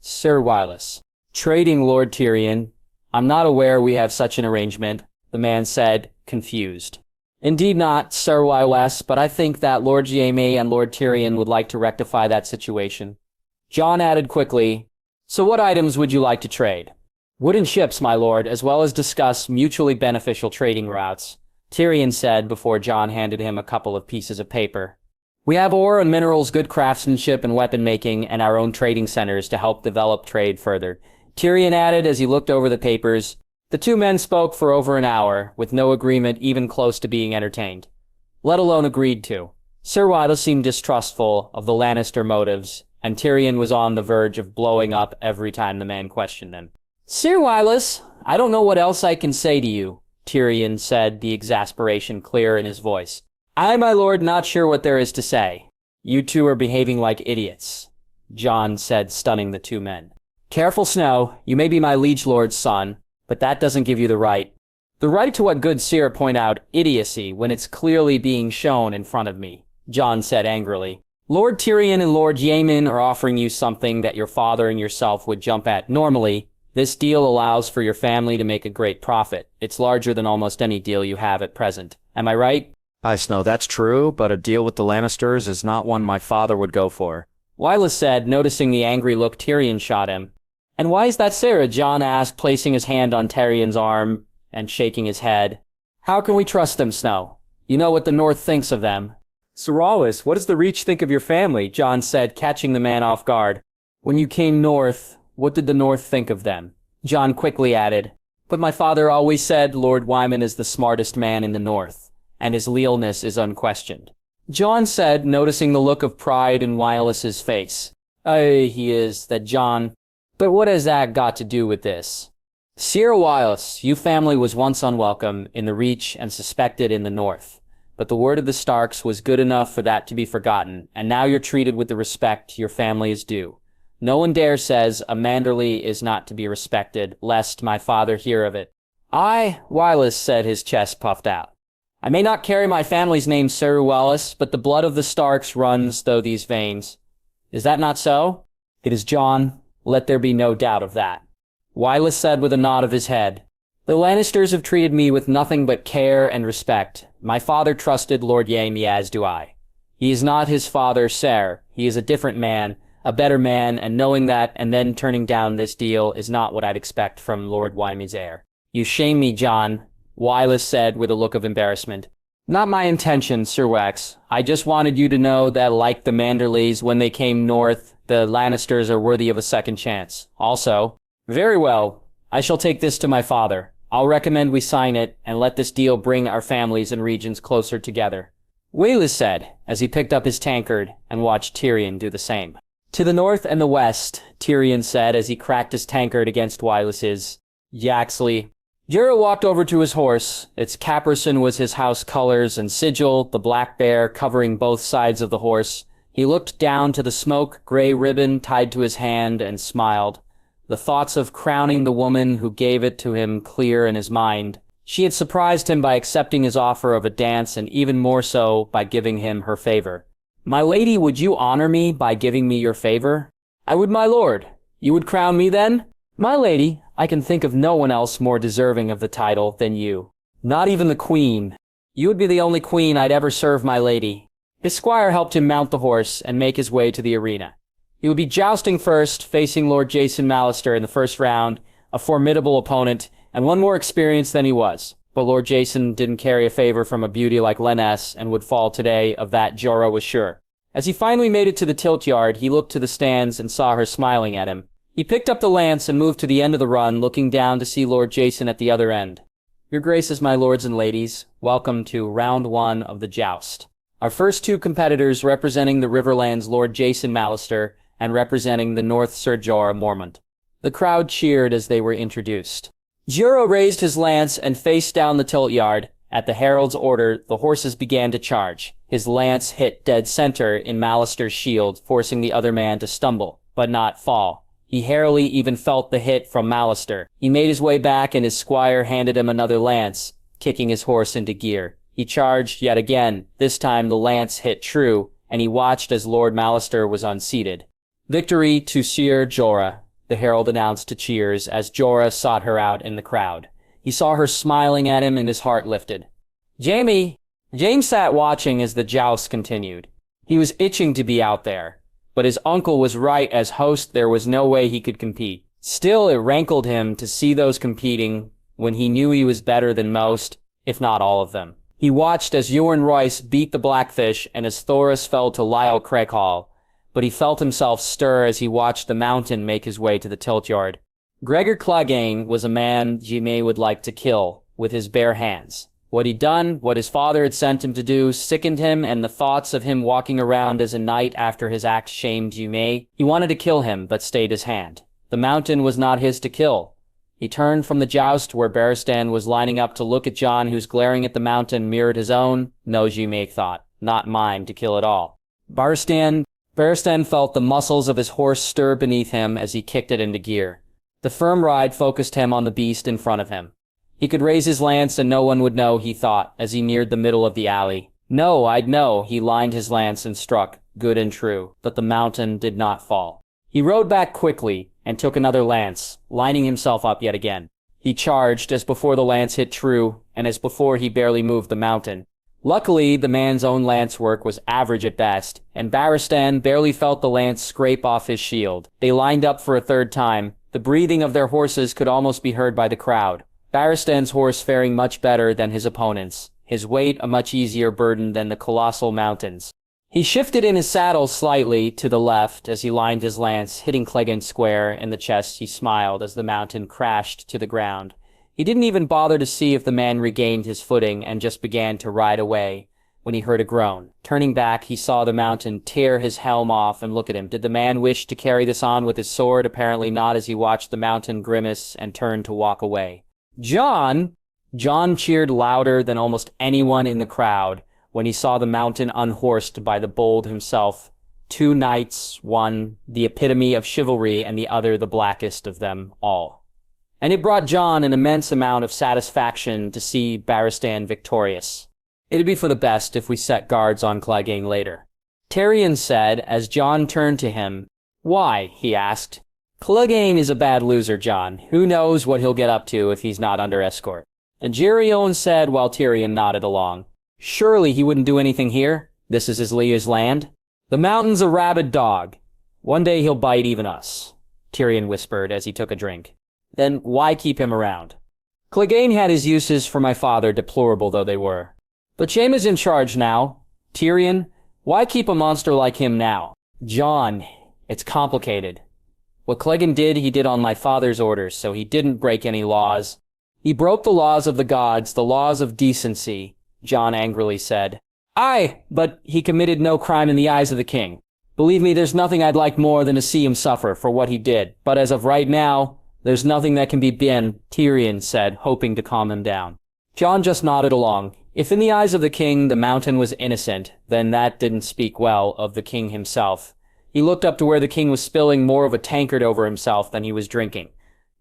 "Sir Wylis." "Trading, Lord Tyrion? I'm not aware we have such an arrangement," the man said, confused. "Indeed not, Sir Wylis, but I think that Lord Jaime and Lord Tyrion would like to rectify that situation." Jon added quickly, "So what items would you like to trade?" "Wooden ships, my lord, as well as discuss mutually beneficial trading routes," Tyrion said before Jon handed him a couple of pieces of paper. "We have ore and minerals, good craftsmanship and weapon making, and our own trading centers to help develop trade further," Tyrion added as he looked over the papers. The two men spoke for over an hour, with no agreement even close to being entertained, let alone agreed to. Sir Wylis seemed distrustful of the Lannister motives, and Tyrion was on the verge of blowing up every time the man questioned him. "Sir Wylis, I don't know what else I can say to you," Tyrion said, the exasperation clear in his voice. "I, my lord, not sure what there is to say." "You two are behaving like idiots," Jon said, stunning the two men. "Careful, Snow. You may be my liege lord's son, but that doesn't give you the right." "The right to what good seer point out idiocy when it's clearly being shown in front of me," Jon said angrily. "Lord Tyrion and Lord Jaime are offering you something that your father and yourself would jump at normally. This deal allows for your family to make a great profit. It's larger than almost any deal you have at present. Am I right?" "Aye, Snow, that's true, but a deal with the Lannisters is not one my father would go for," Wylis said, noticing the angry look Tyrion shot him. "And why is that, Sarah?" Jon asked, placing his hand on Tyrion's arm and shaking his head. "How can we trust them, Snow? You know what the North thinks of them." "Sir Wylis, what does the Reach think of your family?" Jon said, catching the man off guard. "When you came north, what did the North think of them?" Jon quickly added, "But my father always said Lord Wyman is the smartest man in the North, and his lealness is unquestioned." Jon said, noticing the look of pride in Wylis's face. "Aye, he is," that Jon. "But what has that got to do with this?" "Sir Wylis, you family was once unwelcome in the Reach and suspected in the North. But the word of the Starks was good enough for that to be forgotten, and now you're treated with the respect your family is due. No one dare says a Manderly is not to be respected, lest my father hear of it." "I," Wylis said, his chest puffed out. "I may not carry my family's name, Sir Wylis, but the blood of the Starks runs through these veins. Is that not so?" "It is, Jon. Let there be no doubt of that," Wylis said with a nod of his head. "The Lannisters have treated me with nothing but care and respect. My father trusted Lord Jaime, as do I. He is not his father, Sir. He is a different man, a better man, and knowing that and then turning down this deal is not what I'd expect from Lord Jaime's heir." "You shame me, Jon," Wylis said with a look of embarrassment. "Not my intention, Sir Wax. I just wanted you to know that, like the Manderleys when they came north, the Lannisters are worthy of a second chance. Also—" "Very well. I shall take this to my father. I'll recommend we sign it and let this deal bring our families and regions closer together," Wylis said as he picked up his tankard and watched Tyrion do the same. "To the north and the west," Tyrion said as he cracked his tankard against Wylis's. "Yaxley." Jorah walked over to his horse. Its caparison was his house colors and sigil, the black bear covering both sides of the horse. He looked down to the smoke gray ribbon tied to his hand and smiled. The thoughts of crowning the woman who gave it to him clear in his mind. She had surprised him by accepting his offer of a dance, and even more so by giving him her favor. "My lady, would you honor me by giving me your favor?" "I would, my lord." "You would crown me then?" "My lady, I can think of no one else more deserving of the title than you. Not even the queen. You would be the only queen I'd ever serve, my lady." His squire helped him mount the horse and make his way to the arena. He would be jousting first, facing Lord Jason Lannister in the first round, a formidable opponent, and one more experienced than he was. But Lord Jason didn't carry a favor from a beauty like Lennes and would fall today, of that Jorah was sure. As he finally made it to the tilt yard, he looked to the stands and saw her smiling at him. He picked up the lance and moved to the end of the run, looking down to see Lord Jason at the other end. Your graces, my lords and ladies, welcome to round 1 of the joust. Our first 2 competitors representing the Riverlands Lord Jason Lannister and representing the North Sir Jorah Mormont. The crowd cheered as they were introduced. Jorah raised his lance and faced down the tilt yard. At the herald's order, the horses began to charge. His lance hit dead center in Lannister's shield, forcing the other man to stumble, but not fall. He harrowly even felt the hit from Lannister. He made his way back and his squire handed him another lance, kicking his horse into gear. He charged yet again. This time the lance hit true, and he watched as Lord Lannister was unseated. Victory to Sir Jorah, the herald announced to cheers as Jorah sought her out in the crowd. He saw her smiling at him and his heart lifted. Jaime sat watching as the joust continued. He was itching to be out there, but his uncle was right. As host, there was no way he could compete. Still, it rankled him to see those competing when he knew he was better than most, if not all of them. He watched as Euron Royce beat the Blackfish and as Thoros fell to Lyle Craighall, but he felt himself stir as he watched the Mountain make his way to the tilt yard. Gregor Clegane was a man Jaime would like to kill with his bare hands. What he'd done, what his father had sent him to do, sickened him, and the thoughts of him walking around as a knight after his act shamed Jaime. He wanted to kill him, but stayed his hand. The Mountain was not his to kill. He turned from the joust where Barristan was lining up to look at Jon, whose glaring at the Mountain mirrored his own. No, Jaime thought, not mine to kill at all. Barristan felt the muscles of his horse stir beneath him as he kicked it into gear. The firm ride focused him on the beast in front of him. He could raise his lance and no one would know, he thought, as he neared the middle of the alley. No, I'd know. He lined his lance and struck, good and true, but the Mountain did not fall. He rode back quickly and took another lance, lining himself up yet again. He charged as before the lance hit true, and as before he barely moved the Mountain. Luckily, the man's own lance work was average at best, and Barristan barely felt the lance scrape off his shield. They lined up for a third time. The breathing of their horses could almost be heard by the crowd. Barristan's horse faring much better than his opponent's, his weight a much easier burden than the colossal Mountain's. He shifted in his saddle slightly to the left as he lined his lance, hitting Clegane square in the chest. He smiled as the Mountain crashed to the ground. He didn't even bother to see if the man regained his footing and just began to ride away when he heard a groan. Turning back, he saw the Mountain tear his helm off and look at him. Did the man wish to carry this on with his sword? Apparently not, as he watched the Mountain grimace and turned to walk away. Jon cheered louder than almost anyone in the crowd when he saw the Mountain unhorsed by the bold himself. 2 knights, one the epitome of chivalry and the other the blackest of them all. And it brought Jon an immense amount of satisfaction to see Barristan victorious. It'd be for the best if we set guards on Clegane later. Tyrion said as Jon turned to him. Why? He asked. Clegane is a bad loser, Jon. Who knows what he'll get up to if he's not under escort? And Geryon said while Tyrion nodded along. Surely he wouldn't do anything here. This is his liege land. The Mountain's a rabid dog. One day he'll bite even us, Tyrion whispered as he took a drink. Then why keep him around? Clegane had his uses for my father, deplorable though they were. But Jaime's in charge now. Tyrion, why keep a monster like him now? Jon, it's complicated. What Clegane did, he did on my father's orders, so he didn't break any laws. He broke the laws of the gods, the laws of decency, Jon angrily said. Aye, but he committed no crime in the eyes of the king. Believe me, there's nothing I'd like more than to see him suffer for what he did. But as of right now, there's nothing that can be done, Tyrion said, hoping to calm him down. Jon just nodded along. If in the eyes of the king the Mountain was innocent, then that didn't speak well of the king himself. He looked up to where the king was spilling more of a tankard over himself than he was drinking.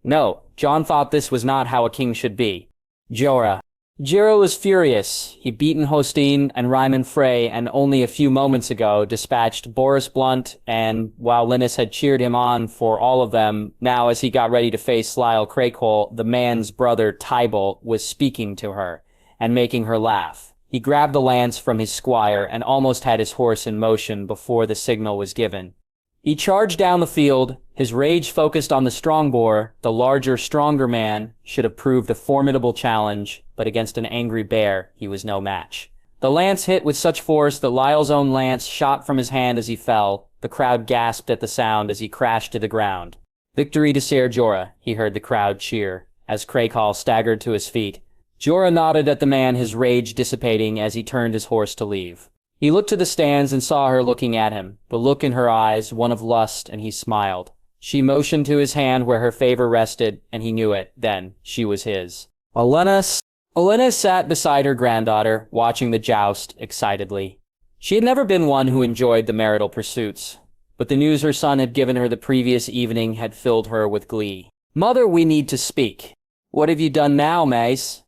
No, Jon thought this was not how a king should be. Jorah was furious. He'd beaten Hostine and Ryman Frey, and only a few moments ago dispatched Boris Blunt, and while Linus had cheered him on for all of them, now as he got ready to face Lyle Craighall, the man's brother Tybalt was speaking to her and making her laugh. He grabbed the lance from his squire and almost had his horse in motion before the signal was given. He charged down the field, his rage focused on the strongboar. The larger, stronger man should have proved a formidable challenge, but against an angry bear, he was no match. The lance hit with such force that Lyle's own lance shot from his hand as he fell. The crowd gasped at the sound as he crashed to the ground. "Victory to Ser Jorah," he heard the crowd cheer, as Crakehall staggered to his feet. Jorah nodded at the man, his rage dissipating as he turned his horse to leave. He looked to the stands and saw her looking at him, the look in her eyes, one of lust, and he smiled. She motioned to his hand where her favor rested, and he knew it. Then she was his. Olenna sat beside her granddaughter, watching the joust excitedly. She had never been one who enjoyed the marital pursuits, but the news her son had given her the previous evening had filled her with glee. "Mother, we need to speak." "What have you done now, Mace?"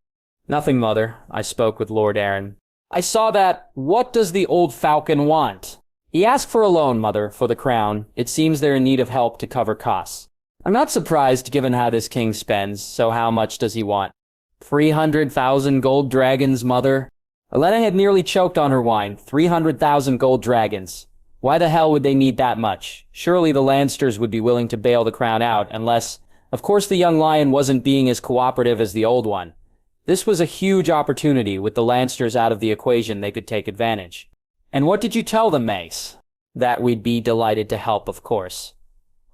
"Nothing, Mother. I spoke with Lord Arryn." "I saw that. What does the old falcon want?" "He asked for a loan, Mother, for the crown. It seems they're in need of help to cover costs." "I'm not surprised given how this king spends, so how much does he want?" 300,000 gold dragons, Mother." Olenna had nearly choked on her wine. 300,000 gold dragons. Why the hell would they need that much? Surely the Lannisters would be willing to bail the crown out, unless, of course, the young lion wasn't being as cooperative as the old one. This was a huge opportunity. With the Lannisters out of the equation, they could take advantage. "And what did you tell them, Mace?" "That we'd be delighted to help, of course.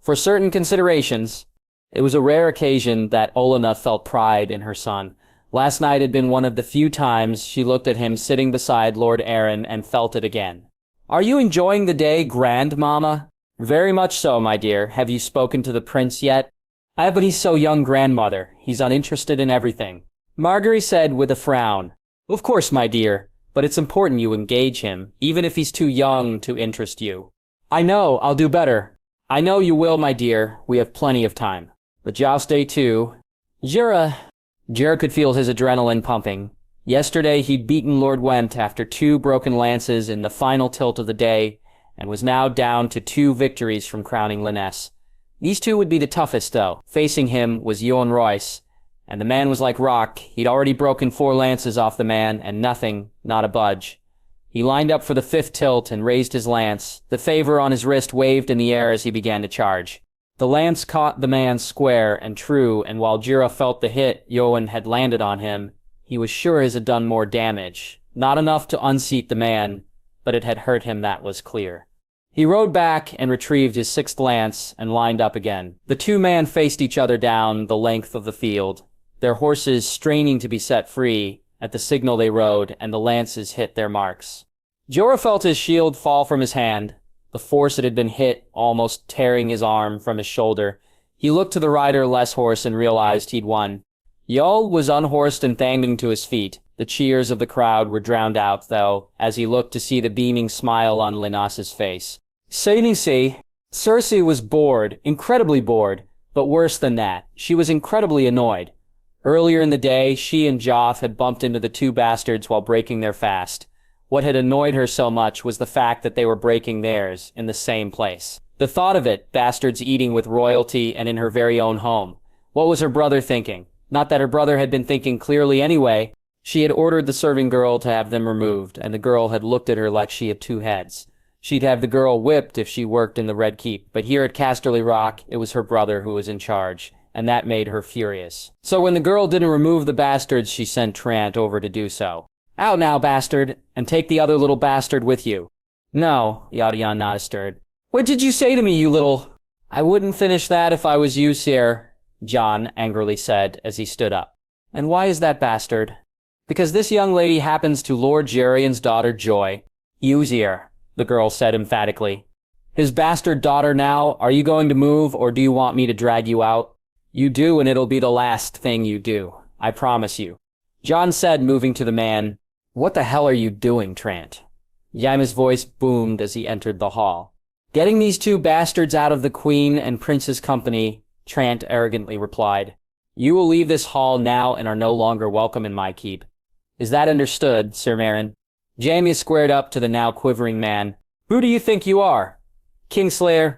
For certain considerations." It was a rare occasion that Olenna felt pride in her son. Last night had been one of the few times she looked at him sitting beside Lord Arryn and felt it again. "Are you enjoying the day, Grandmama?" "Very much so, my dear. Have you spoken to the prince yet?" But he's so young, Grandmother. He's uninterested in everything." Margaery said with a frown. "Of course, my dear, but it's important you engage him, even if he's too young to interest you." "I know, I'll do better." "I know you will, my dear. We have plenty of time." The joust day too. Jorah could feel his adrenaline pumping. Yesterday he'd beaten Lord Went after 2 broken lances in the final tilt of the day, and was now down to 2 victories from crowning Lannés. These 2 would be the toughest, though. Facing him was Euron Royce, and the man was like rock. He'd already broken 4 lances off the man, and nothing, not a budge. He lined up for the 5th tilt and raised his lance. The favor on his wrist waved in the air as he began to charge. The lance caught the man square and true, and while Jorah felt the hit Euron had landed on him, he was sure it had done more damage. Not enough to unseat the man, but it had hurt him, that was clear. He rode back and retrieved his 6th lance and lined up again. The 2 men faced each other down the length of the field, their horses straining to be set free at the signal they rode, and the lances hit their marks. Jorah felt his shield fall from his hand, the force it had been hit almost tearing his arm from his shoulder. He looked to the rider less horse and realized he'd won. Jarl was unhorsed and thanging to his feet. The cheers of the crowd were drowned out, though, as he looked to see the beaming smile on Lynas's face. Cersei was bored, incredibly bored, but worse than that, she was incredibly annoyed. Earlier in the day, she and Joff had bumped into the 2 bastards while breaking their fast. What had annoyed her so much was the fact that they were breaking theirs in the same place. The thought of it, bastards eating with royalty and in her very own home. What was her brother thinking? Not that her brother had been thinking clearly anyway. She had ordered the serving girl to have them removed, and the girl had looked at her like she had 2 heads. She'd have the girl whipped if she worked in the Red Keep, but here at Casterly Rock, it was her brother who was in charge, and that made her furious. So when the girl didn't remove the bastards, she sent Trant over to do so. "Out now, bastard, and take the other little bastard with you." "No," Yadian Lannister. "What did you say to me, you little—" "I wouldn't finish that if I was you, sir," Jon angrily said as he stood up. "And why is that, bastard?" "Because this young lady happens to Lord Gerion's daughter, Joy." "Uzier," the girl said emphatically. "His bastard daughter now? Are you going to move, or do you want me to drag you out?" "You do, and it'll be the last thing you do. I promise you." Jon said, moving to the man. "What the hell are you doing, Trant?" Jaime's voice boomed as he entered the hall. "Getting these 2 bastards out of the Queen and Prince's company," Trant arrogantly replied. "You will leave this hall now and are no longer welcome in my keep. Is that understood, Sir Meryn?" Jaime squared up to the now quivering man. "Who do you think you are?" "Kingslayer."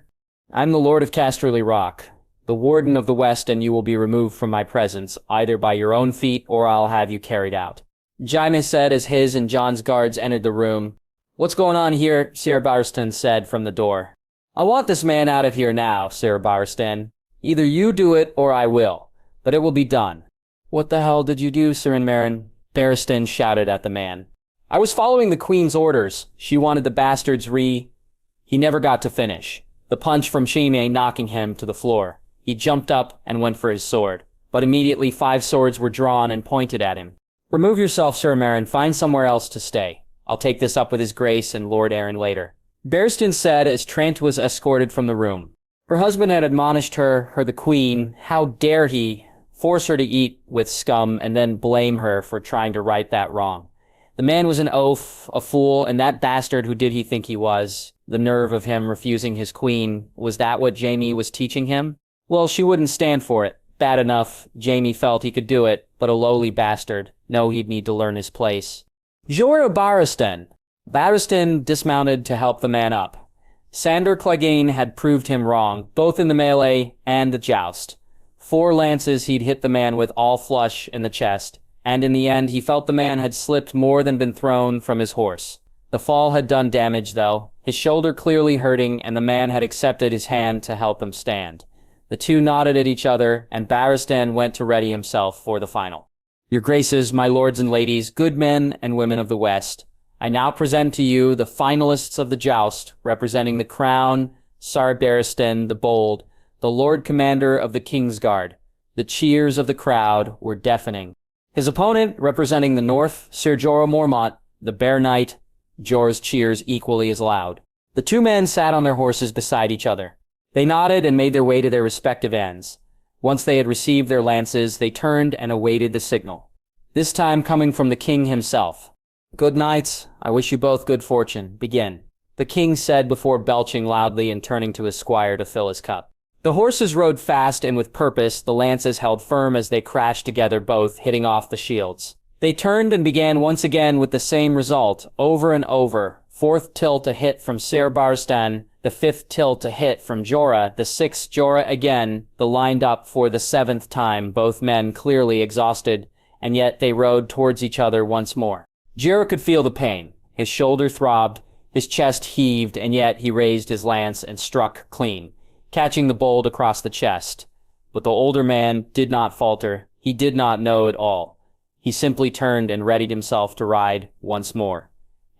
"I'm the Lord of Casterly Rock, the Warden of the West, and you will be removed from my presence, either by your own feet or I'll have you carried out," Jaime said as his and Jon's guards entered the room. "What's going on here?" Sir Barristan said from the door. I want this man out of here now, Sir Barristan. Either you do it or I will, but it will be done. What the hell did you do, Sir Inmarin? Barristan shouted at the man. I was following the Queen's orders. She wanted the bastard's He never got to finish, the punch from Jaime knocking him to the floor. He jumped up and went for his sword, but immediately 5 swords were drawn and pointed at him. Remove yourself, Sir Inmarin. Find somewhere else to stay. I'll take this up with His Grace and Lord Arryn later. Barristan said as Trent was escorted from the room. Her husband had admonished her the queen. How dare he force her to eat with scum and then blame her for trying to right that wrong. The man was an oaf, a fool, and that bastard, who did he think he was? The nerve of him refusing his queen. Was that what Jaime was teaching him? Well, she wouldn't stand for it. Bad enough, Jaime felt he could do it, but a lowly bastard. No, he'd need to learn his place. Jorah Barristan. Barristan dismounted to help the man up. Sandor Clegane had proved him wrong, both in the melee and the joust. 4 lances he'd hit the man with, all flush in the chest, and in the end he felt the man had slipped more than been thrown from his horse. The fall had done damage, though, his shoulder clearly hurting, and the man had accepted his hand to help him stand. The two nodded at each other, and Barristan went to ready himself for the final. Your Graces, my lords and ladies, good men and women of the West, I now present to you the finalists of the joust, representing the crown, Sir Barristan the Bold, the Lord Commander of the Kingsguard. The cheers of the crowd were deafening. His opponent, representing the North, Sir Jorah Mormont, the Bear Knight, Jorah's cheers equally as loud. The 2 men sat on their horses beside each other. They nodded and made their way to their respective ends. Once they had received their lances, they turned and awaited the signal. This time coming from the king himself. Good knights, I wish you both good fortune. Begin. The king said before belching loudly and turning to his squire to fill his cup. The horses rode fast and with purpose, the lances held firm as they crashed together, both hitting off the shields. They turned and began once again with the same result, over and over. 4th tilt a hit from Sir Barristan, the 5th tilt a hit from Jorah, the 6th Jorah again, the lined up for the 7th time, both men clearly exhausted, and yet they rode towards each other once more. Jorah could feel the pain. His shoulder throbbed, his chest heaved, and yet he raised his lance and struck clean, catching the bold across the chest. But the older man did not falter. He did not know it all. He simply turned and readied himself to ride once more.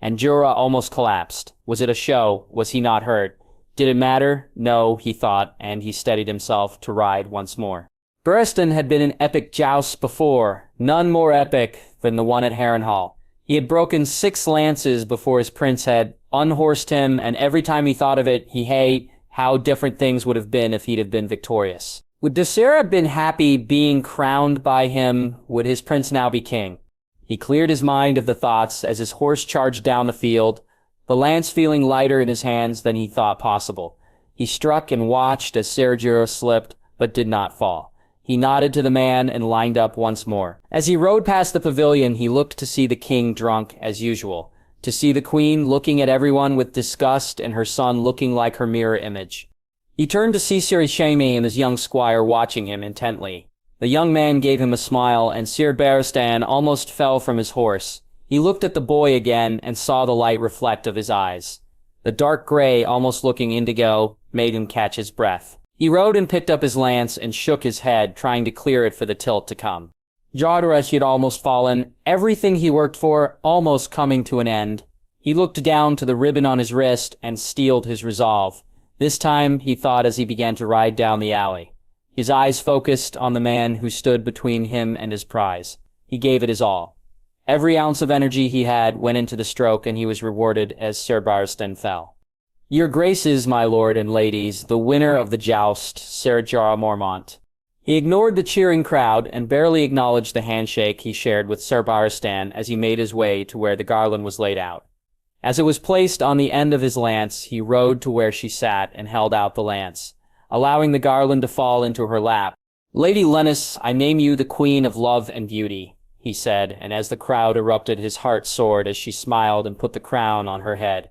And Jorah almost collapsed. Was it a show? Was he not hurt? Did it matter? No, he thought, and he steadied himself to ride once more. Barristan had been in epic jousts before, none more epic than the one at Harrenhal. He had broken 6 lances before his prince had unhorsed him, and every time he thought of it, how different things would have been if he'd have been victorious. Would Daenerys have been happy being crowned by him? Would his prince now be king? He cleared his mind of the thoughts as his horse charged down the field, the lance feeling lighter in his hands than he thought possible. He struck and watched as Ser Jorah slipped, but did not fall. He nodded to the man and lined up once more. As he rode past the pavilion, he looked to see the king drunk as usual, to see the queen looking at everyone with disgust and her son looking like her mirror image. He turned to see Sir Jaime and his young squire watching him intently. The young man gave him a smile, and Sir Barristan almost fell from his horse. He looked at the boy again and saw the light reflect of his eyes. The dark gray, almost looking indigo, made him catch his breath. He rode and picked up his lance and shook his head, trying to clear it for the tilt to come. Jodorous had almost fallen, everything he worked for almost coming to an end. He looked down to the ribbon on his wrist and steeled his resolve. This time, he thought as he began to ride down the alley. His eyes focused on the man who stood between him and his prize. He gave it his all. Every ounce of energy he had went into the stroke, and he was rewarded as Sir Barristan fell. Your Graces, my lord and ladies, the winner of the joust, Sir Jorah Mormont. He ignored the cheering crowd and barely acknowledged the handshake he shared with Sir Barristan as he made his way to where the garland was laid out. As it was placed on the end of his lance, he rode to where she sat and held out the lance, allowing the garland to fall into her lap. Lady Lennis, I name you the Queen of Love and Beauty, he said, and as the crowd erupted, his heart soared as she smiled and put the crown on her head.